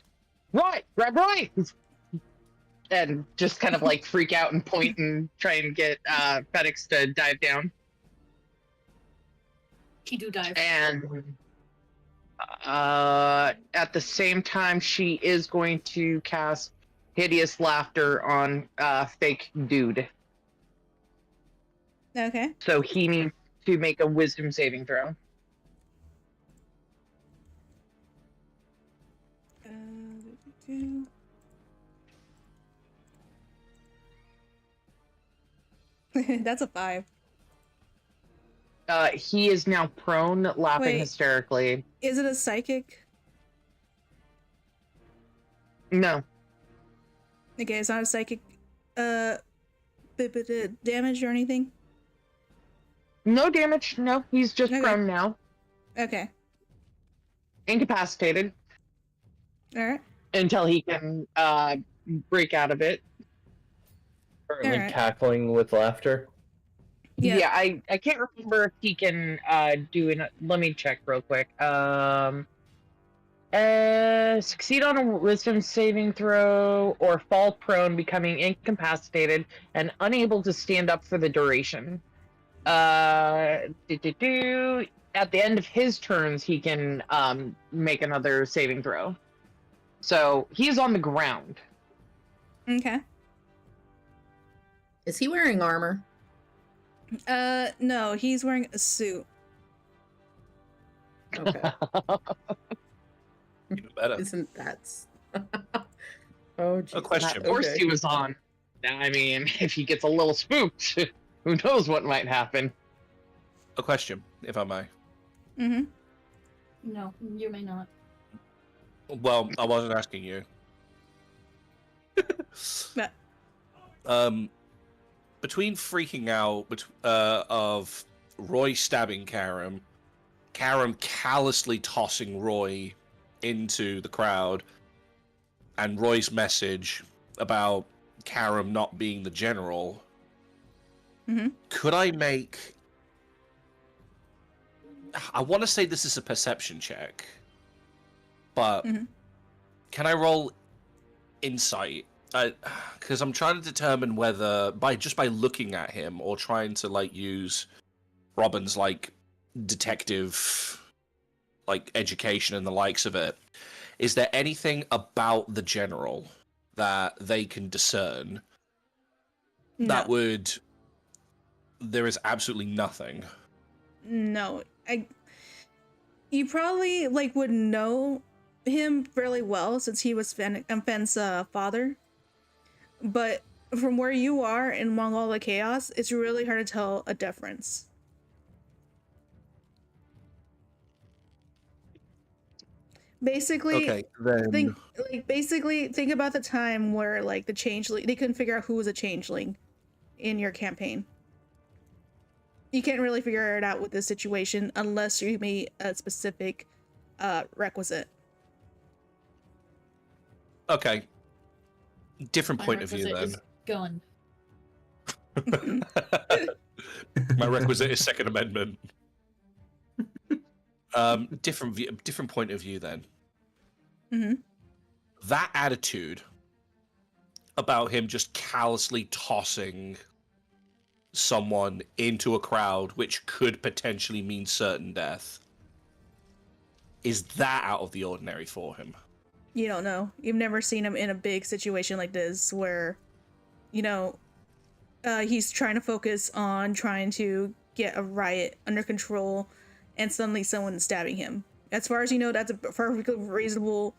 Roy! Grab Roy! And just kind of like freak out and point and try and get Phoenix to dive down. He do dive. And at the same time, she is going to cast Hideous Laughter on Fake Dude. Okay. So he needs to make a wisdom saving throw. That's a 5. He is now prone, laughing Wait. hysterically. Is it a psychic? No. Okay, it's not a psychic. Damage or anything? No damage. No, he's just Okay. prone now. Okay. Incapacitated. Alright. Until he can break out of it. Currently Alright. cackling with laughter. Yeah. I can't remember if he can do it. Let me check real quick. Succeed on a wisdom saving throw or fall prone, becoming incapacitated and unable to stand up for the duration. At the end of his turns, he can make another saving throw. So he's on the ground. Okay. Is he wearing armor? No, he's wearing a suit. Okay. Even better. Isn't that? Oh, geez. A question. Of course he was on. I mean, if he gets a little spooked, who knows what might happen. A question, if I may. Mm-hmm. No, you may not. Well, I wasn't asking you. But Between freaking out of Roy stabbing Karam callously tossing Roy into the crowd, and Roy's message about Karam not being the general, could I make... I want to say this is a perception check, but can I roll insight? Because I'm trying to determine whether by looking at him or trying to like use Robin's like detective like education and the likes of it, is there anything about the general that they can discern that would... There is absolutely nothing. No, you probably like would know him fairly well since he was Fen's father. But from where you are and among all the chaos, it's really hard to tell a difference. Basically, Okay, then... think about the time where like the changeling, they couldn't figure out who was a changeling in your campaign. You can't really figure it out with this situation unless you meet a specific requisite. Okay. Different My point of view requisite then. is gun. My requisite is Second Amendment. Different point of view then. That attitude about him just callously tossing someone into a crowd, which could potentially mean certain death, is that out of the ordinary for him? You don't know. You've never seen him in a big situation like this where, you know, he's trying to focus on trying to get a riot under control and suddenly someone's stabbing him. As far as you know, that's a perfectly reasonable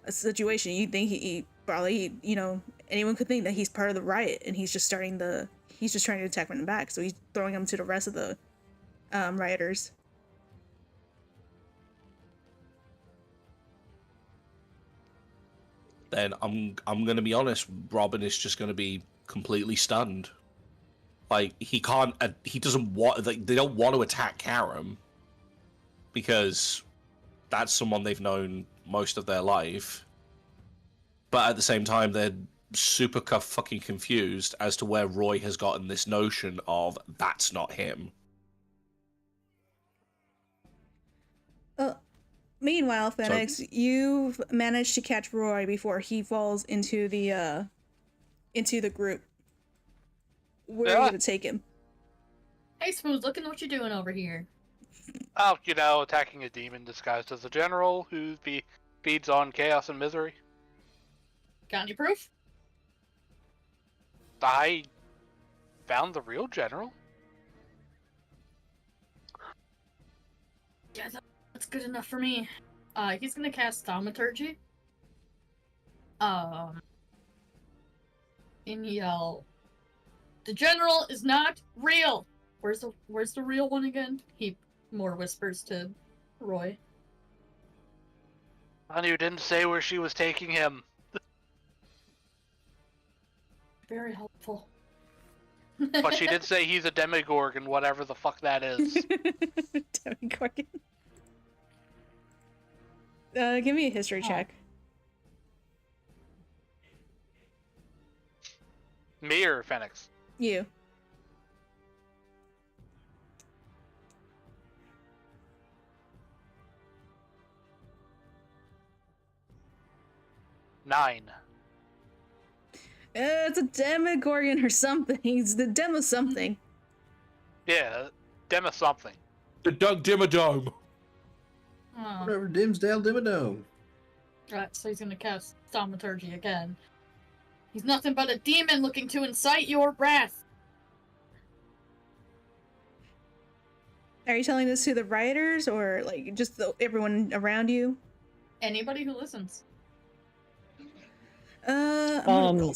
situation. You think he probably, you know, anyone could think that he's part of the riot and he's just trying to attack from the back. So he's throwing him to the rest of the rioters. Then I'm gonna be honest. Robin is just gonna be completely stunned. Like he doesn't want. Like, they don't want to attack Karam because that's someone they've known most of their life. But at the same time, they're super fucking confused as to where Roy has gotten this notion of that's not him. Meanwhile, Phoenix, you've managed to catch Roy before he falls into the group. Where are you gonna take him? Hey, Smooth, look at what you're doing over here. Oh, you know, attacking a demon disguised as a general who feeds on chaos and misery. Got any proof? I found the real general. Yeah, that's good enough for me. He's gonna cast Thaumaturgy. And yell, "The general is not real." Where's the real one again? He more whispers to Roy. Honey, you didn't say where she was taking him. Very helpful. But she did say he's a demigorgon, whatever the fuck that is. Demigorgon. Give me a history check. Me or Phoenix? You. Nine. It's a demigorgon or something. It's the demo something. Yeah, demo something. The Doug Dimmadome. Oh. Whatever, Dimsdale Dimmadome. Right, so he's gonna cast Thaumaturgy again. He's nothing but a demon looking to incite your wrath. Are you telling this to the rioters or like just everyone around you? Anybody who listens. I'm gonna roll.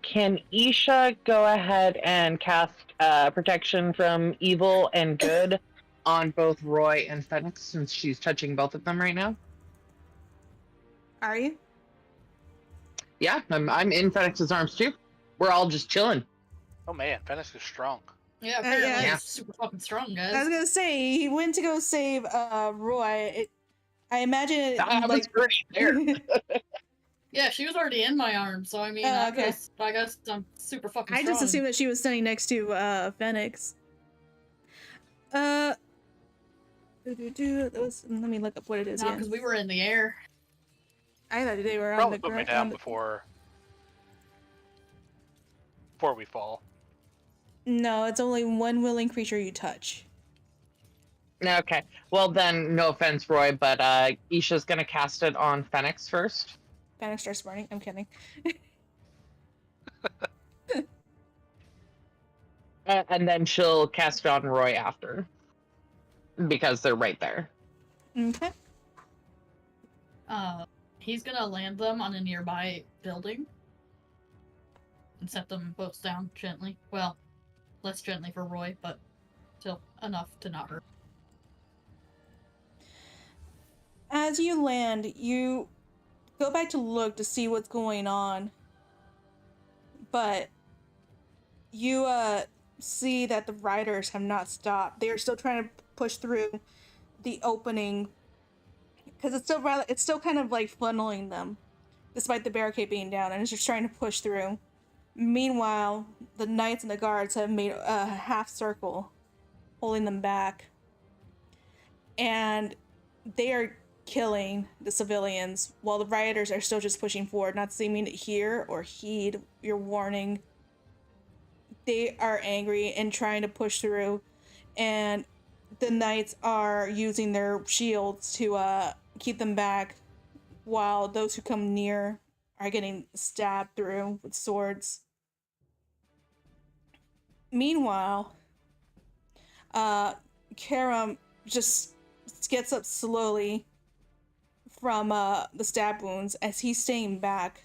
Can Isha go ahead and cast protection from evil and good on both Roy and Phoenix since she's touching both of them right now? Are you? Yeah, I'm in Phoenix's arms too. We're all just chilling. Oh man, Fenix is strong. Yeah, apparently yeah. he's super fucking strong, guys. I was gonna say he went to go save Roy. I imagine it, I was already there. Yeah, she was already in my arms, so I mean, Oh, okay. I guess I'm super fucking I strong. just assumed that she was standing next to Phoenix. Let me look up what it is. No, again. because we were in the air. I thought they were on Probably the put me ground. down before we fall. No, it's only one willing creature you touch. Okay. Well then, no offense, Roy, but Isha's gonna cast it on Phoenix first. Phoenix starts burning. I'm kidding. And then she'll cast it on Roy after. Because they're right there. Okay. He's gonna land them on a nearby building. And set them both down gently. Well, less gently for Roy, but still enough to not hurt. As you land, you go back to look to see what's going on. But you see that the riders have not stopped. They are still trying to push through the opening because it's still kind of like funneling them despite the barricade being down, and it's just trying to push through. Meanwhile, the knights and the guards have made a half circle holding them back, and they are killing the civilians while the rioters are still just pushing forward, not seeming to hear or heed your warning. They are angry and trying to push through, and the knights are using their shields to keep them back, while those who come near are getting stabbed through with swords. Meanwhile, Karam just gets up slowly from the stab wounds as he's staying back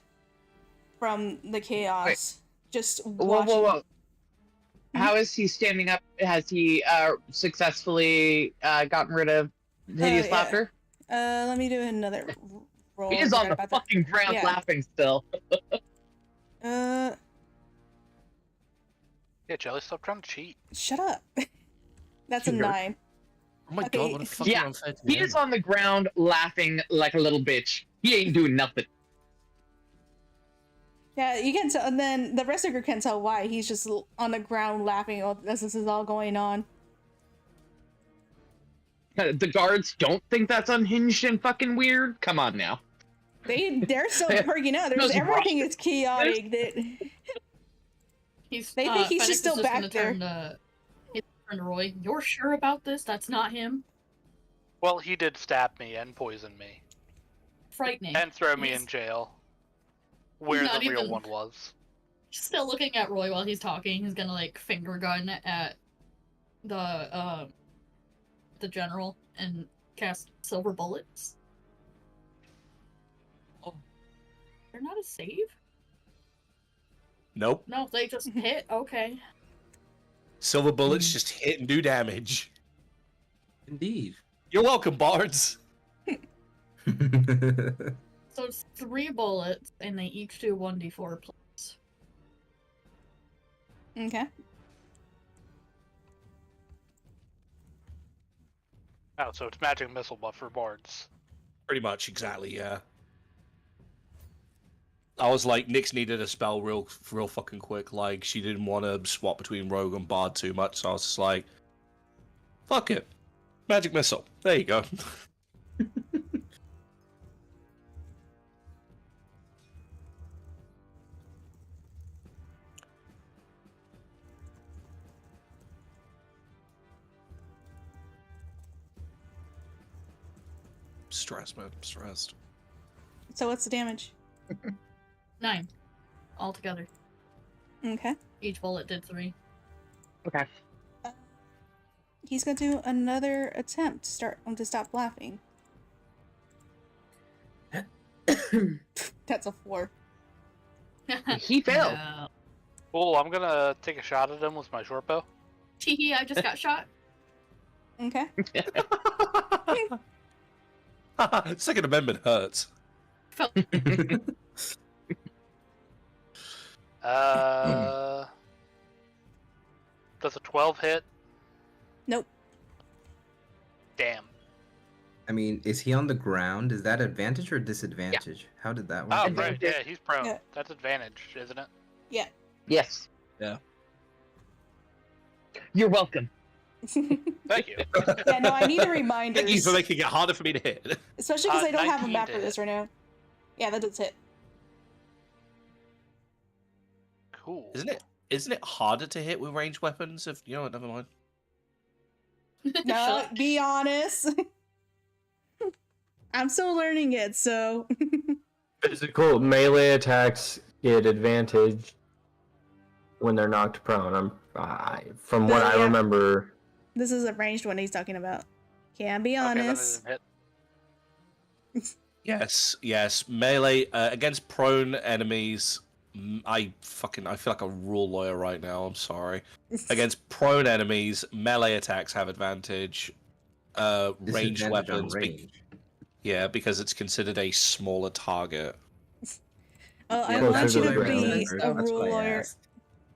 from the chaos. Wait. Just Whoa, watching. whoa. How is he standing up? Has he successfully gotten rid of hideous yeah. laughter? Let me do another roll. He is on the About fucking ground Yeah. laughing still. that. Yeah, Jelly, stop trying to cheat. Shut up. That's a Sure. 9. Oh my Okay. god, what a fucking Yeah, unfair he is on the ground laughing like a little bitch. He ain't doing nothing. Yeah, you can tell, and then the rest of you can tell why. He's just on the ground laughing as this is all going on. The guards don't think that's unhinged and fucking weird? Come on now. They're still freaking out. Those Everything is chaotic. They They think he's just still back there. He's turn to Roy. You're sure about this? That's not him? Well, he did stab me and poison me. Frightening. And throw me in jail. Where not the real even- one was. Still looking at Roy while he's talking. He's gonna like finger gun at the general and cast silver bullets. Oh. They're not a save? Nope. No, they just hit. Okay. Silver bullets just hit and do damage. Indeed. You're welcome, bards. So it's 3 bullets, and they each do 1d4 plus. Okay. Oh, so it's magic missile buff for bards. Pretty much, exactly, yeah. I was like, Nyx needed a spell real fucking quick. Like, she didn't want to swap between rogue and bard too much, so I was just like, fuck it. Magic missile. There you go. Stressed, man. Stressed. So what's the damage? 9 altogether. Okay. Each bullet did 3. Okay. He's gonna do another attempt to stop laughing. That's a 4. He failed. No. Cool, I'm gonna take a shot at him with my short bow. Teehee, I just got shot. Okay. Second Amendment hurts. Does a 12 hit? Nope. Damn. I mean, is he on the ground? Is that advantage or disadvantage? How did that work? Oh, Advantage. right, yeah, he's prone. Yeah. That's advantage, isn't it? Yeah. Yes. Yeah. You're welcome. Thank you. Yeah, no, I need a reminder. Thank you for making it harder for me to hit. Especially because I don't have a 19 map to for this hit. right now. Yeah, that does hit. Cool. Isn't it harder to hit with ranged weapons? If you know what, never mind. No, Shut- be honest. I'm still learning it, so. Physical melee attacks get advantage when they're knocked prone. From what I Yeah. remember. This is a ranged one he's talking about. Can't be Okay, that honest. doesn't hit. Yes. Melee against prone enemies. I feel like a rule lawyer right now. I'm sorry. Against prone enemies, melee attacks have advantage. Ranged Disadvantage on weapons. range. Yeah, because it's considered a smaller target. Oh, I Yeah, want that's you what to I be remembered. a That's rule why I lawyer. asked.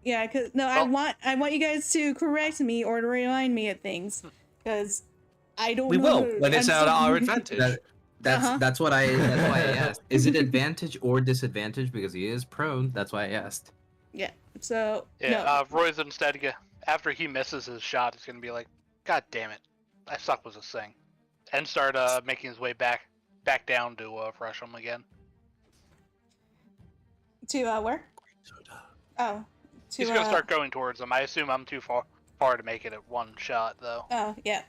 Yeah, cause no, I want you guys to correct me or to remind me of things, because I don't. We know will when it's out our advantage. That's why I asked. Is it advantage or disadvantage? Because he is prone. That's why I asked. Yeah. So Yeah, no. Roy's instead, after he misses his shot, he's gonna be like, God damn it, I suck with this thing. And start making his way back down to rush him again. To where? Oh. To, He's gonna start going towards him. I assume I'm too far to make it at one shot, though. Oh yeah.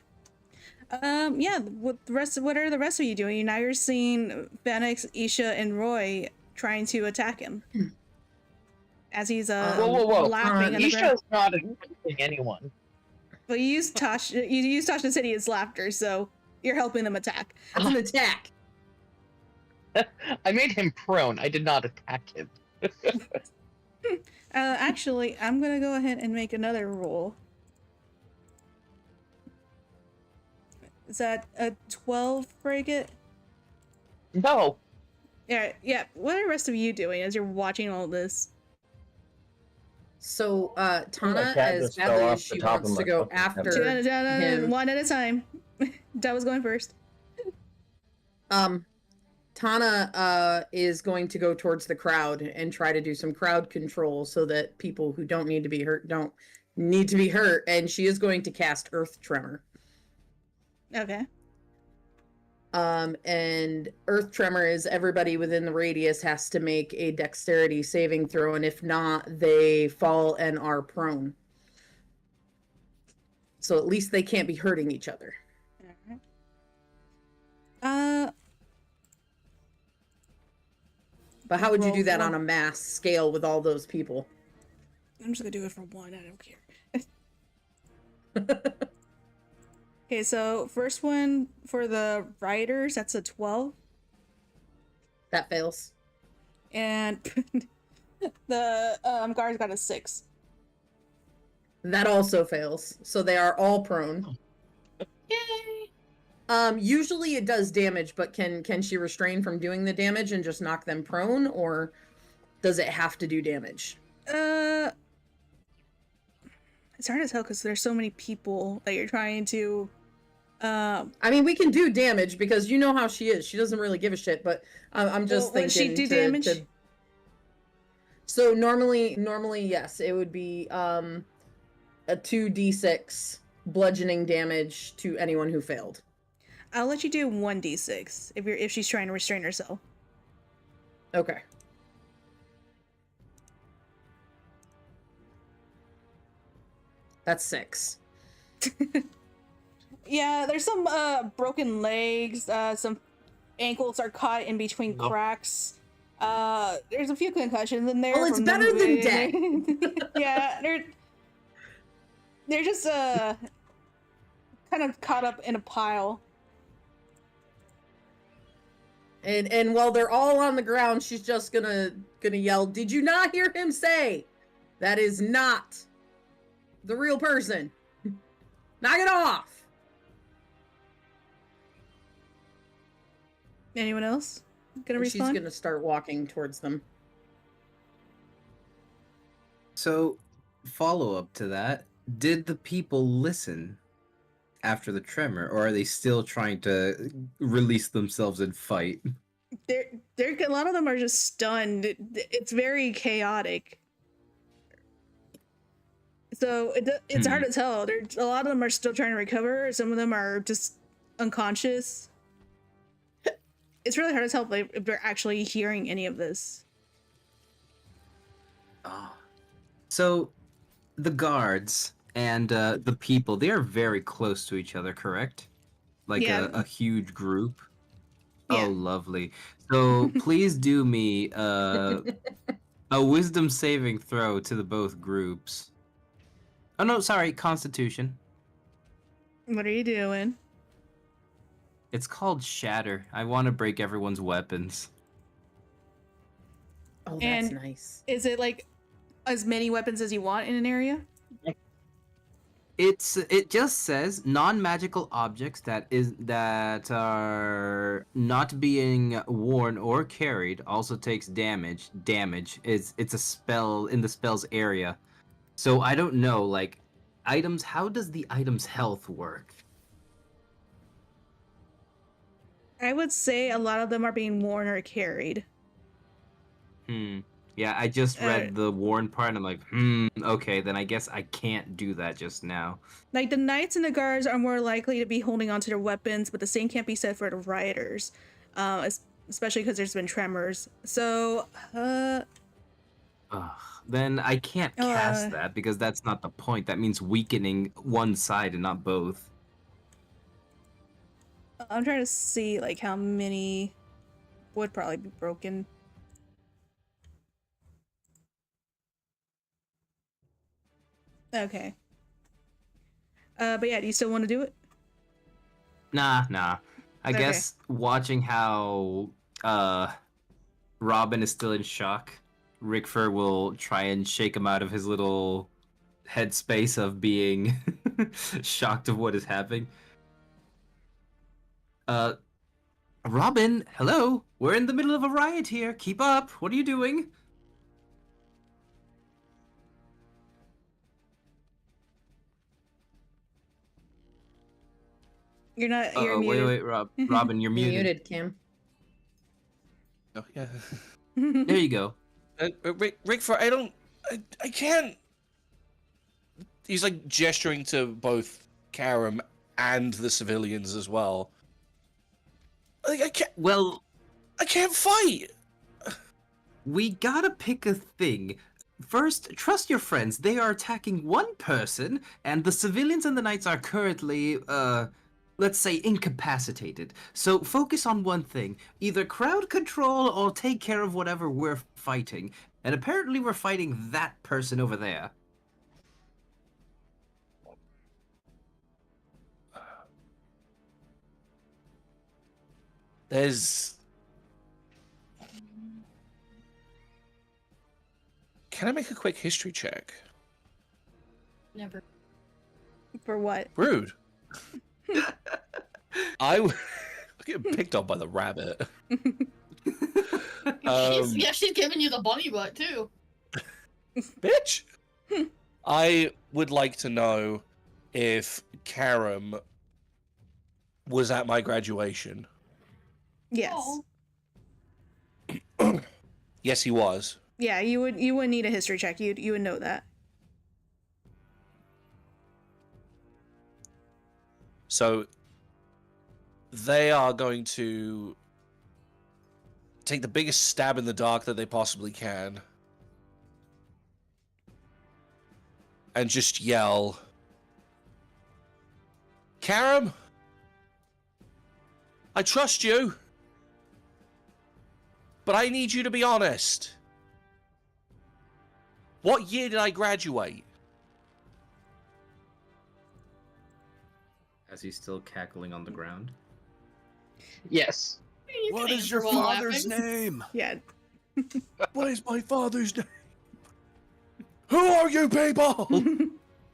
Yeah. What are the rest of you doing? Now you're seeing Phoenix, Isha, and Roy trying to attack him. As he's Whoa. laughing on the ground. Isha's not attacking anyone. But you use Tasha City as laughter, so you're helping them attack. That's an attack. I made him prone. I did not attack him. Actually, I'm gonna go ahead and make another roll. Is that a 12 break it? No. Yeah. What are the rest of you doing as you're watching all this? So, Tana, My cat as just fell badly off as the she top of wants my to go fucking after him, One at a time. That was going first. Tana is going to go towards the crowd and try to do some crowd control so that people who don't need to be hurt don't need to be hurt, and she is going to cast Earth Tremor. Okay. And Earth Tremor is everybody within the radius has to make a dexterity saving throw, and if not, they fall and are prone. So at least they can't be hurting each other. But how would you do that on a mass scale with all those people? I'm just gonna do it for one. I don't care. Okay, so first one for the riders, that's a 12. That fails. And the guards got a 6. That also fails. So they are all prone. Yay! Usually it does damage, but can she refrain from doing the damage and just knock them prone, or does it have to do damage? It's hard to tell because there's so many people that you're trying to. I mean, we can do damage because you know how she is. She doesn't really give a shit. But I'm just Will thinking. she do damage? So normally, yes, it would be a 2d6 bludgeoning damage to anyone who failed. I'll let you do 1d6 if she's trying to restrain herself. Okay. That's 6. Yeah, there's some broken legs, some ankles are caught in between Nope. cracks. There's a few concussions in there. Well, it's from better them than moving. dead. Yeah, they're just kind of caught up in a pile. And while they're all on the ground, she's just gonna yell, "Did you not hear him say that is not the real person? Knock it off!" Anyone else gonna And respond? she's gonna start walking towards them. So, follow up to that: did the people listen after the tremor, or are they still trying to release themselves and fight? They're a lot of them are just stunned. It's very chaotic. So it's hard to tell. A lot of them are still trying to recover. Some of them are just unconscious. It's really hard to tell if they're actually hearing any of this. Oh. So, the guards and the people, they are very close to each other, correct? Like Yeah. a huge group? Yeah. Oh, lovely. So, please do me a wisdom saving throw to the both groups. Oh, no, sorry, Constitution. What are you doing? It's called Shatter. I want to break everyone's weapons. Oh, that's And- nice. Is it like as many weapons as you want in an area? It just says non-magical objects that are not being worn or carried also takes damage. It's a spell in the spell's area. So I don't know, like items, how does the item's health work? I would say a lot of them are being worn or carried. Yeah, I just read the worn part and I'm like, okay, then I guess I can't do that just now. Like the knights and the guards are more likely to be holding onto their weapons, but the same can't be said for the rioters, especially because there's been tremors. So, Then I can't cast that because that's not the point. That means weakening one side and not both. I'm trying to see like how many would probably be broken. Okay. But yeah, do you still want to do it? Nah. I Okay. guess watching how Robin is still in shock, Rickfur will try and shake him out of his little headspace of being shocked of what is happening. Robin, hello. We're in the middle of a riot here. Keep up. What are you doing? You're not. You're muted. Wait, Robin, you're You're muted. muted, Kim. Oh, yeah. There you go. Rickford, I can't. He's like gesturing to both Karam and the civilians as well. Like, I can't. Well, I can't fight. we gotta pick a thing. First, trust your friends. They are attacking one person, and the civilians and the knights are currently, let's say, incapacitated. So focus on one thing. Either crowd control or take care of whatever we're fighting. And apparently we're fighting that person over there. There's. Can I make a quick history check? Never. For what? Rude. I'm getting picked on by the rabbit. She's giving you the bunny butt too. Bitch. I would like to know if Karam was at my graduation. Yes. Oh. Yes, he was. Yeah, you would need a history check. You would know that. So they are going to take the biggest stab in the dark that they possibly can and just yell, Karam, I trust you. But I need you to be honest. What year did I graduate? As he's still cackling on the ground. Yes. You What can is your answer while father's laughing. name? Yeah. What is my father's name? Who are you people?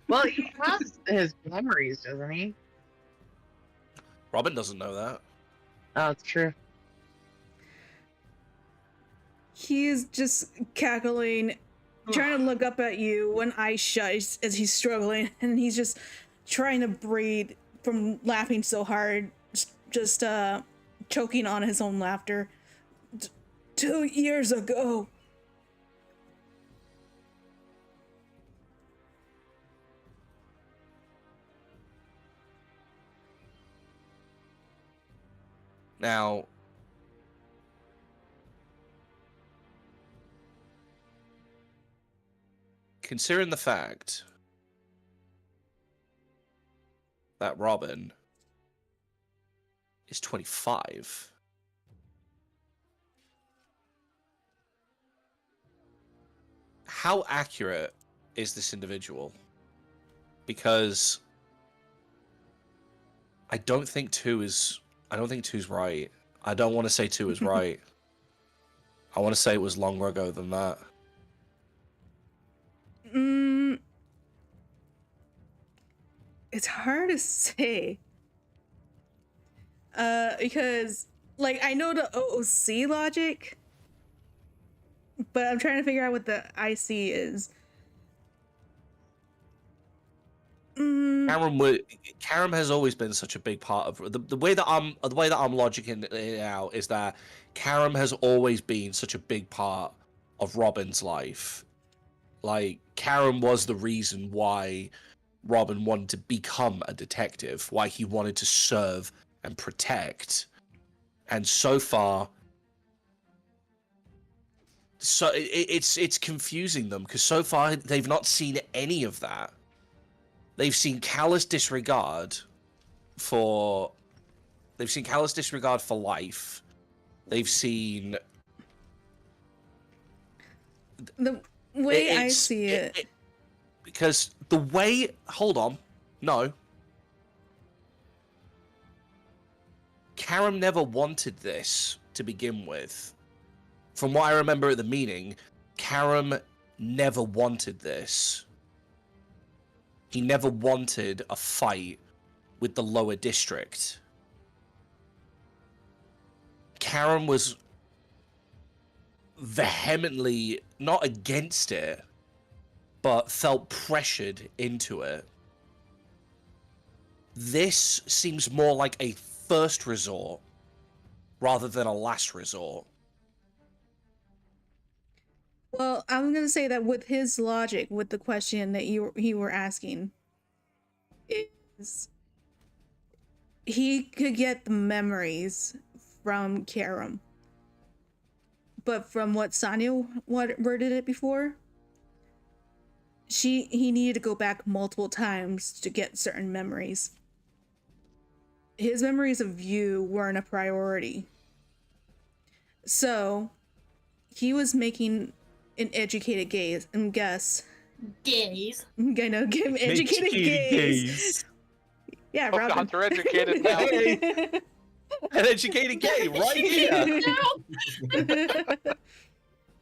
Well, he has his memories, doesn't he? Robin doesn't know that. Oh, that's true. He's just cackling, trying to look up at you, one eye shut as he's struggling, and he's just trying to breathe from laughing so hard, just choking on his own laughter. 2 years ago. Now, considering the fact that Robin is 25, how accurate is this individual? Because I don't think two's right. I don't want to say 2 is right. I want to say it was longer ago than that. It's hard to say. Because, like, I know the OOC logic, but I'm trying to figure out what the IC is. Karam has always been such a big part of the way that I'm logicking it out is that Karam has always been such a big part of Robin's life. Like, Karam was the reason why Robin wanted to become a detective, why he wanted to serve and protect. And so far, it's confusing them because so far they've not seen any of that. They've seen callous disregard for life. They've seen The way I see it. Because the way... Hold on. No. Karam never wanted this to begin with. From what I remember at the meeting, Karam never wanted this. He never wanted a fight with the lower district. Karam was vehemently not against it, but felt pressured into it. This seems more like a first resort rather than a last resort. Well, I'm gonna say that with his logic, with the question that you were asking, is he could get the memories from Karam, but from what Sonya worded it before, he needed to go back multiple times to get certain memories. His memories of you weren't a priority, so he was making an educated guess. Gaze. I know, give him educated gaze. Yeah, Oh Robin. God, they're educated now. An educated gay right here.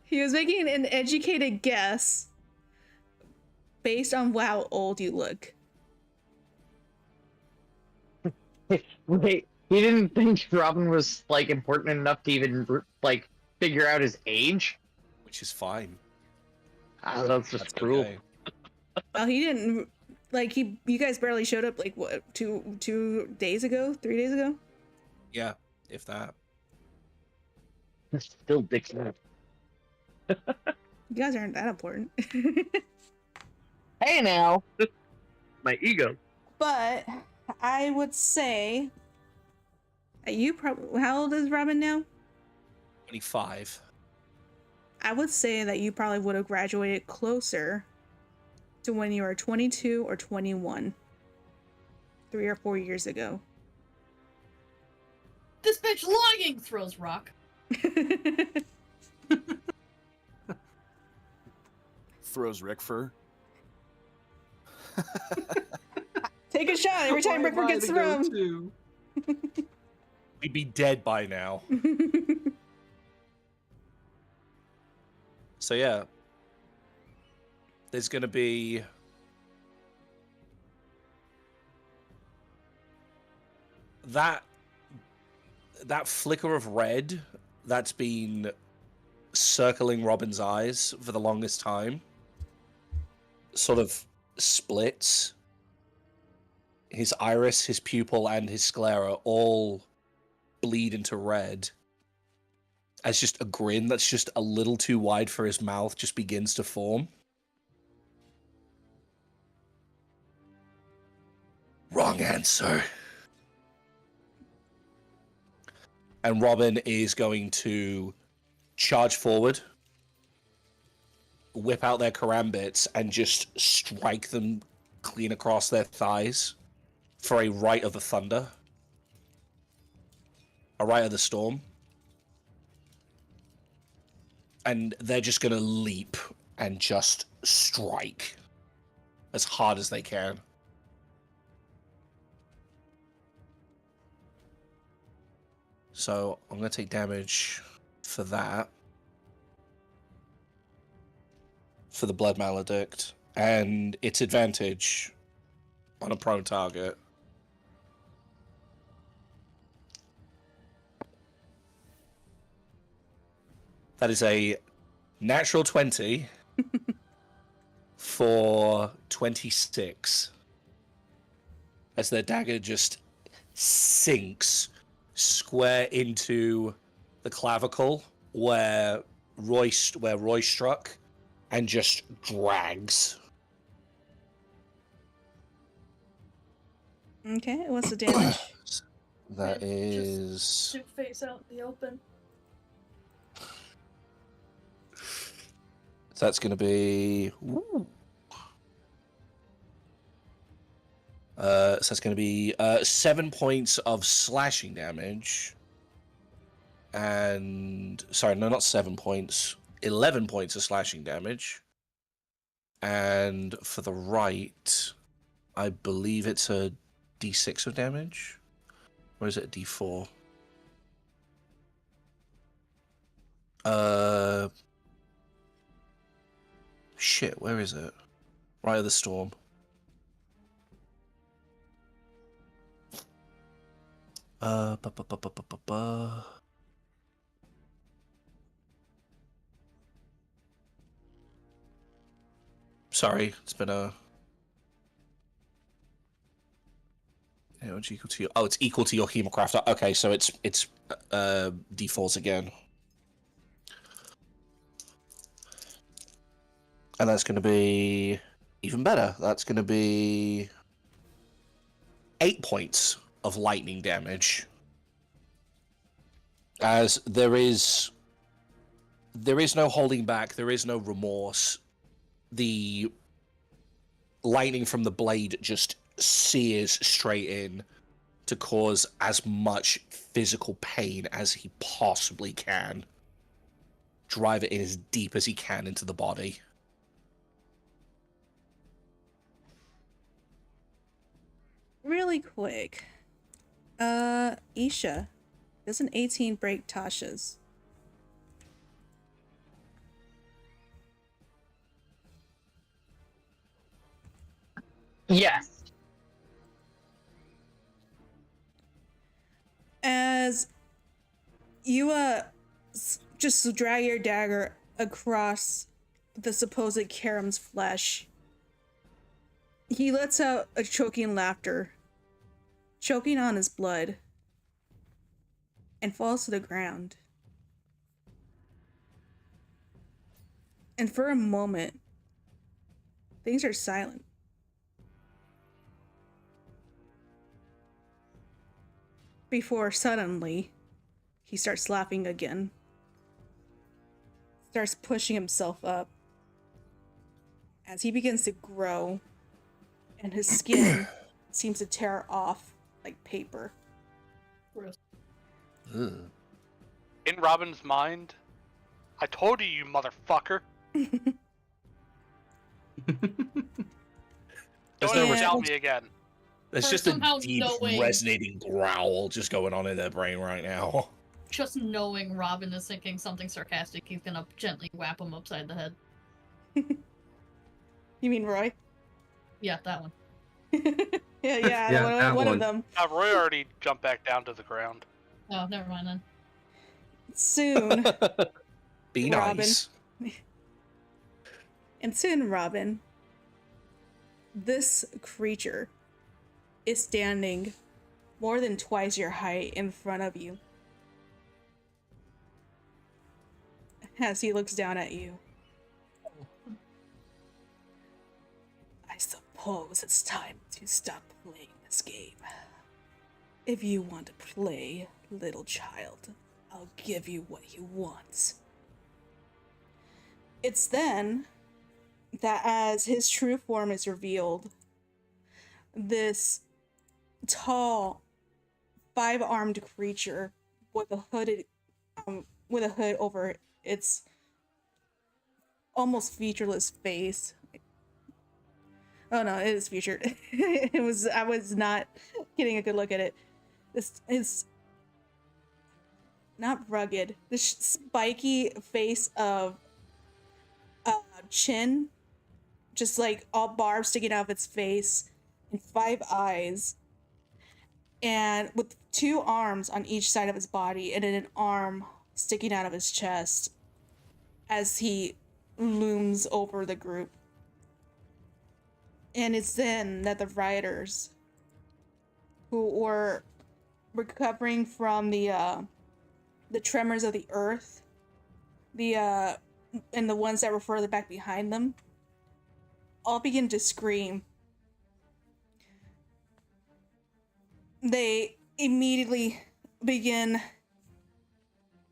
He was making an educated guess based on how old you look. Wait, he didn't think Robin was, like, important enough to even, like, figure out his age? Which is fine. That's just cruel. Okay. Oh, he didn't, like, you guys barely showed up, like, what, 2 days ago? 3 days ago? Yeah, if that. That's still dick move. You guys aren't that important. Hey now! My ego. But I would say you probably, how old is Robin now? 25. I would say that you probably would have graduated closer to when you were 22 or 21, 3 or 4 years ago. This bitch lying, throws rock. throws Rickfur. Take a shot every time Why Rickford am I gets the thrown. go-to? We'd be dead by now. So yeah, there's gonna be that flicker of red that's been circling Robin's eyes for the longest time sort of splits. His iris, his pupil, and his sclera all bleed into red as just a grin that's just a little too wide for his mouth just begins to form. Wrong answer. And Robin is going to charge forward, whip out their karambits, and just strike them clean across their thighs for a Rite of the Thunder. A Rite of the Storm. And they're just going to leap and just strike as hard as they can. So I'm going to take damage for that. For the Blood Maledict. And its advantage on a prone target. That is a natural 20 for 26. As their dagger just sinks square into the clavicle where Roy struck and just drags. Okay, what's the damage? That is... Shoot face out in the open. So that's going to be... so that's going to be 7 points of slashing damage. And... Sorry, no, not 7 points. 11 points of slashing damage. And for the right, I believe it's a d6 of damage. Or is it a d4? Shit, where is it? Rite of the Storm. Sorry, it's been a... Damage equal to your... Oh, it's equal to your Hemocraft. Okay, so it's d4s again. And that's going to be even better. That's going to be 8 points of lightning damage. As there is no holding back, there is no remorse. The lightning from the blade just sears straight in to cause as much physical pain as he possibly can. Drive it in as deep as he can into the body. Really quick. Isha, does an 18 break Tasha's? Yes. As you just drag your dagger across the supposed Karam's flesh, he lets out a choking laughter, choking on his blood, and falls to the ground. And for a moment, things are silent. Before suddenly, he starts laughing again. Starts pushing himself up. As he begins to grow, and his skin seems to tear off like paper. Gross. Ugh. In Robin's mind, I told you, you motherfucker. Don't no ever Yeah. shout me again. There's Or just a somehow deep, knowing- resonating growl just going on in their brain right now. Just knowing Robin is thinking something sarcastic, he's gonna gently whap him upside the head. You mean Roy? Yeah, that one. yeah, Yeah, that one of one. them. Roy already jumped back down to the ground. Oh, never mind then. Soon. Be Robin. nice. And soon, Robin, this creature is standing more than twice your height in front of you. As he looks down at you. I suppose it's time to stop playing this game. If you want to play, little child, I'll give you what you want. It's then that as his true form is revealed, this tall, 5-armed creature with a hooded, with a hood over its almost featureless face. Oh no, it is featured. I was not getting a good look at it. This is not rugged. This spiky face of chin, just like all barbs sticking out of its face, and 5 eyes, and with 2 arms on each side of his body, and then an arm sticking out of his chest as he looms over the group. And it's then that the rioters, who were recovering from the tremors of the earth, and the ones that were further back behind them, all begin to scream. They immediately begin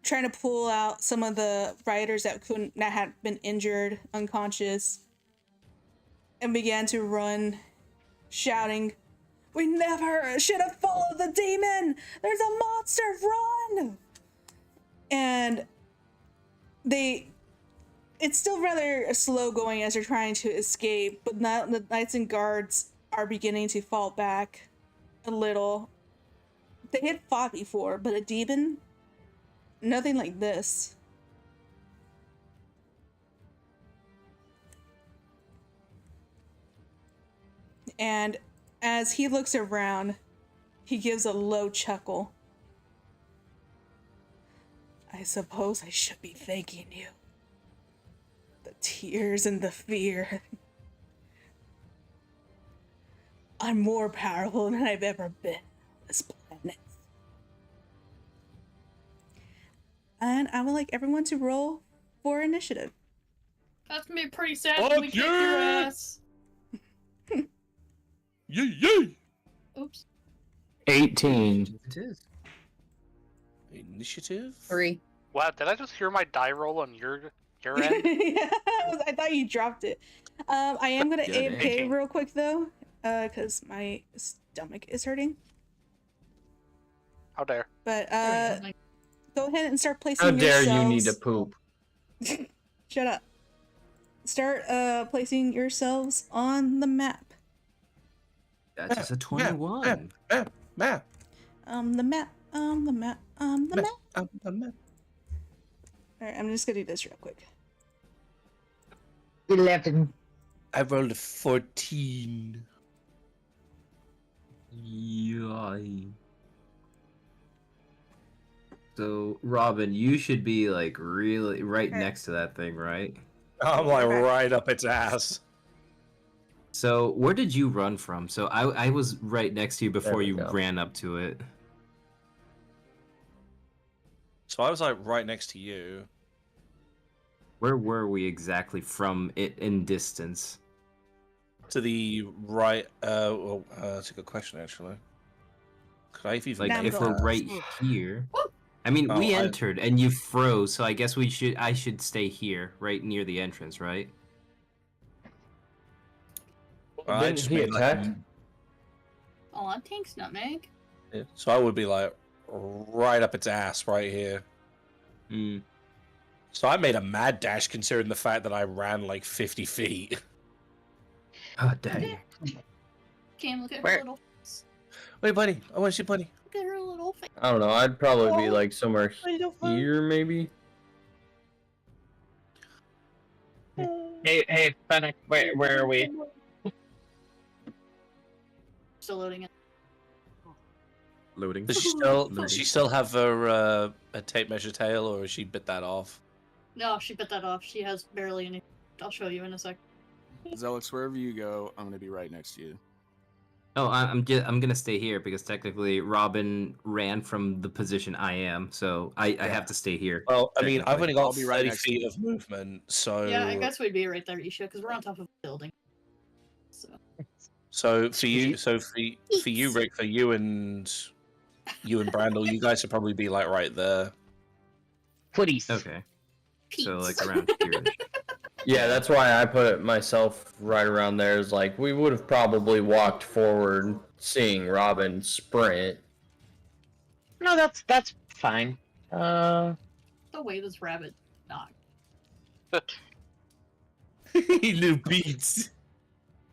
trying to pull out some of the rioters that had been injured, unconscious, and began to run, shouting, "We never should have followed the demon! There's a monster! Run!" And it's still rather slow going as they're trying to escape, but now the knights and guards are beginning to fall back a little. They had fought before, but a demon? Nothing like this. And as he looks around, he gives a low chuckle. I suppose I should be thanking you. The tears and the fear. I'm more powerful than I've ever been on this planet. And I would like everyone to roll for initiative. That's gonna be pretty sad when we kick your ass. Yay! Oops. 18. It is. Initiative? 3. Wow, did I just hear my die roll on your end? Yeah, I thought you dropped it. I am gonna Yeah, AFK real quick though, because my stomach is hurting. How dare. But There we go ahead and start placing How dare you need to yourselves- poop? Shut up. Start placing yourselves on the map. That is a 21. Map. The map. The map. The map. Alright, I'm just gonna do this real quick. 11. I rolled a 14. Yay. So, Robin, you should be like really right Okay. next to that thing, right? I'm like Okay. right up its ass. So, where did you run from? So, I was right next to you before we you go. ran up to it. So I was like right next to you. Where were we exactly from it in distance? To the right. That's a good question, actually. Could I have even Like, Now if go. we're right here. I mean, Oh, we I- entered and you froze, so I guess I should stay here, right near the entrance, right? I Didn't just he mean, like, attack? Aw, thanks, Nutmeg. yeah, so I would be like right up its ass right here. Hmm. So I made a mad dash considering the fact that I ran like 50 feet. Oh, dang. Can't look at her Where- little face. Wait, buddy. I want to see buddy. Look at her little face. I don't know. I'd probably be Oh, like somewhere here, maybe. Hey, Fennec, where are we? Still loading it. Loading. Does she still have her a tape measure tail, or has she bit that off? No, she bit that off. She has barely any. I'll show you in a sec. Zelix, wherever you go, I'm gonna be right next to you. Oh, I'm gonna stay here because technically Robin ran from the position I am, so I have to stay here. Well, I mean, I've only I'll got be right 30 next to feet you. of movement, so Yeah, I guess we'd be right there, Isha, because we're on top of a building. so for you, Rick, for you and Brandel, you guys should probably be like right there. Please. Okay, so Pete's. like around here. Yeah, that's why I put it myself right around there. Is like we would have probably walked forward, seeing Robin sprint. No, that's fine. The way this rabbit knocked. Little beats.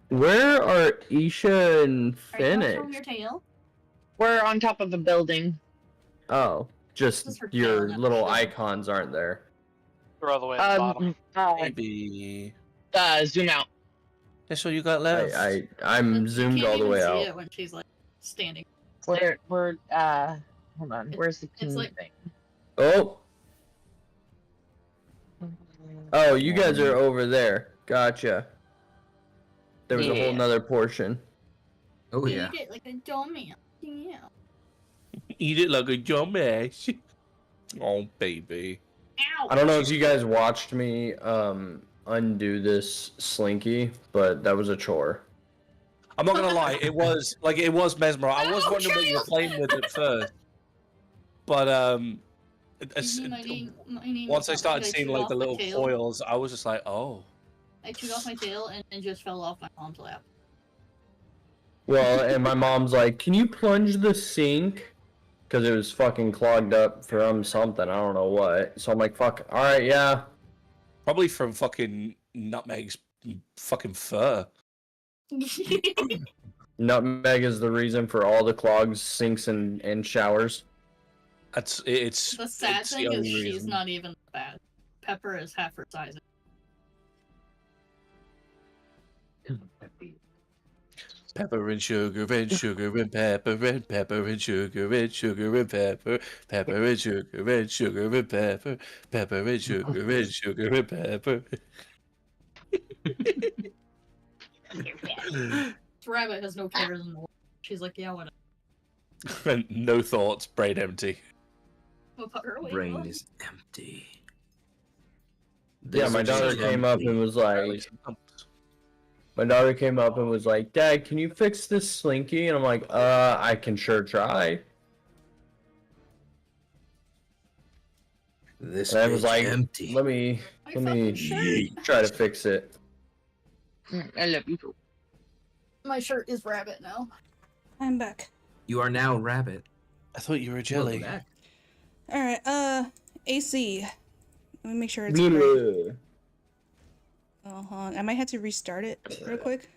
Where are Isha and Are you Phoenix? from your tail? We're on top of the building. Oh, This just is her your tail, little not her. icons aren't there. They're all the way at the bottom. Maybe. Zoom out. That's all you got left. I'm You zoomed can't all the even way see out. it when she's like standing. We're hold on. Where's the It's key like- thing? Oh, oh, you guys are over there. Gotcha. There was a Yeah. whole nother portion. Oh yeah. Eat it like a dummy. Yeah. Eat it like a dumbass. Oh, baby. Ow. I don't know if you guys watched me undo this slinky, but that was a chore. I'm not gonna lie, it was mesmerizing. I was wondering what you were playing with at first, but once I started seeing like the little coils, I was just like, oh. I chewed off my tail and it just fell off my mom's lap. Well, and my mom's like, "Can you plunge the sink?" Because it was fucking clogged up from something. I don't know what. So I'm like, "Fuck. All right, yeah." Probably from fucking Nutmeg's fucking fur. Nutmeg is the reason for all the clogs, sinks, and showers. It's The sad it's the thing is only she's reason. not even bad. Pepper is half her size. Pepper and sugar and sugar and pepper and pepper and sugar and sugar and pepper, pepper and sugar and sugar and pepper, pepper and sugar and sugar and pepper. This rabbit has no cares in the world. She's like, yeah, whatever. And no thoughts, brain empty. We'll put her away. Brain Well, is empty. Yeah, my daughter came up and was like, "Dad, can you fix this slinky?" And I'm like, I can sure try." This And I was bitch like, empty. let me fucking shirt. try to fix it. I love you too. My shirt is rabbit now. I'm back. You are now rabbit. I thought you were a jelly. Welcome back. All right. AC. Let me make sure it's correct. Hold on. I might have to restart it real quick.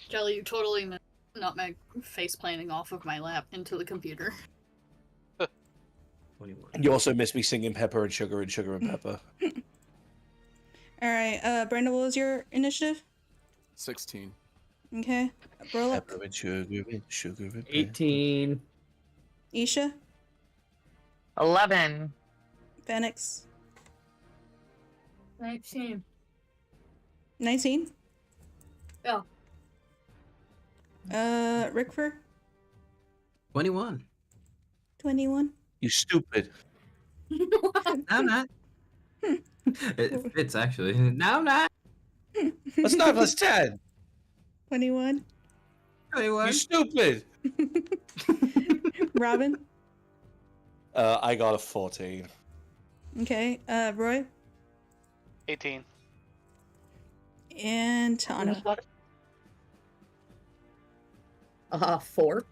Jelly, you totally missed Nutmeg face planting off of my lap into the computer. 21. You also missed me singing pepper and sugar and sugar and pepper. All right. Brenda, what was your initiative? 16. Okay. Burlap. Pepper and sugar and pepper. 18. Isha. 11. Phoenix. 19. 19. Yeah. Rickford. 21. 21. You stupid. I'm not. It fits actually. No, I'm not. That's 9 plus 10. 21. 21. You stupid. Robin. I got a 14. Okay. Roy. 18. And Tana. 4.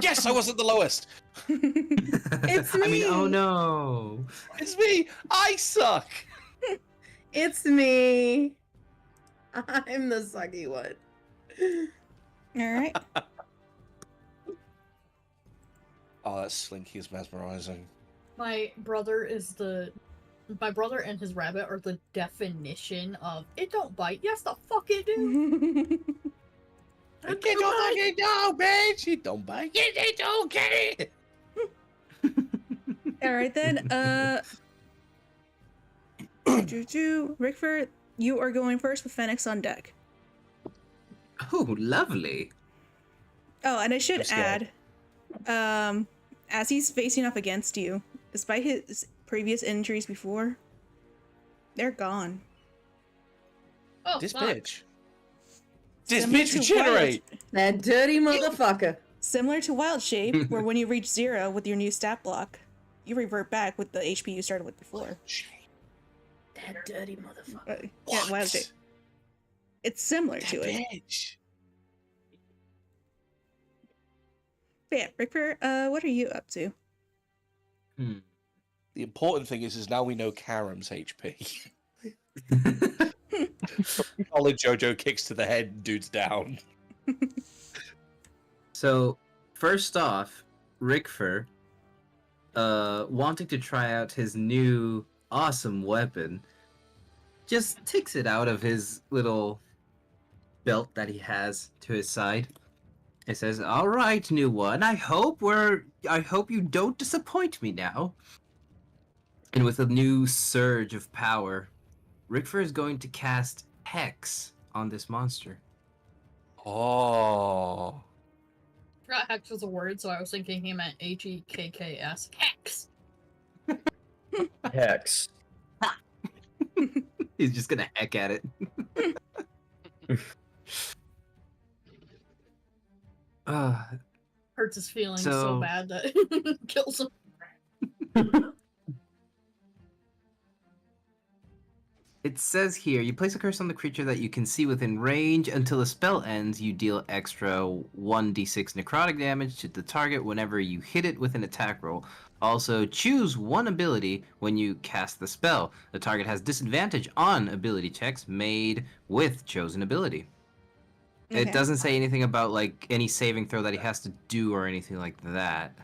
Yes, I wasn't the lowest. It's I mean, oh me. It's me. I suck. It's me. I'm the sucky one. All right. Oh, that Slinky is mesmerizing. My brother and his rabbit are the definition of it don't bite. Yes, the fuck it do. Get your fucking dog, bitch! You don't bite. It don't get it. All right then. Rickford, you are going first with Phoenix on deck. Oh, lovely. Oh, and I should I'm scared. add, as he's facing up against you, despite his previous injuries before, they're gone. Oh, This fuck. bitch. This Similar bitch to regenerate. That dirty motherfucker. Similar to Wild Shape, where when you reach 0 with your new stat block, you revert back with the HP you started with before. That dirty motherfucker. Yeah, Wild Shape. It's similar to it. Bitch. But yeah, Rickford, what are you up to? Hmm. The important thing is now we know Karam's HP. Solid Jojo kicks to the head, dude's down. So, first off, Rickford, wanting to try out his new awesome weapon, just takes it out of his little belt that he has to his side. He says, "All right, new one. I hope you don't disappoint me now." And with a new surge of power, Rickford is going to cast Hex on this monster. Oh. I forgot Hex was a word, so I was thinking he meant Hekks. Hex! Hex. He's just gonna heck at it. Hurts his feelings so So- bad that it kills him. It says here, you place a curse on the creature that you can see within range. Until the spell ends, you deal extra 1d6 necrotic damage to the target whenever you hit it with an attack roll. Also, choose one ability when you cast the spell. The target has disadvantage on ability checks made with chosen ability. Okay. It doesn't say anything about like any saving throw that he has to do or anything like that.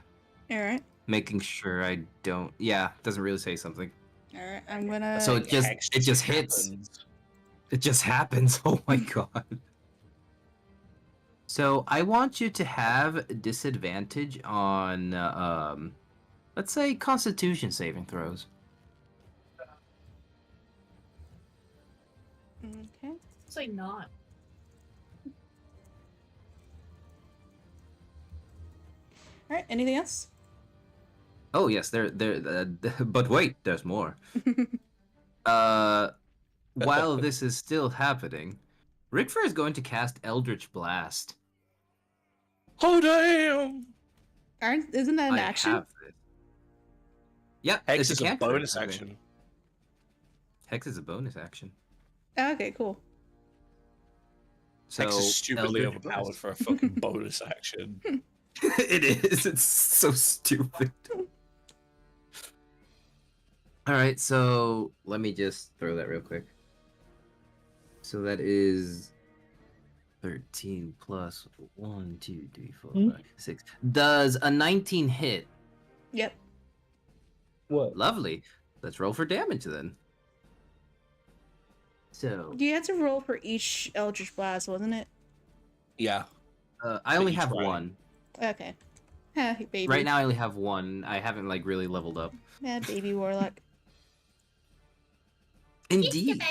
All right. Making sure I don't. Yeah, doesn't really say something. All right. I'm gonna. So it just hits. happens. It just happens. Oh my god. So I want you to have disadvantage on let's say Constitution saving throws. Okay. Say not. All right. Anything else? Oh yes, there. But wait, there's more. While this is still happening, Rickford is going to cast Eldritch Blast. Oh damn! Isn't that an action? Have this. Yep, Hex it's is a cantrip, bonus I mean. action. Hex is a bonus action. Oh, okay. Cool. Hex So is stupidly Eldritch overpowered Blast. for a fucking bonus action. It is. It's so stupid. All right, so let me just throw that real quick. So that is 13 plus 1, 2, 3, 4, 5, 6. Does a 19 hit? Yep. What? Lovely. Let's roll for damage then. So You had to roll for each Eldritch Blast, wasn't it? Yeah. I only each have right. one. Okay. Ah, baby. Right now I only have one. I haven't like really leveled up. Yeah, baby warlock. Indeed.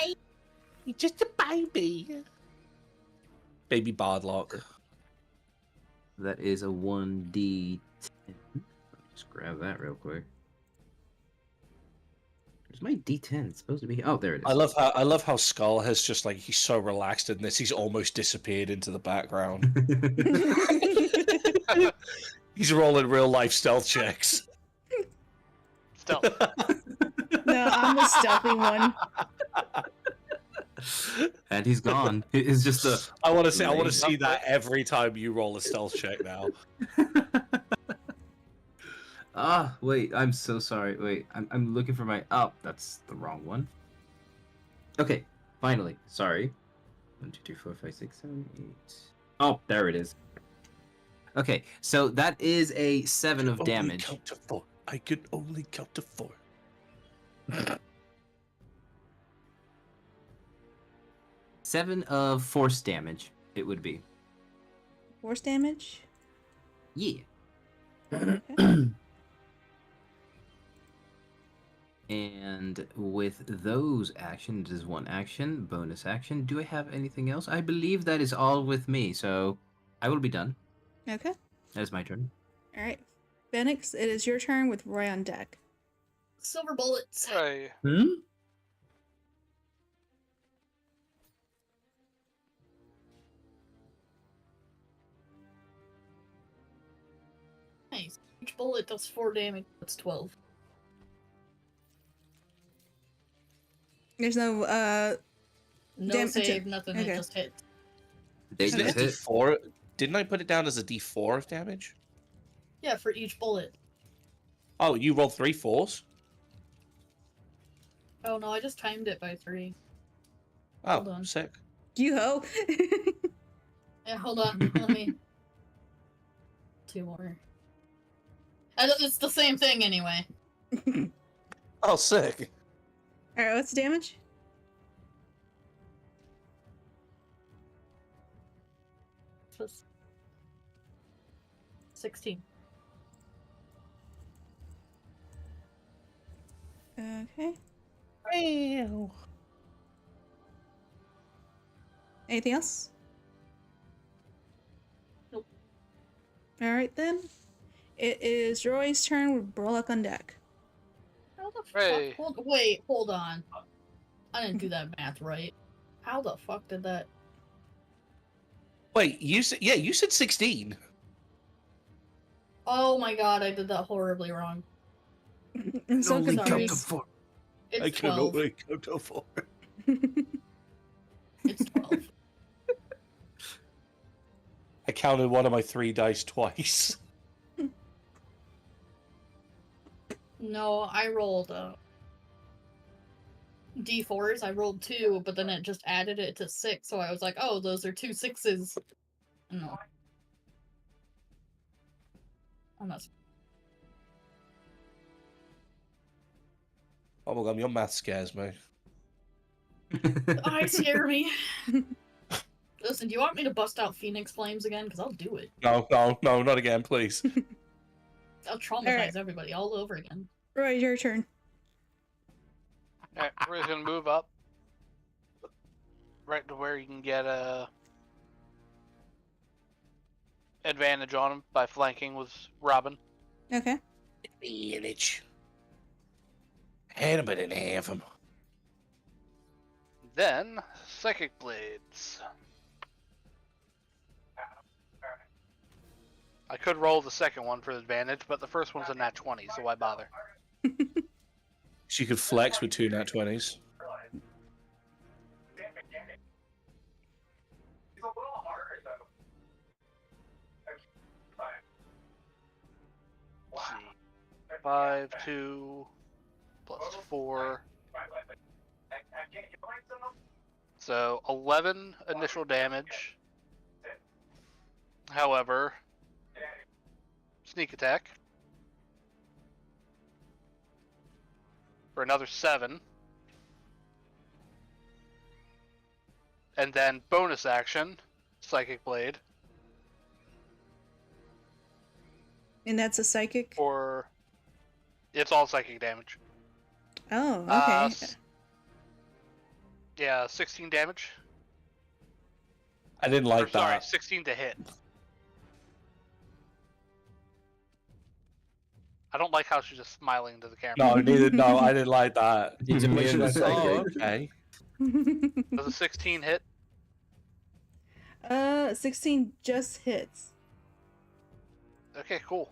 You're just a baby. Baby Bardlock. That is a 1d10. Just grab that real quick. Where's my d10? It's supposed to be. Oh, there it is. I love how Skull has just like he's so relaxed in this he's almost disappeared into the background. He's rolling real life stealth checks. Stealth. No, I'm the stealthy one. And he's gone. It's just a. I want to see Amazing. that every time you roll a stealth check now. Ah, wait. I'm so sorry. Wait, I'm looking for my. Oh, that's the wrong one. Okay, finally. Sorry. 1, 2, 3, 4, 5, 6, 7, 8. Oh, there it is. Okay, so that is a 7 of Only damage. count to 4. I can only count to 4. 7 of force damage, it would be. Force damage? Yeah. Okay. And with those actions, it is one action, bonus action. Do I have anything else? I believe that is all with me, so I will be done. Okay. That is my turn. All right. Phoenix, it is your turn with Roy on deck. Silver bullets. Hey, Nice. Each bullet does 4 damage. That's 12. There's no No save, nothing. Okay. It just hits. They Isn't it just a hit. D4? Didn't I put it down as a D4 of damage? Yeah, for each bullet. Oh, you rolled 3 4s? Oh no, I just timed it by 3. Oh, Hold on. sick. You ho. Yeah, hold on. Let me. 2 more. It's the same thing anyway. Oh, sick. All right. What's the damage? Just 16. Okay. Ew. Anything else? Nope. All right then. It is Roy's turn with Burlock on deck. How the Hey. fuck? Hold on. I didn't do that math right. How the fuck did that? Wait, you said 16. Oh my god, I did that horribly wrong. I'm so Only count to confused. 4. It's I can 12. only count to 4. It's 12. I counted one of my 3 dice twice. No, I rolled D4s. I rolled 2, but then it just added it to 6, so I was like, oh, those are 2 6s. No. I'm not. Oh my god, your math scares me. Eyes scare me. Listen, do you want me to bust out Phoenix Flames again? Because I'll do it. No, not again, please. I'll traumatize Alright. everybody all over again. Roy, your turn. Alright, we're just gonna move up. Right to where you can get a advantage on him by flanking with Robin. Okay. Advantage. And a bit and half him. Then, Psychic Blades. I could roll the second one for the advantage, but the first one's a nat 20, so why bother? She could flex with 2 nat 20s. Let's see. 5, 2, plus 4. So, 11 initial damage. However, sneak attack for another 7. And then bonus action, Psychic Blade, And that's a psychic? for it's all psychic damage. Oh, okay. Yeah, 16 damage. I didn't Or, like sorry, that. 16 to hit. I don't like how she's just smiling to the camera. No, I didn't like that. He's immune to Oh, psychic. okay. Does a 16 hit? 16 just hits. Okay, cool.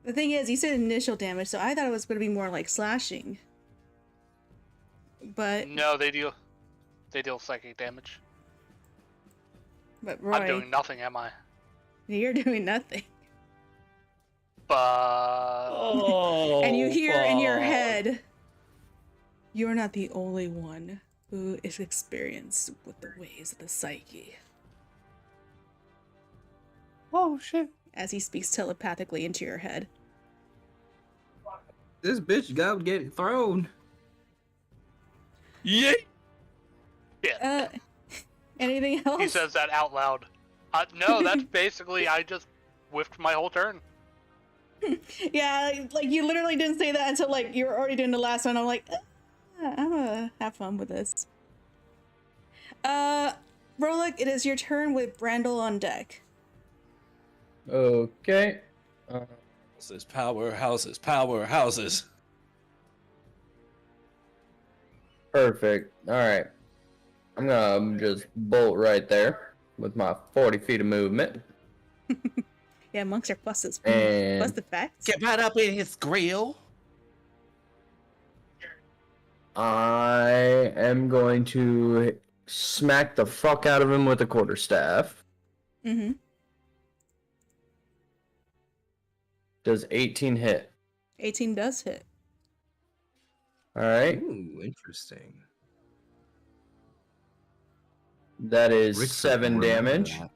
The thing is, you said initial damage, so I thought it was going to be more like slashing. But No, they deal psychic damage. Roy, I'm doing nothing, am I? you're doing nothing. But Oh, And you hear in your fuck. head, "You're not the only one who is experienced with the ways of the psyche. Oh shit. As he speaks telepathically into your head. This bitch got get thrown. Yeah. Anything else? He says that out loud. No, that's basically, I just whiffed my whole turn. Yeah, like you literally didn't say that until like you were already doing the last one. I'm like, I'm gonna have fun with this. Rollick, it is your turn with Brandel on deck. Okay. Houses, powerhouses. Perfect. All right. I'm gonna just bolt right there with my 40 feet of movement. Yeah, monks are pluses. And Plus the facts. Get right up in his grill. I am going to smack the fuck out of him with a quarterstaff. Mm-hmm. Does 18 hit? 18 does hit. All right. Ooh, interesting. That is Rick's 7 gonna remember damage. that.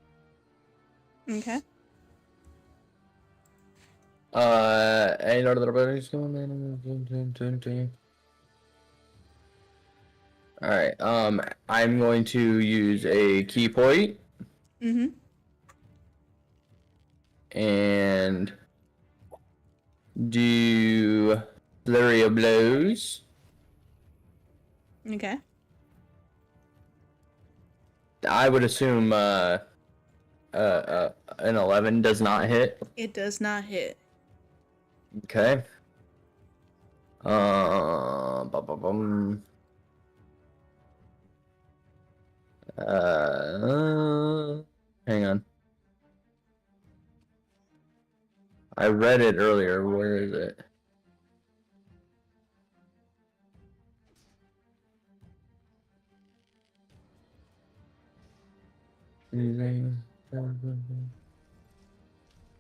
Okay. All right. I'm going to use a key point Mm-hmm. and do flurry of blows. Okay. I would assume an 11 does not hit. It does not hit. Okay. Bum. Hang on. I read it earlier. Where is it?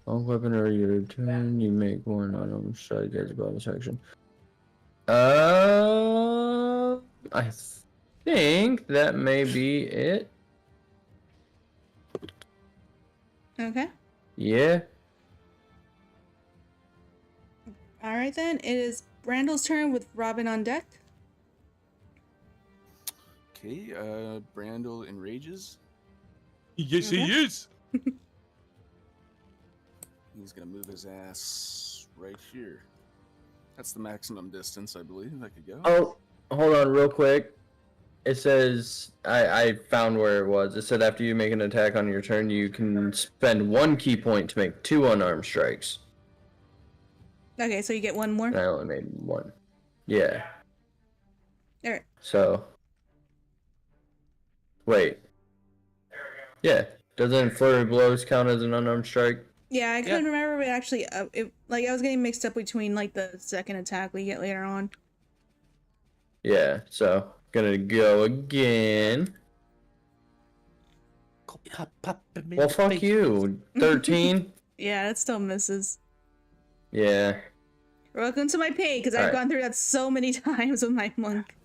On weapon or your turn, you make one item strike as a bonus action. I think that may be it. Okay. Yeah. All right then. It is Brandel's turn with Robin on deck. Okay, Brandel enrages. Yes, he is. He's gonna move his ass right here. That's the maximum distance, I believe, I could go. Oh, hold on real quick. It says, I found where it was. It said after you make an attack on your turn, you can spend 1 key point to make 2 unarmed strikes. Okay, so you get one more. And I only made 1. Yeah. All right. So. Wait. Yeah. Doesn't flurry blows count as an unarmed strike? Yeah, I couldn't remember, but actually, I was getting mixed up between like the second attack we get later on. Yeah, so gonna go again. Well, fuck you. 13? Yeah, that still misses. Yeah. Welcome to my pain, because I've Alright. gone through that so many times with my monk.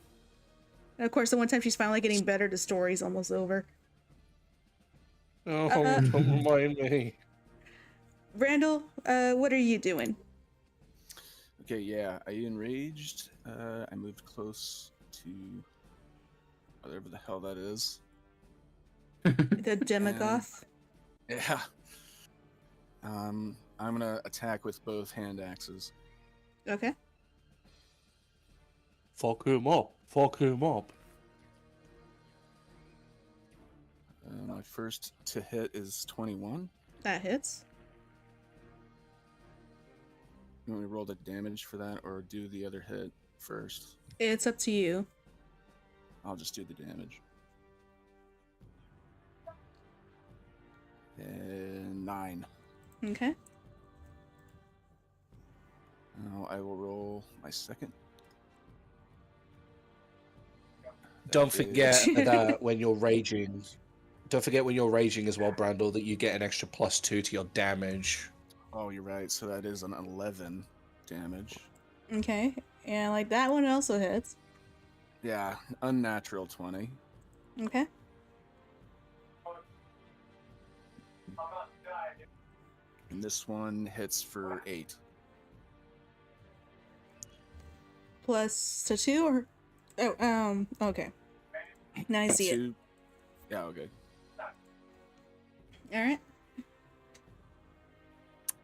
And of course, the one time she's finally getting better, the story's almost over. Oh, don't remind me. Randall, what are you doing? Okay, yeah, I enraged. I moved close to whatever the hell that is. The Demogoth? Yeah. I'm gonna attack with both hand axes. Okay. Fuck him up. Fuck him up. My first to hit is 21. That hits. You want me to roll the damage for that or do the other hit first? It's up to you. I'll just do the damage. And 9. Okay. Now I will roll my second. Don't forget that when you're raging. Don't forget when you're raging as well, Brandel, that you get an extra +2 to your damage. Oh, you're right. So that is an 11 damage. Okay. And like that one also hits. Yeah, unnatural 20. Okay. And this one hits for 8. Plus to 2 or... Oh, okay. Now I see it. 2. Yeah, okay. Alright.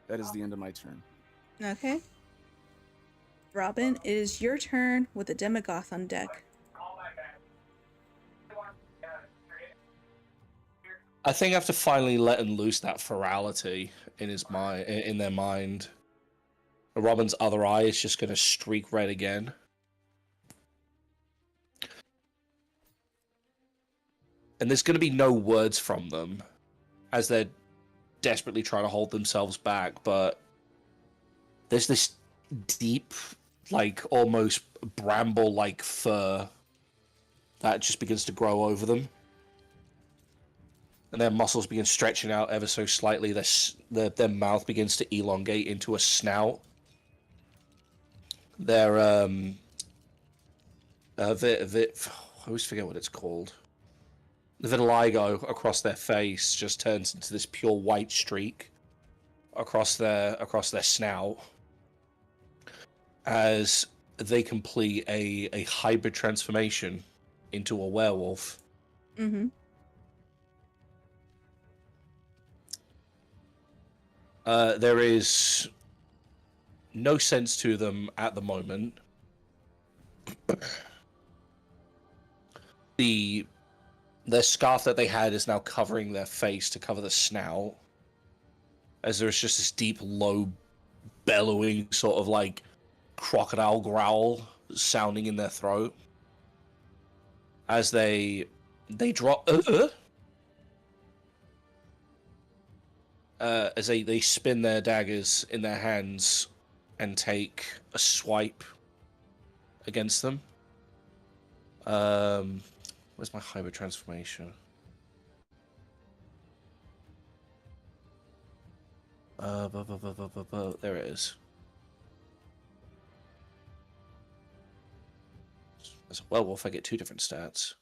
That is the end of my turn. Okay. Robin, it is your turn with the Demagoth on deck. I think after finally letting loose that ferality in his mind, in their mind, Robin's other eye is just going to streak red again. And there's going to be no words from them as they're desperately trying to hold themselves back, but there's this deep, like almost bramble-like fur that just begins to grow over them. And their muscles begin stretching out ever so slightly. Their mouth begins to elongate into a snout. Their I always forget what it's called. The vitiligo across their face just turns into this pure white streak across their snout as they complete a hybrid transformation into a werewolf. Mm-hmm. There is no sense to them at the moment. Their scarf that they had is now covering their face to cover the snout, as there's just this deep, low, bellowing sort of like crocodile growl sounding in their throat as they drop as they spin their daggers in their hands and take a swipe against them. Where's my hybrid transformation? There it is. As a werewolf, I get 2 different stats.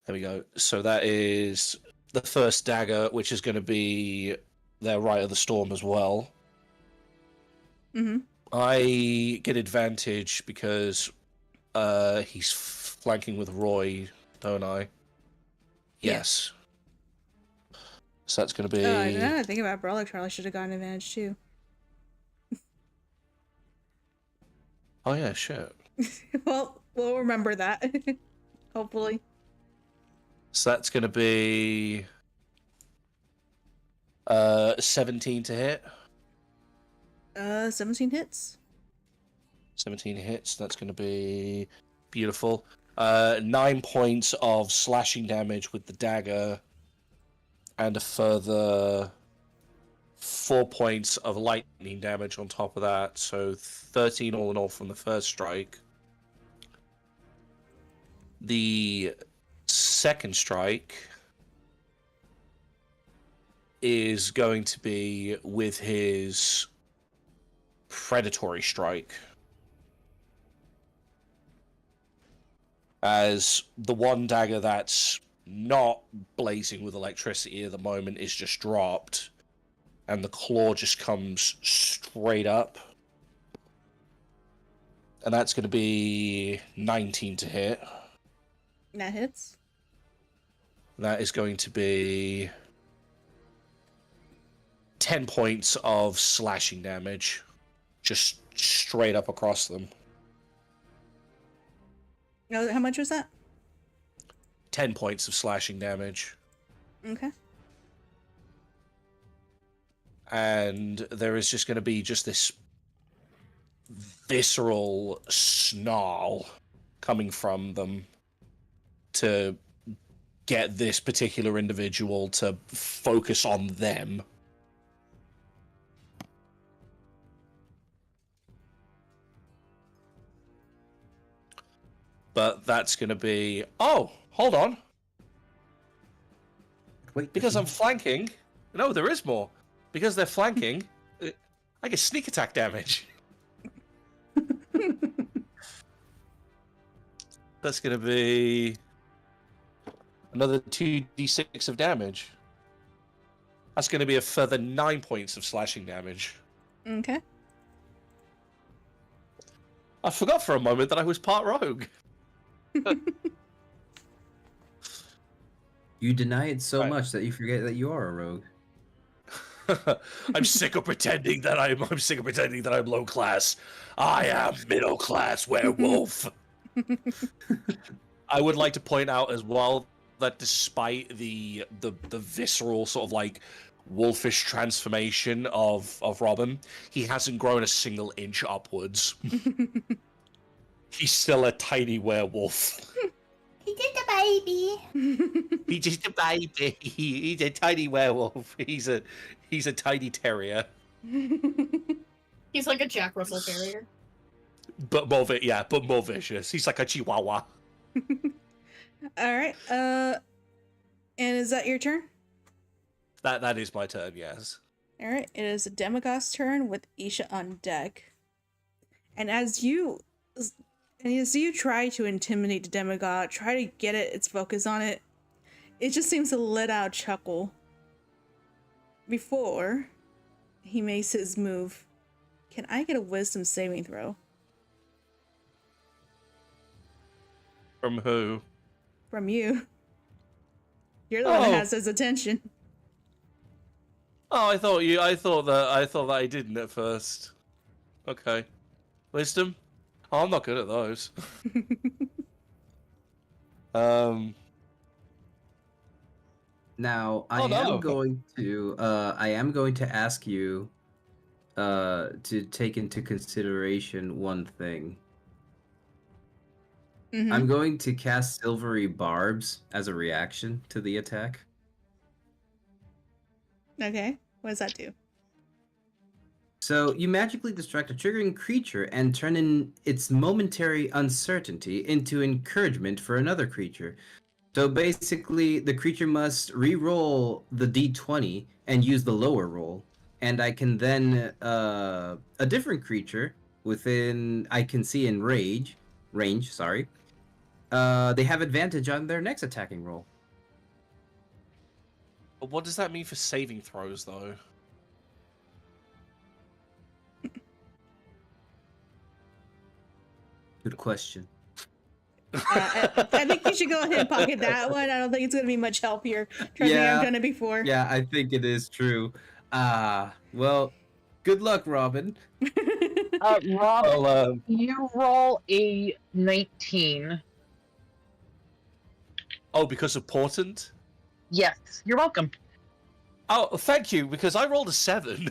There we go. So that is the first dagger, which is going to be their Rite of the Storm as well. Mm-hmm. I get advantage because he's flanking with Roy, don't I? Yes. So that's going to be... I didn't think about Brawler Charlie should have gotten advantage too. Oh yeah, shit. Well, we'll remember that. Hopefully. So that's going to be 17 to hit. 17 hits. 17 hits. That's going to be beautiful. 9 points of slashing damage with the dagger, and a further 4 points of lightning damage on top of that. So 13 all in all from the first strike. The second strike is going to be with his predatory strike, as the one dagger that's not blazing with electricity at the moment is just dropped, and the claw just comes straight up, and that's going to be 19 to hit. That hits. That is going to be 10 points of slashing damage, just straight up across them. How much was that? 10 points of slashing damage. Okay. And there is just going to be just this visceral snarl coming from them to get this particular individual to focus on them. But that's going to be... Oh, hold on. Wait, because I'm flanking... No, there is more. Because they're flanking, I get sneak attack damage. That's going to be another 2d6 of damage. That's going to be a further 9 points of slashing damage. Okay. I forgot for a moment that I was part rogue. You deny it so Right. much that you forget that you are a rogue. I'm sick of pretending that I'm sick of pretending that I'm low class. I am middle class werewolf. I would like to point out as well that despite the visceral sort of like wolfish transformation of Robin, he hasn't grown a single inch upwards. He's still a tiny werewolf. He's just a baby. He's just a baby. He's a tiny werewolf. He's a tiny terrier. He's like a Jack Russell Terrier. But more vicious. He's like a chihuahua. All right. And is that your turn? That is my turn, yes. All right. It is a Demogod's turn with Isha on deck. And as you try to intimidate the Demogod, try to get its focus on it, it just seems to let out a chuckle. Before he makes his move, can I get a wisdom saving throw? From who? From you. You're the one that Oh. has his attention. Oh, I thought that I didn't at first. Okay. Wisdom? Oh, I'm not good at those. Now, I Oh, no. am going to ask you to take into consideration one thing. Mhm. I'm going to cast Silvery Barbs as a reaction to the attack. Okay. What does that do? So, you magically distract a triggering creature and turn in its momentary uncertainty into encouragement for another creature. So basically, the creature must re-roll the d20 and use the lower roll. And I can then, a different creature within, I can see in range, they have advantage on their next attacking roll. But what does that mean for saving throws, though? Good question. I think you should go ahead and pocket that one. I don't think it's going to be much help here. Trying to think I've done it before. Yeah, I think it is true. Well, good luck, Robin. Rob, you roll a 19. Oh, because of portent? Yes, you're welcome. Oh, thank you, because I rolled a 7.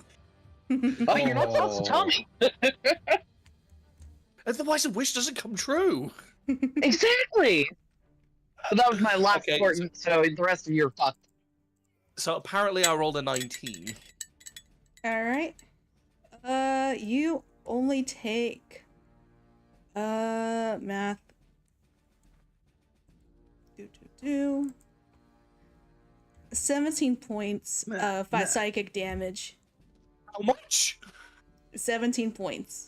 Oh, you're not supposed to tell me. Otherwise, the wish doesn't come true. Exactly. But that was my last Okay, portent, so the rest of you are fucked. So apparently I rolled a 19. All right. You only take math. 17 points of psychic damage. How much? 17 points.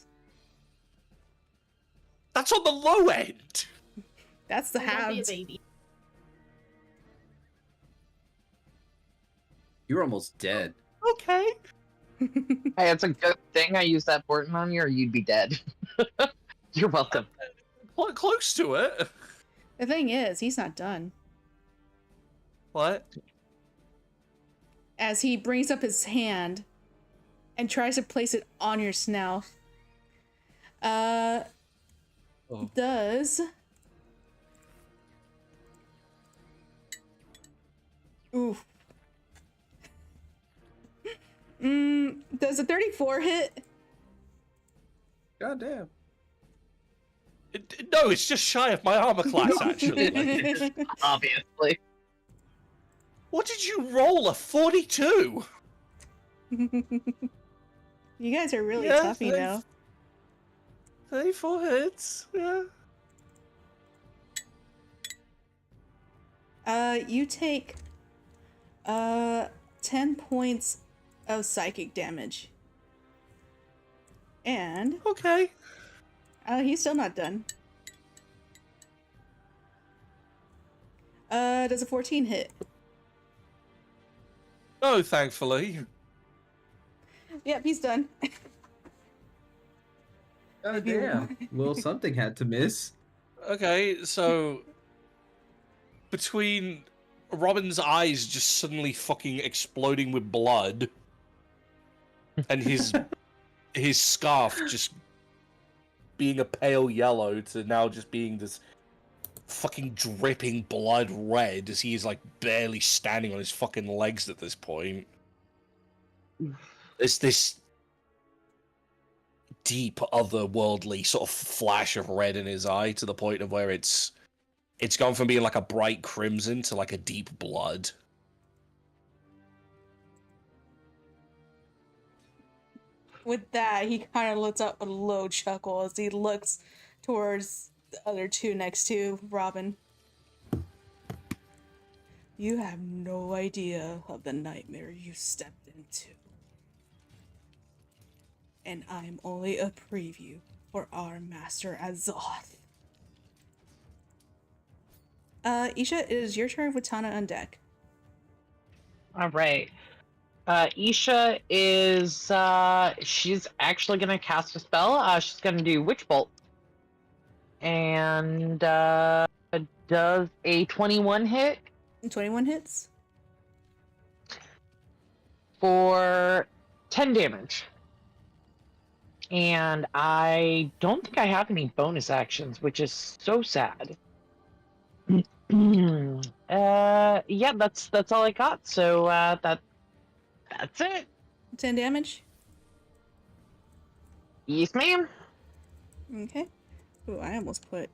That's on the low end. That's the Oh, don't be a halves. baby. You're almost dead. Okay. Hey, it's a good thing I used that portent on you, or you'd be dead. You're welcome. Quite close to it. The thing is, he's not done. What? As he brings up his hand and tries to place it on your snout. Does... Oof. Does a 34 hit? Goddamn. No, it's just shy of my armor class, actually. Obviously. What did you roll? A 42? You guys are really Yeah, tough, you know. 34 hits, yeah. You take 10 points of psychic damage. And okay. he's still not done. Does a 14 hit? No, thankfully. Yep, he's done. Oh damn. Well, something had to miss. Okay, so between Robin's eyes just suddenly fucking exploding with blood and his scarf just being a pale yellow to now just being this fucking dripping blood red as he is like barely standing on his fucking legs at this point. There's this deep otherworldly sort of flash of red in his eye to the point of where it's gone from being like a bright crimson to like a deep blood. With that, he kind of lets out a low chuckle as he looks towards the other two next to Robin. You have no idea of the nightmare you stepped into. And I'm only a preview for our master Azoth. Isha, it is your turn with Tana on deck. All right. Isha is she's actually gonna cast a spell. She's gonna do Witch Bolt, and does a 21 hit? 21 hits for 10 damage. And I don't think I have any bonus actions, which is so sad. Yeah, that's all I got. So that's it. 10 damage. Yes, ma'am. Okay. Ooh, I almost put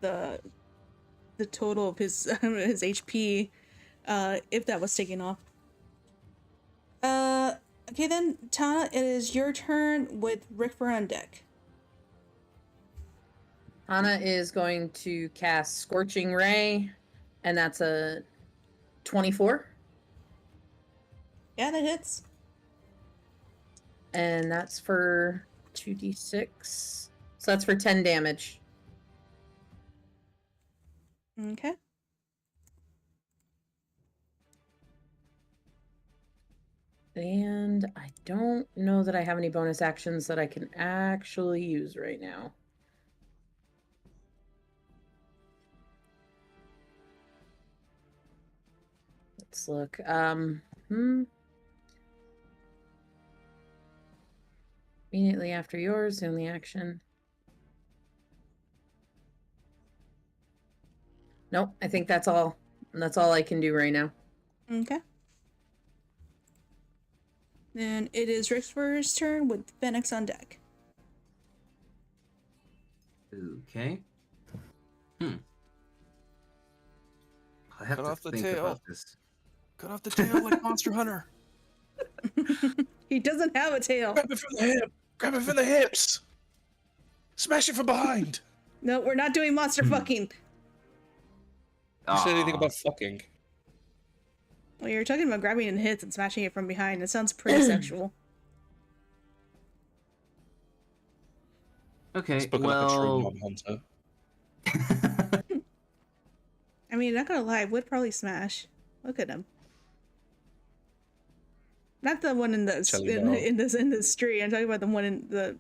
the total of his his HP if that was taken off. Okay then, Tana, it is your turn with Rickford on deck. Tana is going to cast Scorching Ray, and that's a 24. Yeah, that hits. And that's for 2d6. So that's for 10 damage. Okay. And I don't know that I have any bonus actions that I can actually use right now. Let's look. Immediately after yours, the only action. Nope, I think that's all. That's all I can do right now. Okay. Then it is Rickford's turn with Phoenix on deck. Okay. I have Cut to off the think tail. about this. Cut off the tail like Monster Hunter. He doesn't have a tail. Grab it from the hip. Grab it from the hips. Smash it from behind. No, we're not doing monster fucking. You said anything about fucking? Well, you're talking about grabbing in hits and smashing it from behind. It sounds pretty sexual. Okay, Spoken well... like a true mob hunter. I mean, not gonna lie, I would probably smash. Look at him. Not the one in the in the street. I'm talking about the one in the.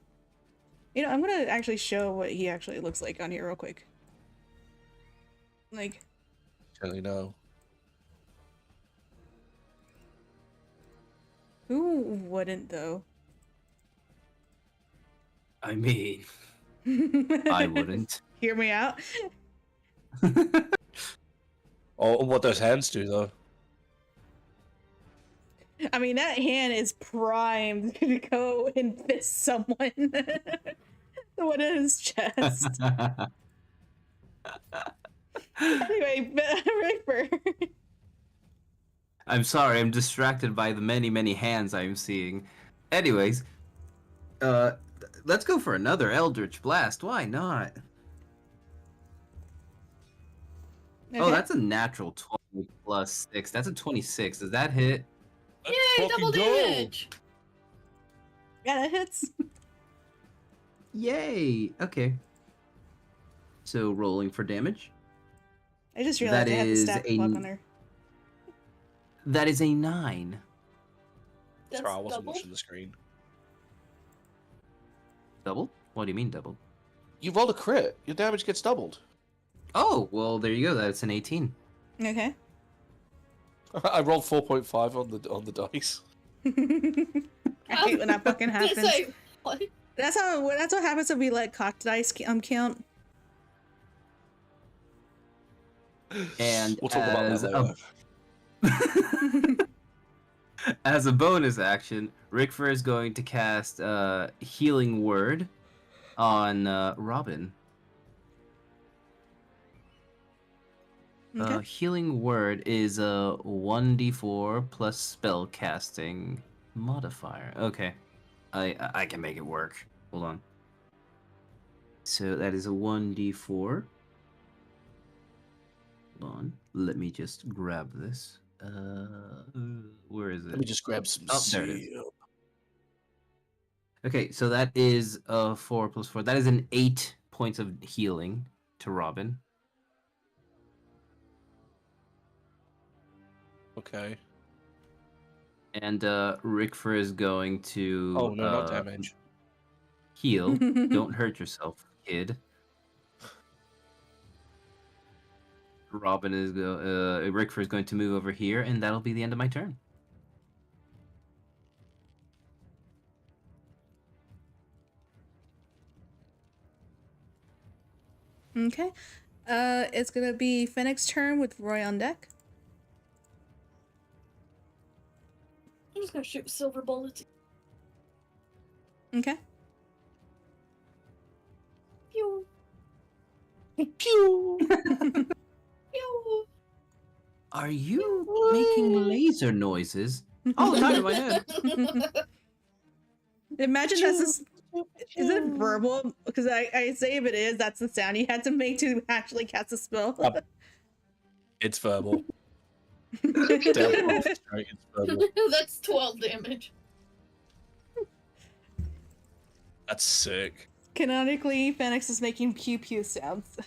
You know, I'm gonna actually show what he actually looks like on here real quick. Like. Totally no. Who wouldn't though? I mean, I wouldn't. Hear me out. Oh, what those hands do though? I mean, that hand is primed to go and fist someone. The one in his chest. Anyway, Riper. I'm sorry, I'm distracted by the many, many hands I'm seeing. Anyways, let's go for another Eldritch Blast. Why not? Okay. Oh, that's a natural 20 plus 6. That's a 26. Does that hit? Yay, double damage! Yeah, that hits. Yay! Okay. So rolling for damage. I just realized That I have the is stat a- block on her. That is a 9. That's Sorry, I wasn't double. watching the screen. Double? What do you mean double? You rolled a crit. Your damage gets doubled. Oh, well, there you go. That's an 18. Okay. I rolled 4.5 on the dice. I hate when that fucking Did happens. say, what? That's what happens when we let cocked dice count. And We'll talk about as that later. as a bonus action, Rickford is going to cast Healing Word on Robin. Okay. Healing Word is a 1d4 plus spell casting modifier. Okay, I can make it work. Hold on. So that is a 1d4. Hold on. Let me just grab this. Where is it? Let me just grab some Oh, there it is. soup. Okay, so that is 4 plus 4. That is an 8 points of healing to Robin. Okay. And Rickford is going to Oh, no, not damage. heal. Don't hurt yourself, kid. Robin is Rickford is going to move over here, and that'll be the end of my turn. Okay. It's gonna be Fennec's turn with Roy on deck. I'm just gonna shoot silver bullets. Okay. Pew. Pew! Pew. Are you making laser noises? Oh, not in my head. Imagine that's this. Is it verbal? Because I say if it is, that's the sound you had to make to actually cast a spell. It's verbal. It's verbal. That's 12 damage. That's sick. Canonically, Phoenix is making pew pew sounds.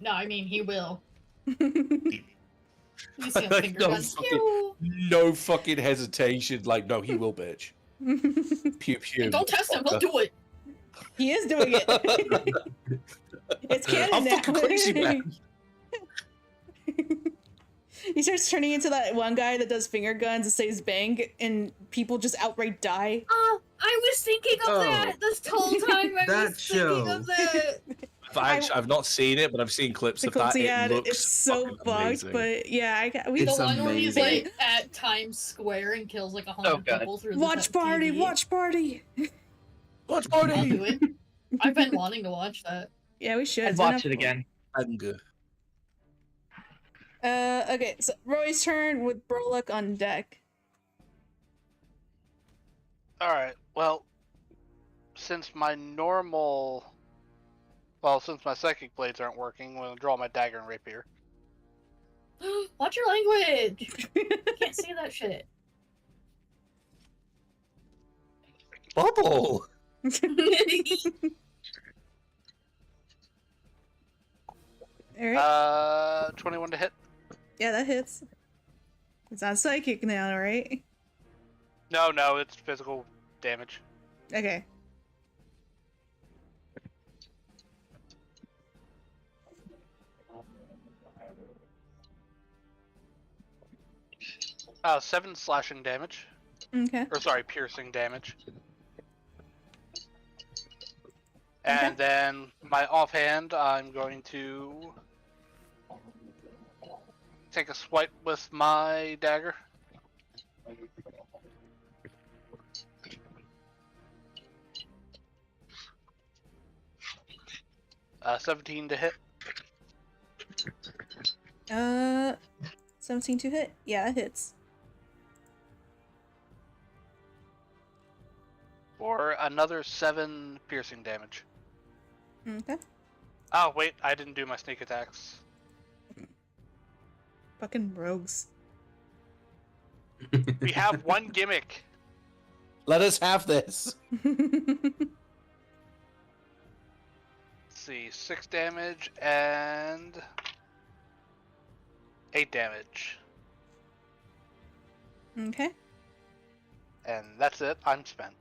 I mean, he will. You see him Like, finger no, guns. fucking, Pew. no fucking hesitation. Like, no, he will, bitch. Pew pew. Hey, don't test him, he'll do it. He is doing it. It's canon I'm now. fucking crazy, man. He starts turning into that one guy that does finger guns and says bang, and people just outright die. Oh, I was thinking of that this whole time. I That was thinking of that. I've not seen it, but I've seen clips The of clips that. he had, It looks it's so fucking bugged, amazing. but yeah, we The It's one where he's amazing. like at Times Square and kills like 100 God. people through watch the party, TV. watch party. Watch I'll party. do it. I've been wanting to watch that. Yeah, we should. I'd It's been watch up- it again. Anger. Okay, so Roy's turn with Brolic on deck. Alright, well, since my psychic blades aren't working, I'm going to draw my dagger and rapier. Watch your language. Can't see that shit. Bubble. Alright. 21 to hit. Yeah, that hits. It's not psychic now, right? No, it's physical damage. Okay. Seven slashing damage. Okay. Or sorry, piercing damage. And then my offhand, I'm going to take a swipe with my dagger. Uh, 17 to hit. 17 to hit? Yeah, that hits. For another 7 piercing damage. Okay. Oh, wait, I didn't do my sneak attacks. Fucking rogues. We have one gimmick. Let us have this. Let's see, 6 damage and 8 damage. Okay. And that's it. I'm spent.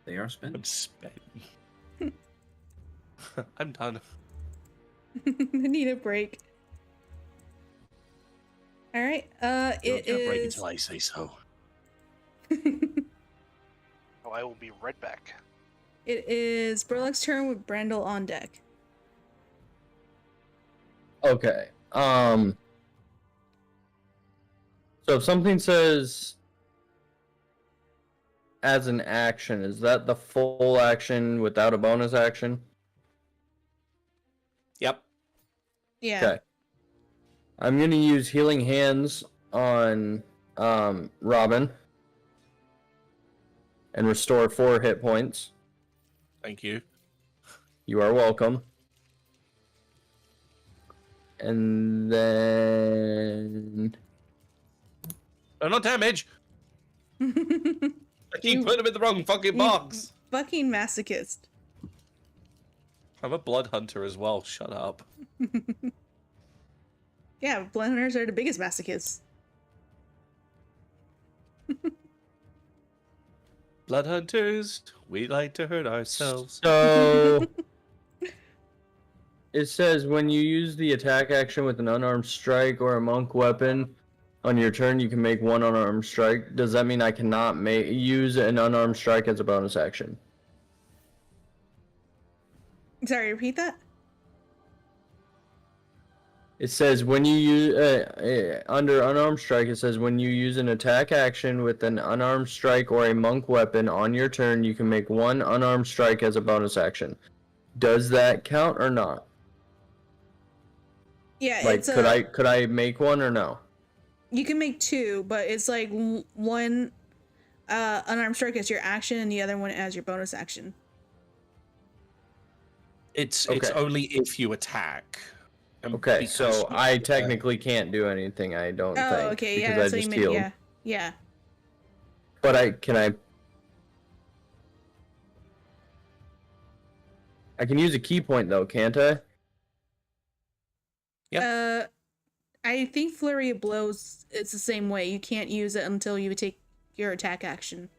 They are spent. I'm spent. I'm done. I need a break. All right. It Don't break is. until I say so. Oh, I will be right back. It is Burlock's turn with Brandel on deck. Okay. So if something says as an action, is that the full action without a bonus action? Yep. Yeah. Okay. I'm gonna use Healing Hands on Robin and restore 4 hit points. Thank you. You are welcome. And then Oh, not damage. I keep putting him in the wrong fucking box. Fucking masochist. I'm a blood hunter as well. Shut up. Yeah, blood hunters are the biggest masochists. Blood hunters, we like to hurt ourselves. so it says when you use the attack action with an unarmed strike or a monk weapon on your turn, you can make 1 unarmed strike. Does that mean I cannot use an unarmed strike as a bonus action? Sorry, repeat that? It says when you use under unarmed strike, it says when you use an attack action with an unarmed strike or a monk weapon on your turn, you can make 1 unarmed strike as a bonus action. Does that count or not? Yeah, Like, it's could I make 1 or no? You can make 2, but it's like one unarmed strike as your action and the other one as your bonus action. It's Okay. only if you attack. And Okay, because so you I attack- technically can't do anything, I don't think. Oh, okay, yeah, because that's I what you just meant. healed. Yeah, yeah. But I can use a key point though, can't I? I think Flurry of Blows, it's the same way. You can't use it until you take your attack action.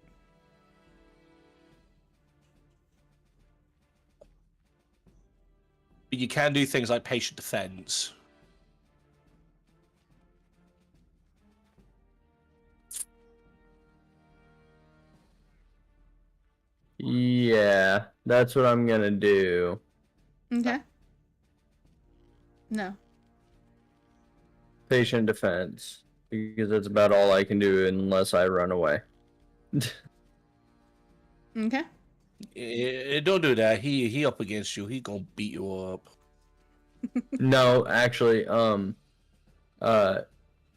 But you can do things like patient defense. Yeah, that's what I'm gonna do. Okay. No. Patient defense. Because that's about all I can do unless I run away. Okay. Don't do that. He up against you. He gonna beat you up. No, actually,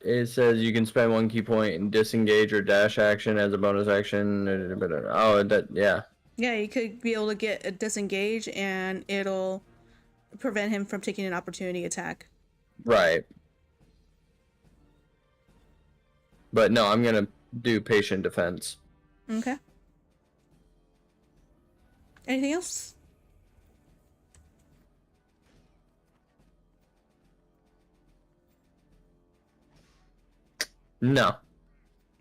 it says you can spend 1 key point and disengage or dash action as a bonus action. Oh, yeah. Yeah, you could be able to get a disengage and it'll prevent him from taking an opportunity attack. Right. But no, I'm gonna do patient defense. Okay. Anything else? No.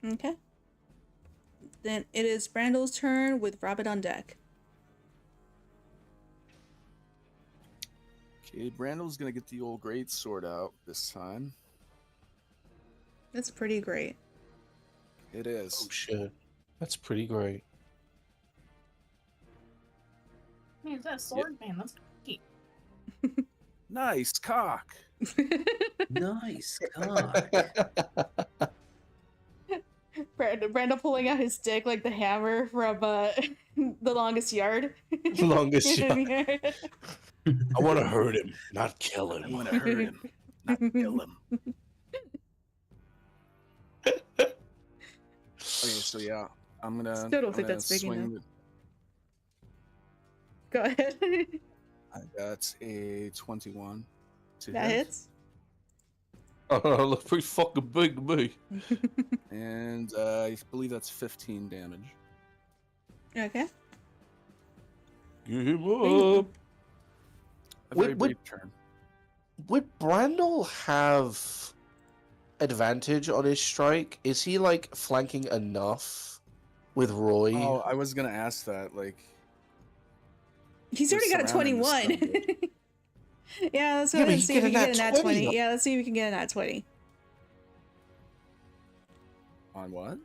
Okay. Then it is Brandel's turn with Robin on deck. Okay, Brandel's gonna get the old great sword out this time. That's pretty great. It is. Oh shit, that's pretty great. Man, that sword, man, that's neat. Nice cock. Nice cock. Brandel pulling out his stick like the hammer from The Longest Yard. Longest yard. I want to hurt him, not kill him. I want to hurt him, not kill him. Okay, so yeah, I'm gonna. Still don't think that's big swing enough. Go ahead. I got a 21 to That hit. hits. Oh, looks pretty fucking big to me. And I believe that's 15 damage. Okay. Get him up. A very What- brief turn. would Brandel have advantage on his strike? Is he like flanking enough with Roy? Oh, I was gonna ask that. Like, He's We're already got a surrounding the 21. stone. Yeah, let's go Yeah, ahead but and he see if we get can a get a nat nat 20. 20. Yeah, let's see if we can get a nat 20. On what?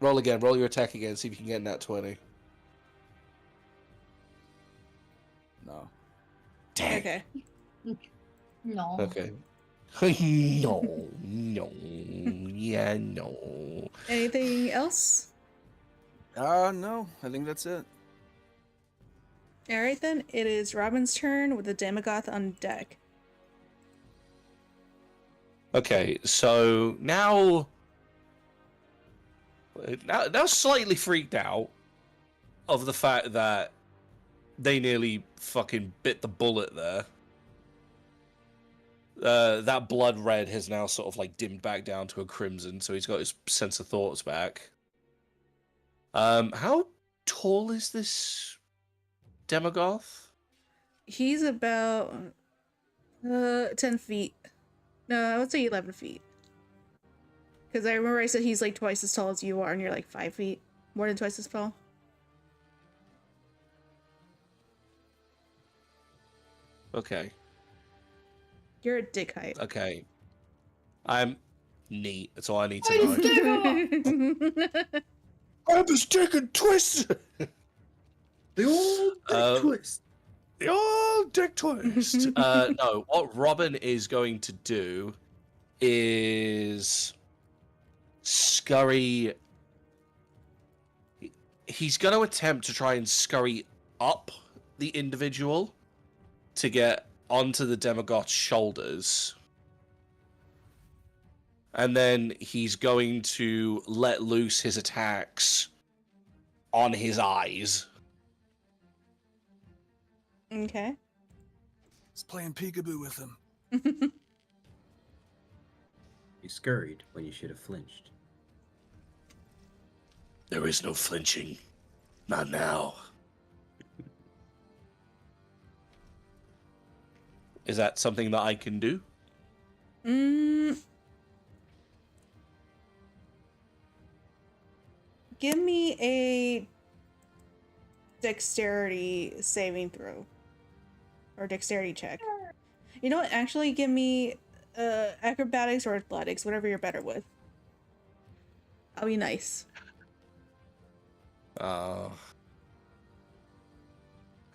Roll again. Roll your attack again. See if you can get nat 20. No. Dang. Okay. No. Okay. No. Yeah, no. Anything else? No. I think that's it. Alright then, it is Robin's turn with the Demagoth on deck. Okay, so now slightly freaked out of the fact that they nearly fucking bit the bullet there. That blood red has now sort of like dimmed back down to a crimson, so he's got his sense of thoughts back. How tall is this Demagoth? He's about 10 feet. No, I would say 11 feet. Because I remember I said he's like twice as tall as you are, and you're like 5 feet. More than twice as tall. Okay. You're a dick height. Okay. I'm neat. That's all I need to know. I'm just taking twists. The old dick twist. The old dick twist. No, what Robin is going to do is scurry. He's going to attempt to try and scurry up the individual to get onto the Demagoth's shoulders. And then he's going to let loose his attacks on his eyes. Okay. He's playing peekaboo with him. You scurried when you should have flinched. There is no flinching. Not now. Is that something that I can do? Give me a dexterity saving throw. Or dexterity check. You know what? Actually, give me acrobatics or athletics, whatever you're better with. I'll be nice.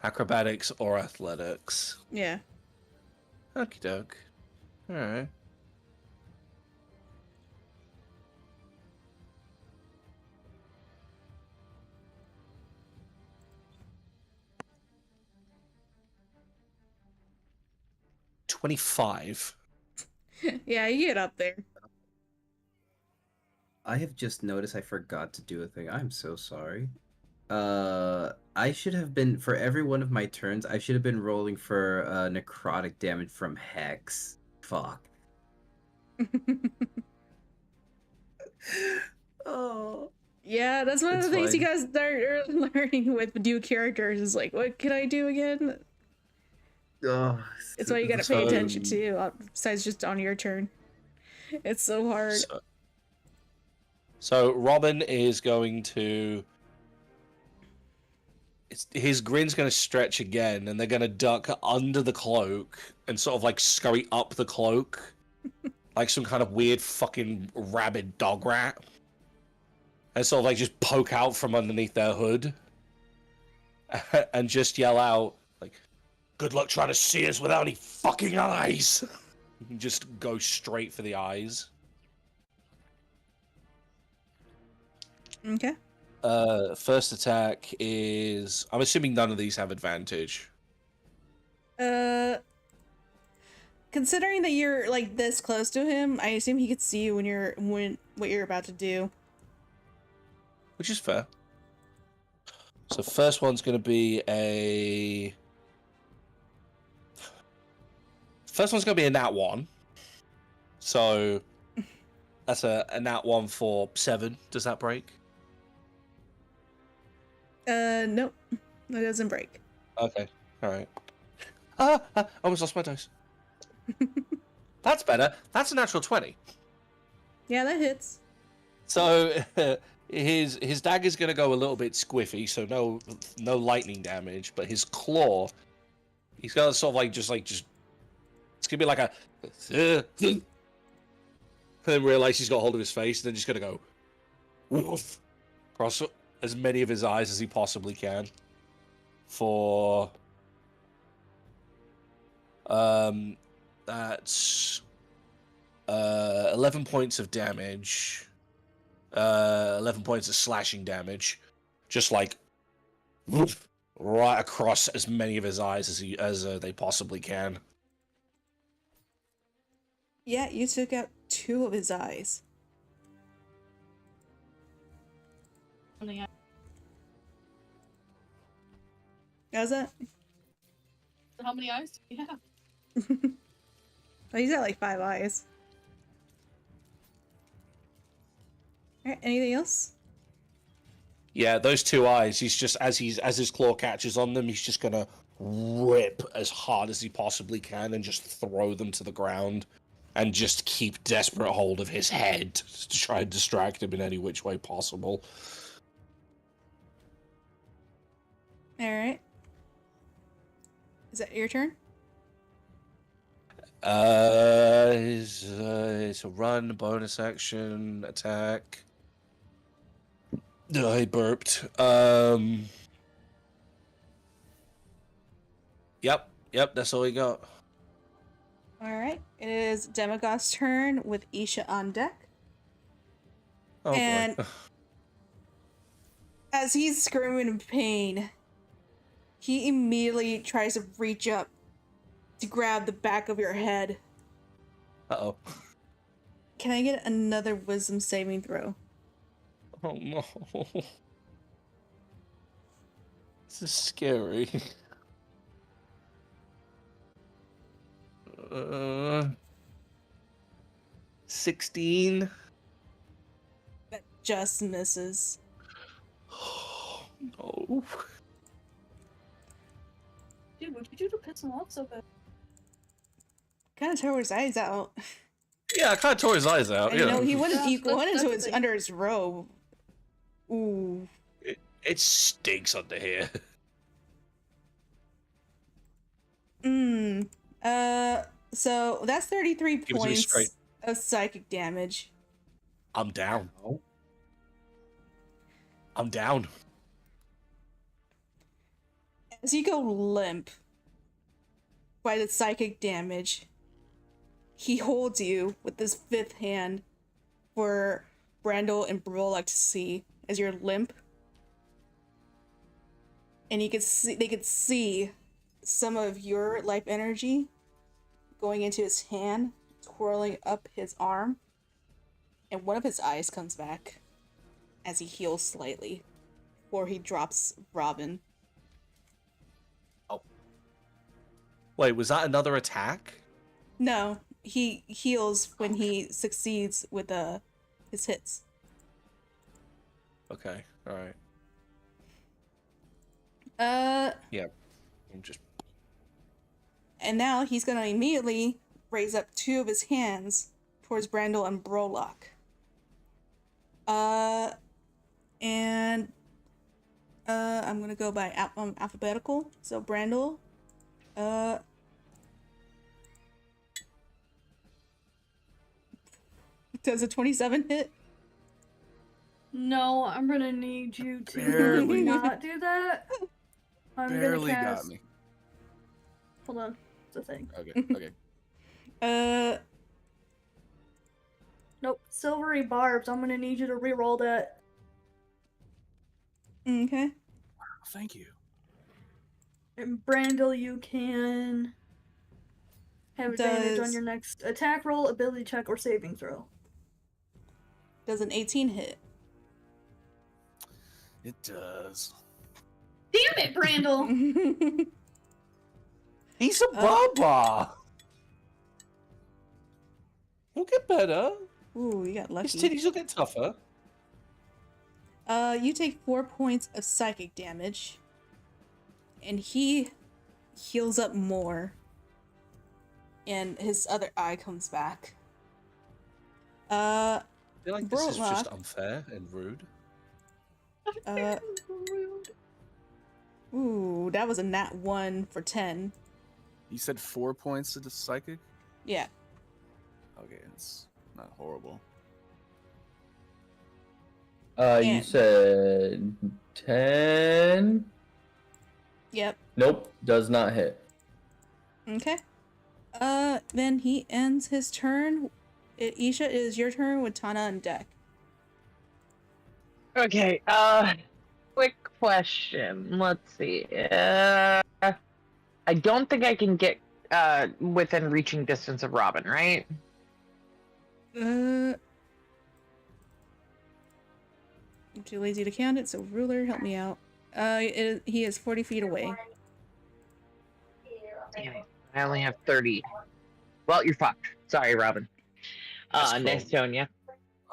Acrobatics or athletics? Yeah. Okie doke. Alright. $25. Yeah, you get up there. I have just noticed I forgot to do a thing. I'm so sorry. I should have been, for every one of my turns, I should have been rolling for necrotic damage from Hex. Fuck. Oh. Yeah, that's one of It's the things you fine. guys start learning with new characters is like, what can I do again? Oh, It's why you gotta pay attention to, besides just on your turn. It's so hard. So Robin is going to... his grin's going to stretch again, and they're going to duck under the cloak and sort of like scurry up the cloak. Like some kind of weird fucking rabid dog rat. And sort of like just poke out from underneath their hood. And just yell out, like, good luck trying to see us without any fucking eyes. Just go straight for the eyes. Okay. First attack is... I'm assuming none of these have advantage. Considering that you're like this close to him, I assume he could see you when what you're about to do. Which is fair. So first one's going to be a... First one's going to be a nat 1. So that's a nat 1 for 7. Does that break? Nope. That doesn't break. Okay. Alright. Almost lost my dice. That's better. That's a natural 20. Yeah, that hits. So his dagger's going to go a little bit squiffy, so no lightning damage, but his claw, he's got sort of like just it's going to be like a and then realize he's got hold of his face, and then just going to go woof, across as many of his eyes as he possibly can for that's 11 points of damage. 11 points of slashing damage, just like woof, right across as many of his eyes as they possibly can. Yeah, you took out 2 of his eyes. How's that? How many eyes do you have? Oh, he's got like 5 eyes. Alright, anything else? Yeah, those 2 eyes. He's just as his claw catches on them, he's just gonna rip as hard as he possibly can and just throw them to the ground, and just keep desperate hold of his head to try and distract him in any which way possible. Alright. Is that your turn? It's a run, bonus action, attack. I burped. Yep, that's all we got. Alright. It is Demagoth's turn with Isha on deck. Oh And boy. as he's screaming in pain, he immediately tries to reach up to grab the back of your head. Uh-oh. Can I get another wisdom saving throw? Oh no. This is scary. 16. That just misses. No. Dude, what'd you do to piss him off so bad? Kind of tore his eyes out. Yeah, I kind of tore his eyes out. And, You you know, know, he went Yeah, into that's his the thing. under his robe. Ooh. it stinks under here. So that's 33 Give it to me straight. points of psychic damage. I'm down. I'm down. As you go limp by the psychic damage, he holds you with this 5th hand for Brandel and Brolak to see as you're limp. And they could see some of your life energy going into his hand, twirling up his arm, and one of his eyes comes back as he heals slightly before he drops Robin. Wait, was that another attack? No, he heals when he succeeds with his hits. Okay, alright. Yeah. I'm just... And now he's gonna immediately raise up 2 of his hands towards Brandel and Brolak. I'm gonna go by alphabetical. So Brandel, does a 27 hit? No, I'm gonna need you to Barely. not do that. I'm Barely gonna got cast... me. Hold on, it's a thing. Okay. Nope, silvery barbs. I'm gonna need you to re-roll that. Okay. Thank you. And Brandel, you can have advantage on Does- your next attack roll, ability check, or saving throw. Does an 18 hit? It does. Damn it, Brandel! He's a baba! He'll get better. Ooh, you got His lucky. titties will get tougher. You take 4 points of psychic damage, and he heals up more. and his other eye comes back. I feel like this is just Brotlock. unfair and rude. Ooh, that was a nat 1 for 10. You said 4 points to the psychic? Yeah. Okay, it's not horrible. You And- said 10? Yep. Nope, does not hit. Okay. Then he ends his turn. Isha, it is your turn with Tana and Deck. Okay, quick question. Let's see. I don't think I can get within reaching distance of Robin, right? I'm too lazy to count it, so ruler, help me out. He is 40 feet away. Damn it. I only have 30. Well, you're fucked. Sorry, Robin. That's cool. Nice knowing you.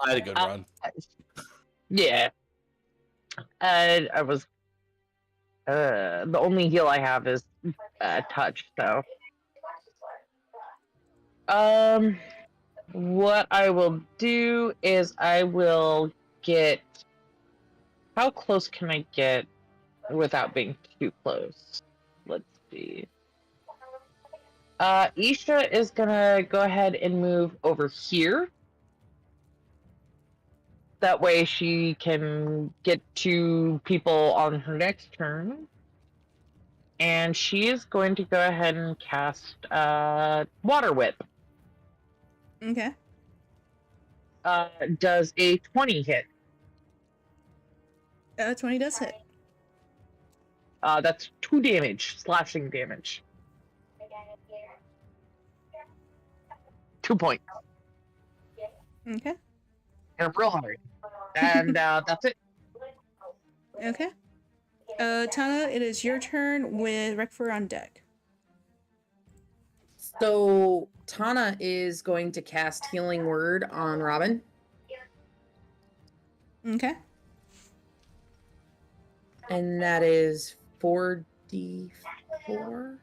I had a good run. Yeah. I was. The only heal I have is touch, so. What I will do is I will get. How close can I get without being too close? Let's see. Isha is gonna go ahead and move over here. That way she can get to people on her next turn. And she is going to go ahead and cast Water Whip. Okay. Does a 20 hit? 20 does hit. That's 2 damage, slashing damage. 2 points. Okay. And real hard. And that's it. Okay. Tana, it is your turn with Rekfur on deck. So Tana is going to cast Healing Word on Robin. Okay. And that is 4d4.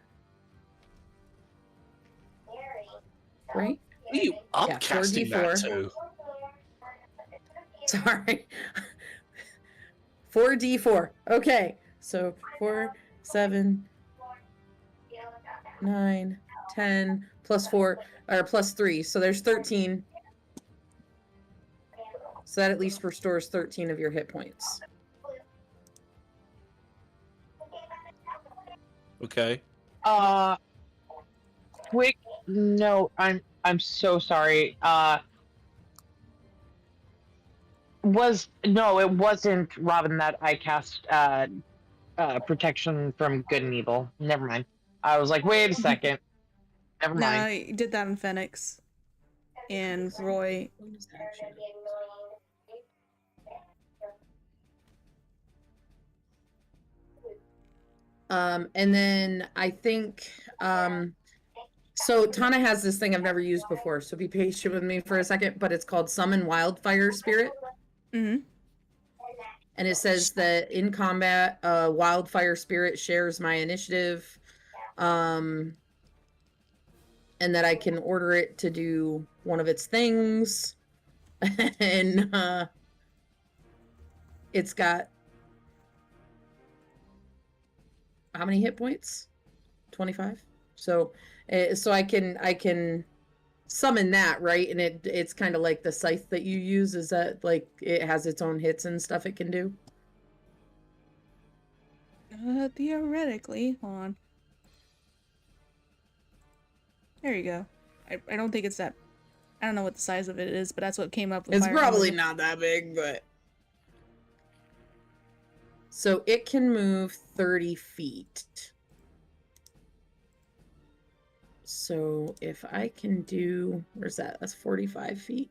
Right? Are you up Yeah, casting that 4d4. too? Sorry. 4d4. Okay. So 4, 7, 9, 10, plus 4, or plus 3. So there's 13. So that at least restores 13 of your hit points. Okay. Quick note, I'm so sorry. It wasn't Robin that I cast protection from good and evil. Never mind. I was like, wait a second. Never mind. No, you did that in Phoenix. And Roy. And then I think, so Tana has this thing I've never used before, so be patient with me for a second, but it's called Summon Wildfire Spirit. Mm-hmm. And it says that in combat, Wildfire Spirit shares my initiative, and that I can order it to do one of its things. And it's got how many hit points? 25. So I can summon that, right? And it's kind of like the scythe that you use. Is that like it has its own hits and stuff it can do? Theoretically, hold on. There you go. I don't think it's that. I don't know what the size of it is, but that's what came up with. It's Fire probably Emblem. not that big, but so it can move 30 feet. So if I can do, where's that? That's 45 feet.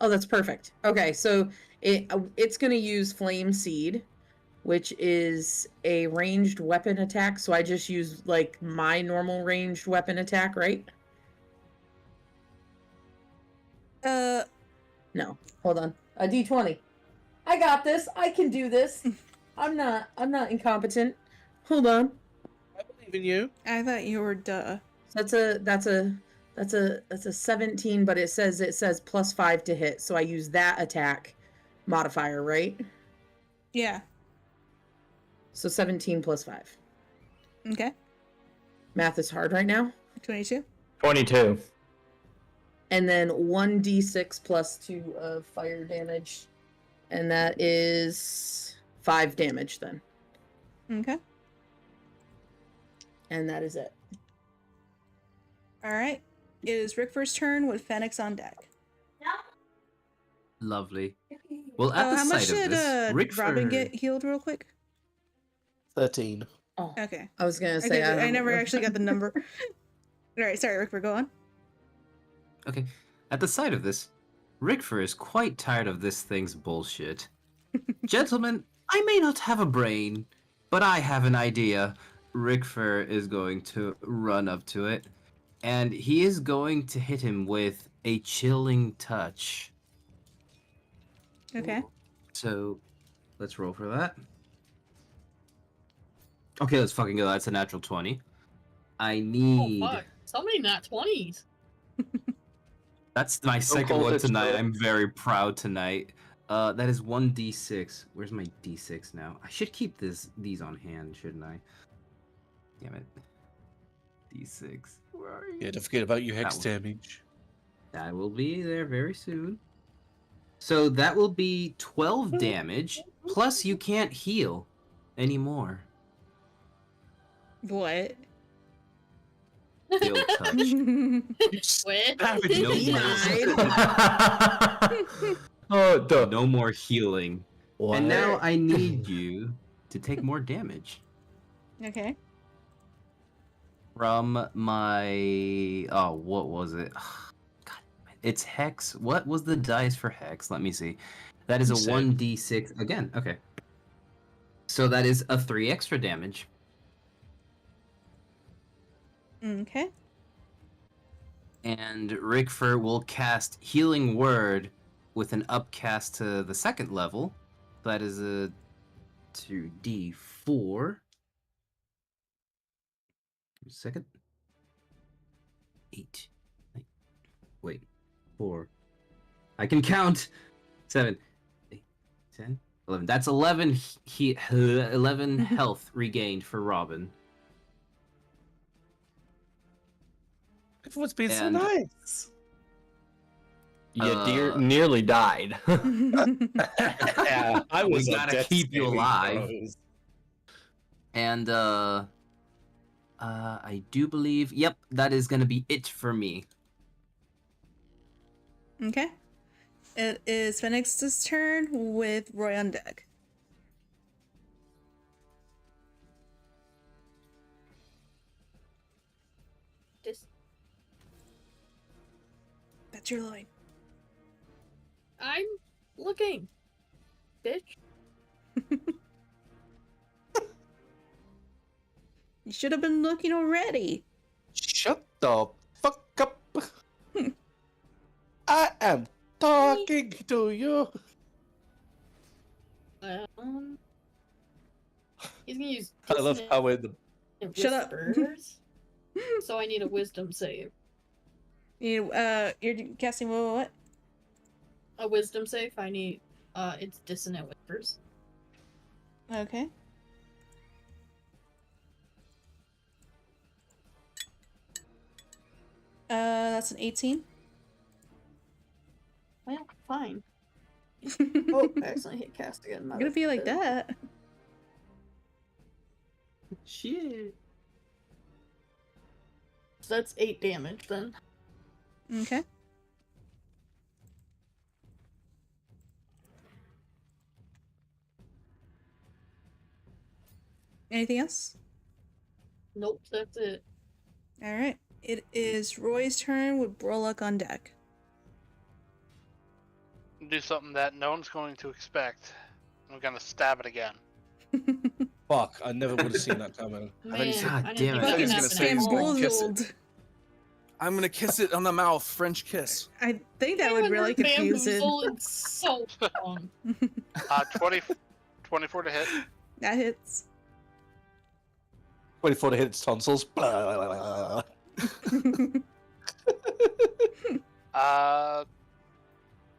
Oh, that's perfect. Okay, so it's going to use Flame Seed, which is a ranged weapon attack. So I just use like my normal ranged weapon attack, right? No, hold on. A D20. I got this. I can do this. I'm not incompetent. Hold on. I believe in you. I thought you were duh. That's a 17, but it says +5 to hit, so I use that attack modifier, right? Yeah. So 17 plus 5. Okay. Math is hard right now. 22. 22. And then 1d6 plus 2 of fire damage. And that is 5 damage then. Okay. And that is it. All right. It is Rickford's turn with Fenix on deck. Lovely. Well, at the how much sight of did this, Robin Rickford... get healed real quick? 13. Oh, Okay. I was gonna say I never actually got the number. All right, sorry, Rickford, go on. Okay. At the sight of this, Rickford is quite tired of this thing's bullshit. Gentlemen, I may not have a brain, but I have an idea. Rickford is going to run up to it, and he is going to hit him with a chilling touch. Okay. So, let's roll for that. Okay, let's fucking go. That's a natural 20. I need... Oh, fuck. So many nat 20s. That's my second close one it's tonight. to- I'm very proud tonight. That is 1d6. Where's my d6 now? I should keep these on hand, shouldn't I? Damn it. D6. Where are you? Yeah, don't forget about your hex That one. damage. That will be there very soon. So that will be 12 damage, plus you can't heal anymore. What? The old touch. What? No Oh, no more healing. What? And now I need you to take more damage. Okay. From my... Oh, what was it? God, it's Hex. What was the dice for Hex? Let me see. That is a 1d6. Again, okay. So that is a 3 extra damage. Okay. And Rickford will cast Healing Word with an upcast to the second level. That is a 2d4. Second. 8. 9. Wait. 4. I can count. 7. 8. 10. 11. That's 11 11 health regained for Robin. Everyone's been so And- nice. You nearly died. Yeah, I We was. gotta keep you alive. And I do believe, yep, that is gonna be it for me. Okay. It is Phoenix's turn with Roy on deck. That's your line. I'm looking. Bitch. You should have been looking already. Shut the fuck up. I am talking to you. He's gonna use. I love how we're the. Shut up. Whispers. So I need a wisdom save. You're casting what? A wisdom save. I need. It's dissonant whispers. Okay. That's an 18. Well, fine. Oh, I accidentally hit cast again. It's gonna be like that. Shit. So that's 8 damage then. Okay. Anything else? Nope, that's it. Alright. It is Roy's turn with Brolok on deck. Do something that no one's going to expect. I'm gonna stab it again. Fuck, I never would have seen that coming. Man, God I didn't damn think it. that He's could gonna happen say at he's all. gonna kiss it. Bamboozled. I'm gonna kiss it on the mouth. French kiss. I think that would really confuse it. Bamboozle, it's so fun. 24 to hit. That hits. 24 to hit its tonsils. Blah.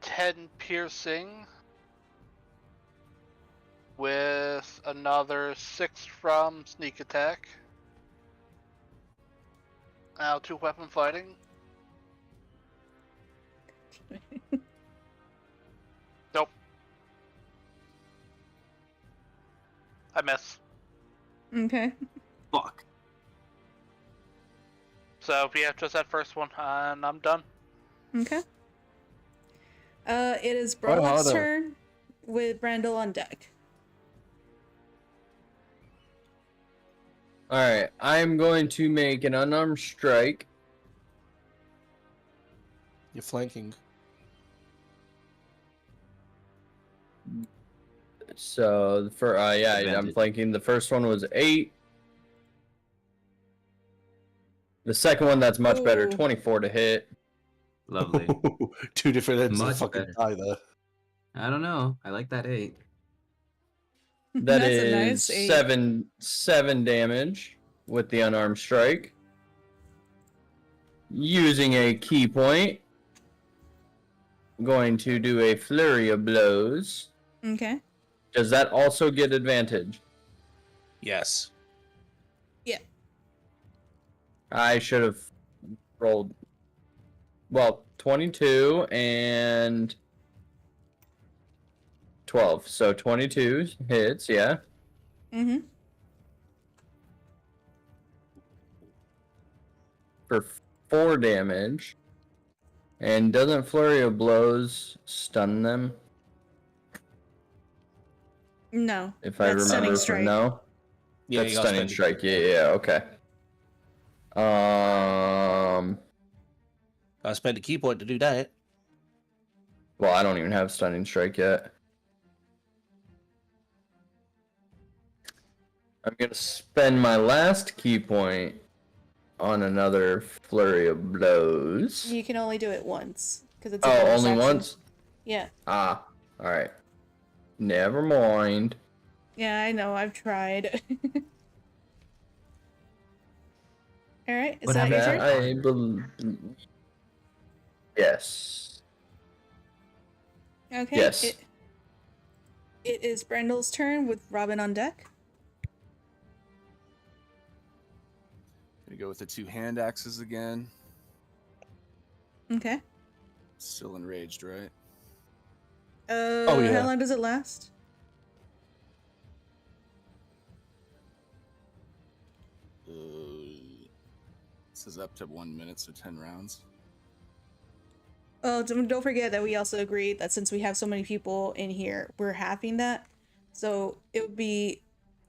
10 piercing with another 6 from sneak attack. Now 2 weapon fighting. Nope. I miss. Okay. Fuck. So yeah, just that first one, and I'm done. Okay. It is Try Brola's harder. turn with Brandel on deck. Alright, I'm going to make an unarmed strike. You're flanking. So, for, yeah, I'm Advantage. flanking. The first one was 8. The second one, that's much better. Ooh. 24 to hit. Lovely. 2 different ends of Much the fucking better. die there. I don't know. I like that 8. That That's a is nice 8. 7 damage with the unarmed strike. Using a key point. Going to do a flurry of blows. Okay. Does that also get advantage? Yes. Yeah. I should have rolled. Well, 22 and 12. So 22 hits, yeah. Mm-hmm. For 4 damage. And doesn't flurry of blows stun them? No. If I That's stunning remember strike. from no? Yeah, That's you gotta stunning spend- strike. Yeah, okay. I spent a key point to do that. Well, I don't even have stunning strike yet. I'm gonna spend my last key point on another flurry of blows. You can only do it once because it's a Oh, bonus only action. once? Yeah. Ah, alright. Never mind. Yeah, I know. I've tried. All right. Is What that your happened? turn? I believe. Yes. Okay. Yes. It is Brendel's turn with Robin on deck. Gonna go with the 2 hand axes again. Okay. Still enraged, right? Oh, yeah. How long does it last? This is up to 1 minute, so 10 rounds. Oh, don't forget that we also agreed that since we have so many people in here, we're halving that. So it would be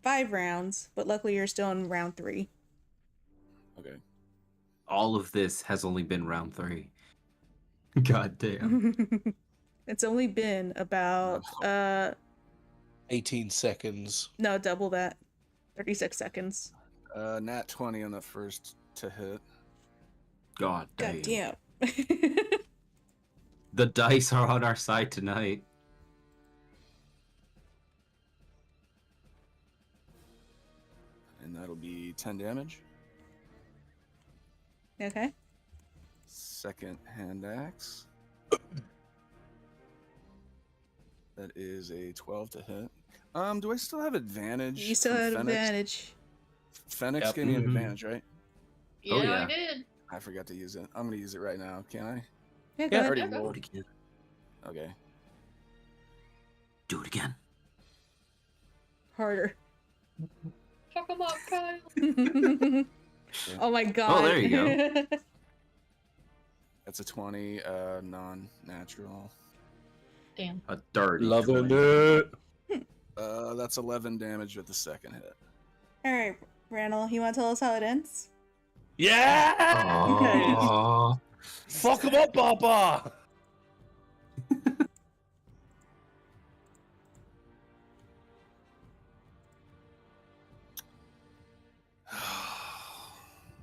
5 rounds, but luckily you're still in round 3. Okay. All of this has only been round 3. God damn. It's only been about 18 seconds. no, double that. 36 seconds. Nat 20 on the first to hit. God damn. God damn. The dice are on our side tonight. And that'll be 10 damage. Okay. Second hand axe. That is a 12 to hit. Do I still have advantage? You still from had Phoenix? advantage. Phoenix Yep. gave me an Mhm. advantage, right? Yeah, Oh, yeah. I did. I forgot to use it. I'm gonna use it right now. Can I? Yeah, go Yeah, ahead. already Yeah, go. rolled. Okay. Do it again. Harder. Fuck 'em up, Kyle. Oh my god. Oh, there you go. That's a 20, non-natural. Damn. A dirty. Loving 20. it. That's 11 damage with the second hit. All right, Randall, you want to tell us how it ends? Yeah! Aw. Fuck him up, Papa!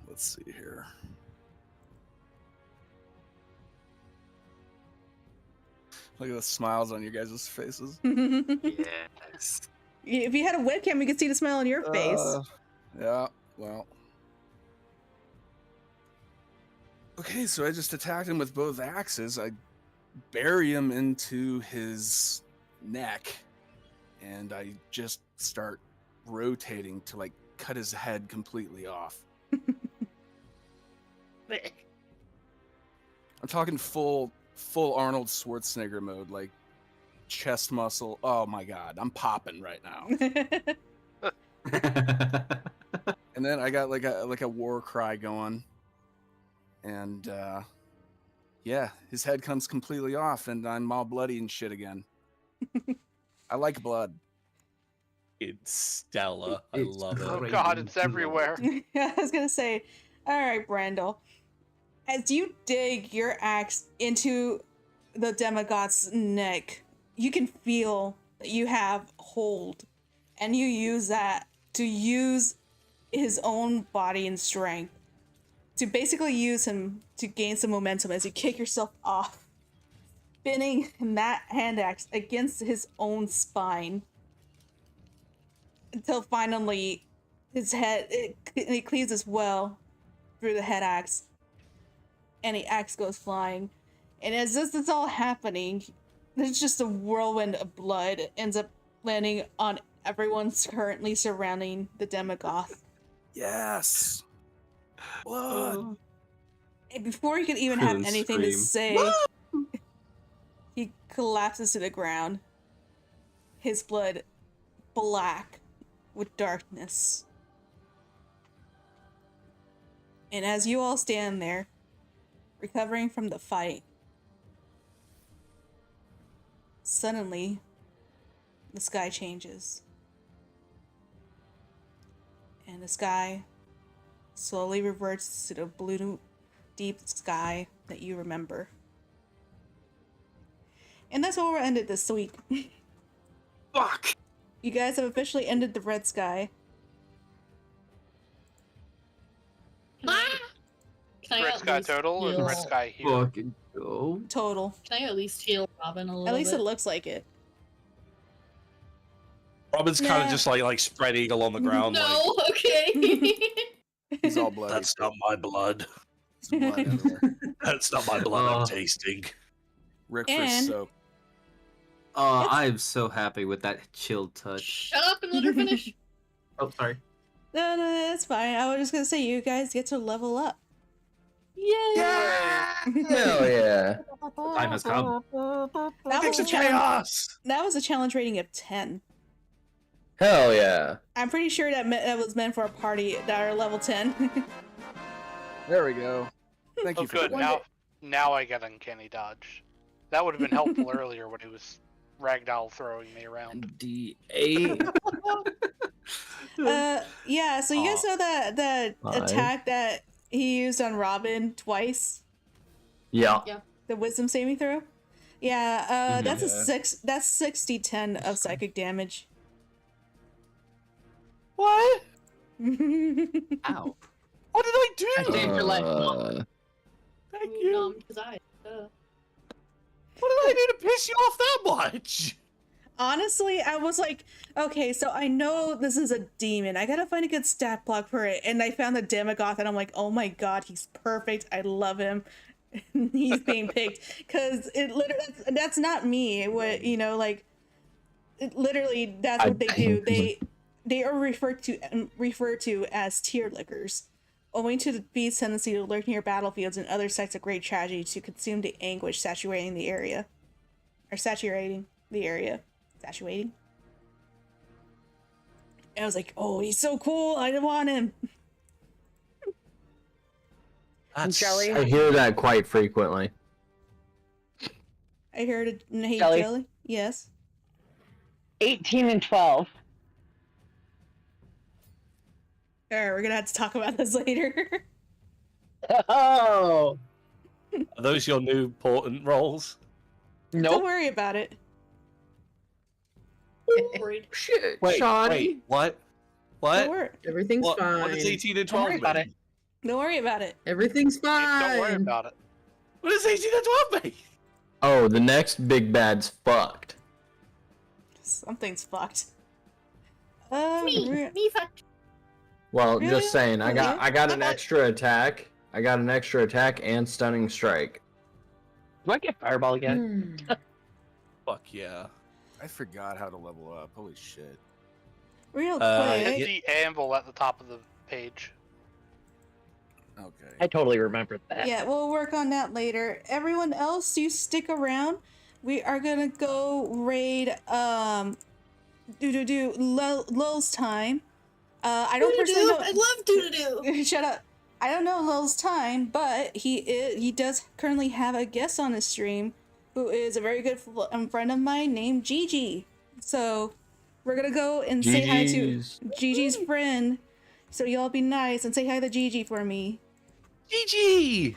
Let's see here. Look at the smiles on you guys' faces. Yes. If you had a webcam, we could see the smile on your face. Yeah, well. Okay, so I just attacked him with both axes. I bury him into his neck, and I just start rotating to like cut his head completely off. I'm talking full Arnold Schwarzenegger mode, like chest muscle. Oh my god, I'm popping right now. And then I got like a war cry going, and yeah, his head comes completely off, and I'm all bloody and shit again. I like blood. It's stellar. I It's love it. Oh crazy god, it's blood. everywhere. I was gonna say, all right, Brandel. As you dig your axe into the demigod's neck, you can feel that you have hold, and you use that to use his own body and strength to basically use him to gain some momentum as you kick yourself off, spinning that hand axe against his own spine until finally his head it cleaves as well through the head axe, and the axe goes flying. And as this is all happening, there's just a whirlwind of blood ends up landing on everyone's currently surrounding the Demogoth. Yes, blood. And before he could even have Couldn't anything to scream. say, he collapses to the ground. His blood black with darkness. And as you all stand there, recovering from the fight, suddenly, the sky changes. And the sky slowly reverts to the blue, deep sky that you remember. And that's where we're ended this week. Fuck! You guys have officially ended the red sky. Can I Red at sky least total or the red heal- sky here? Fucking go. Total. Can I at least heal Robin a little At least bit? it looks like it. Robin's kind Nah. of just like spread eagle on the ground. No, okay. He's all Like, bloody. that's not my blood. There's blood everywhere. That's not my blood Oh. I'm tasting. Rick And- for soap. Oh, I'm so happy with that chill touch. Shut up and let her finish. Oh, sorry. No, that's fine. I was just gonna say, you guys get to level up. Yay! Hell yeah. Time has come. That was Fix a the challenge. chaos! That was a challenge rating of 10. Hell yeah. I'm pretty sure that was meant for a party that are level 10. There we go. Thank Oh you for good, that. now I get uncanny dodge. That would have been helpful earlier when he was ragdoll throwing me around. D8. Yeah, so you guys know that Five. attack that he used on Robin twice? Yeah. The wisdom saving throw? Yeah, that's a Yeah. 6. That's 60-10 of psychic damage. What? Ow. What did I do? I saved your life. Thank you. Numb his eyes. What did I do to piss you off that much? Honestly, I was like, okay, so I know this is a demon. I gotta find a good stat block for it. And I found the Demogoth, and I'm like, oh my god, he's perfect. I love him. He's being picked. Because it literally, that's not me. What, you know, like, literally, that's what they do. They are referred to as tear lickers, owing to the beast's tendency to lurk near battlefields and other sites of great tragedy to consume the anguish saturating the area. Or saturating the area. Saturating? And I was like, oh, he's so cool. I want him. That's Jelly? I hear that quite frequently. I heard it. Hey, Jelly? Jelly? Yes. 18 and 12. Alright, we're gonna have to talk about this later. Oh! Are those your new portent rolls? Don't Nope. worry about it. Worried. Shit, Wait, Shoddy. wait, what? Don't What? worry. Everything's What, fine. what does 18 and Don't 12 worry about mean? it. Don't worry about it. Everything's fine. Don't worry about it. What does 18 and 12 mean? Oh, the next big bad's fucked. Something's fucked. Me fuck. Well, Really? just saying, I got an Okay. extra attack. I got an extra attack and stunning strike. Do I get fireball yet? Fuck yeah. I forgot how to level up. Holy shit. Real Hit quick. the anvil at the top of the page. Okay. I totally remembered that. Yeah, we'll work on that later. Everyone else, you stick around. We are gonna go raid Lul's time. I don't personally know. I love doo-doo-doo. Shut up. I don't know Lul's time, but he does currently have a guest on his stream who is a very good friend of mine named Gigi. So we're gonna go and say hi to Gigi's friend. So y'all be nice and say hi to Gigi for me. GG!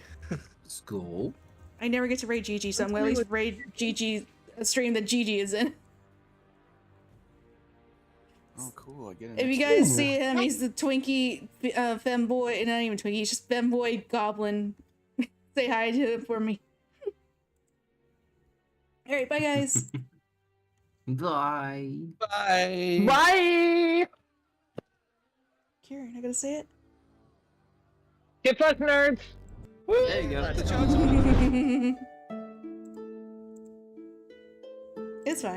School. I never get to raid Gigi, so I'm gonna at least raid Gigi a stream that Gigi is in. Oh, cool. I get it. If you guys see him, he's the Twinkie femboy, not even Twinkie, he's just femboy goblin. Say hi to him for me. Alright, bye guys. Bye. Bye! Bye! Kieran, I gotta say it. Get fucked, nerds! There you go. It's fine.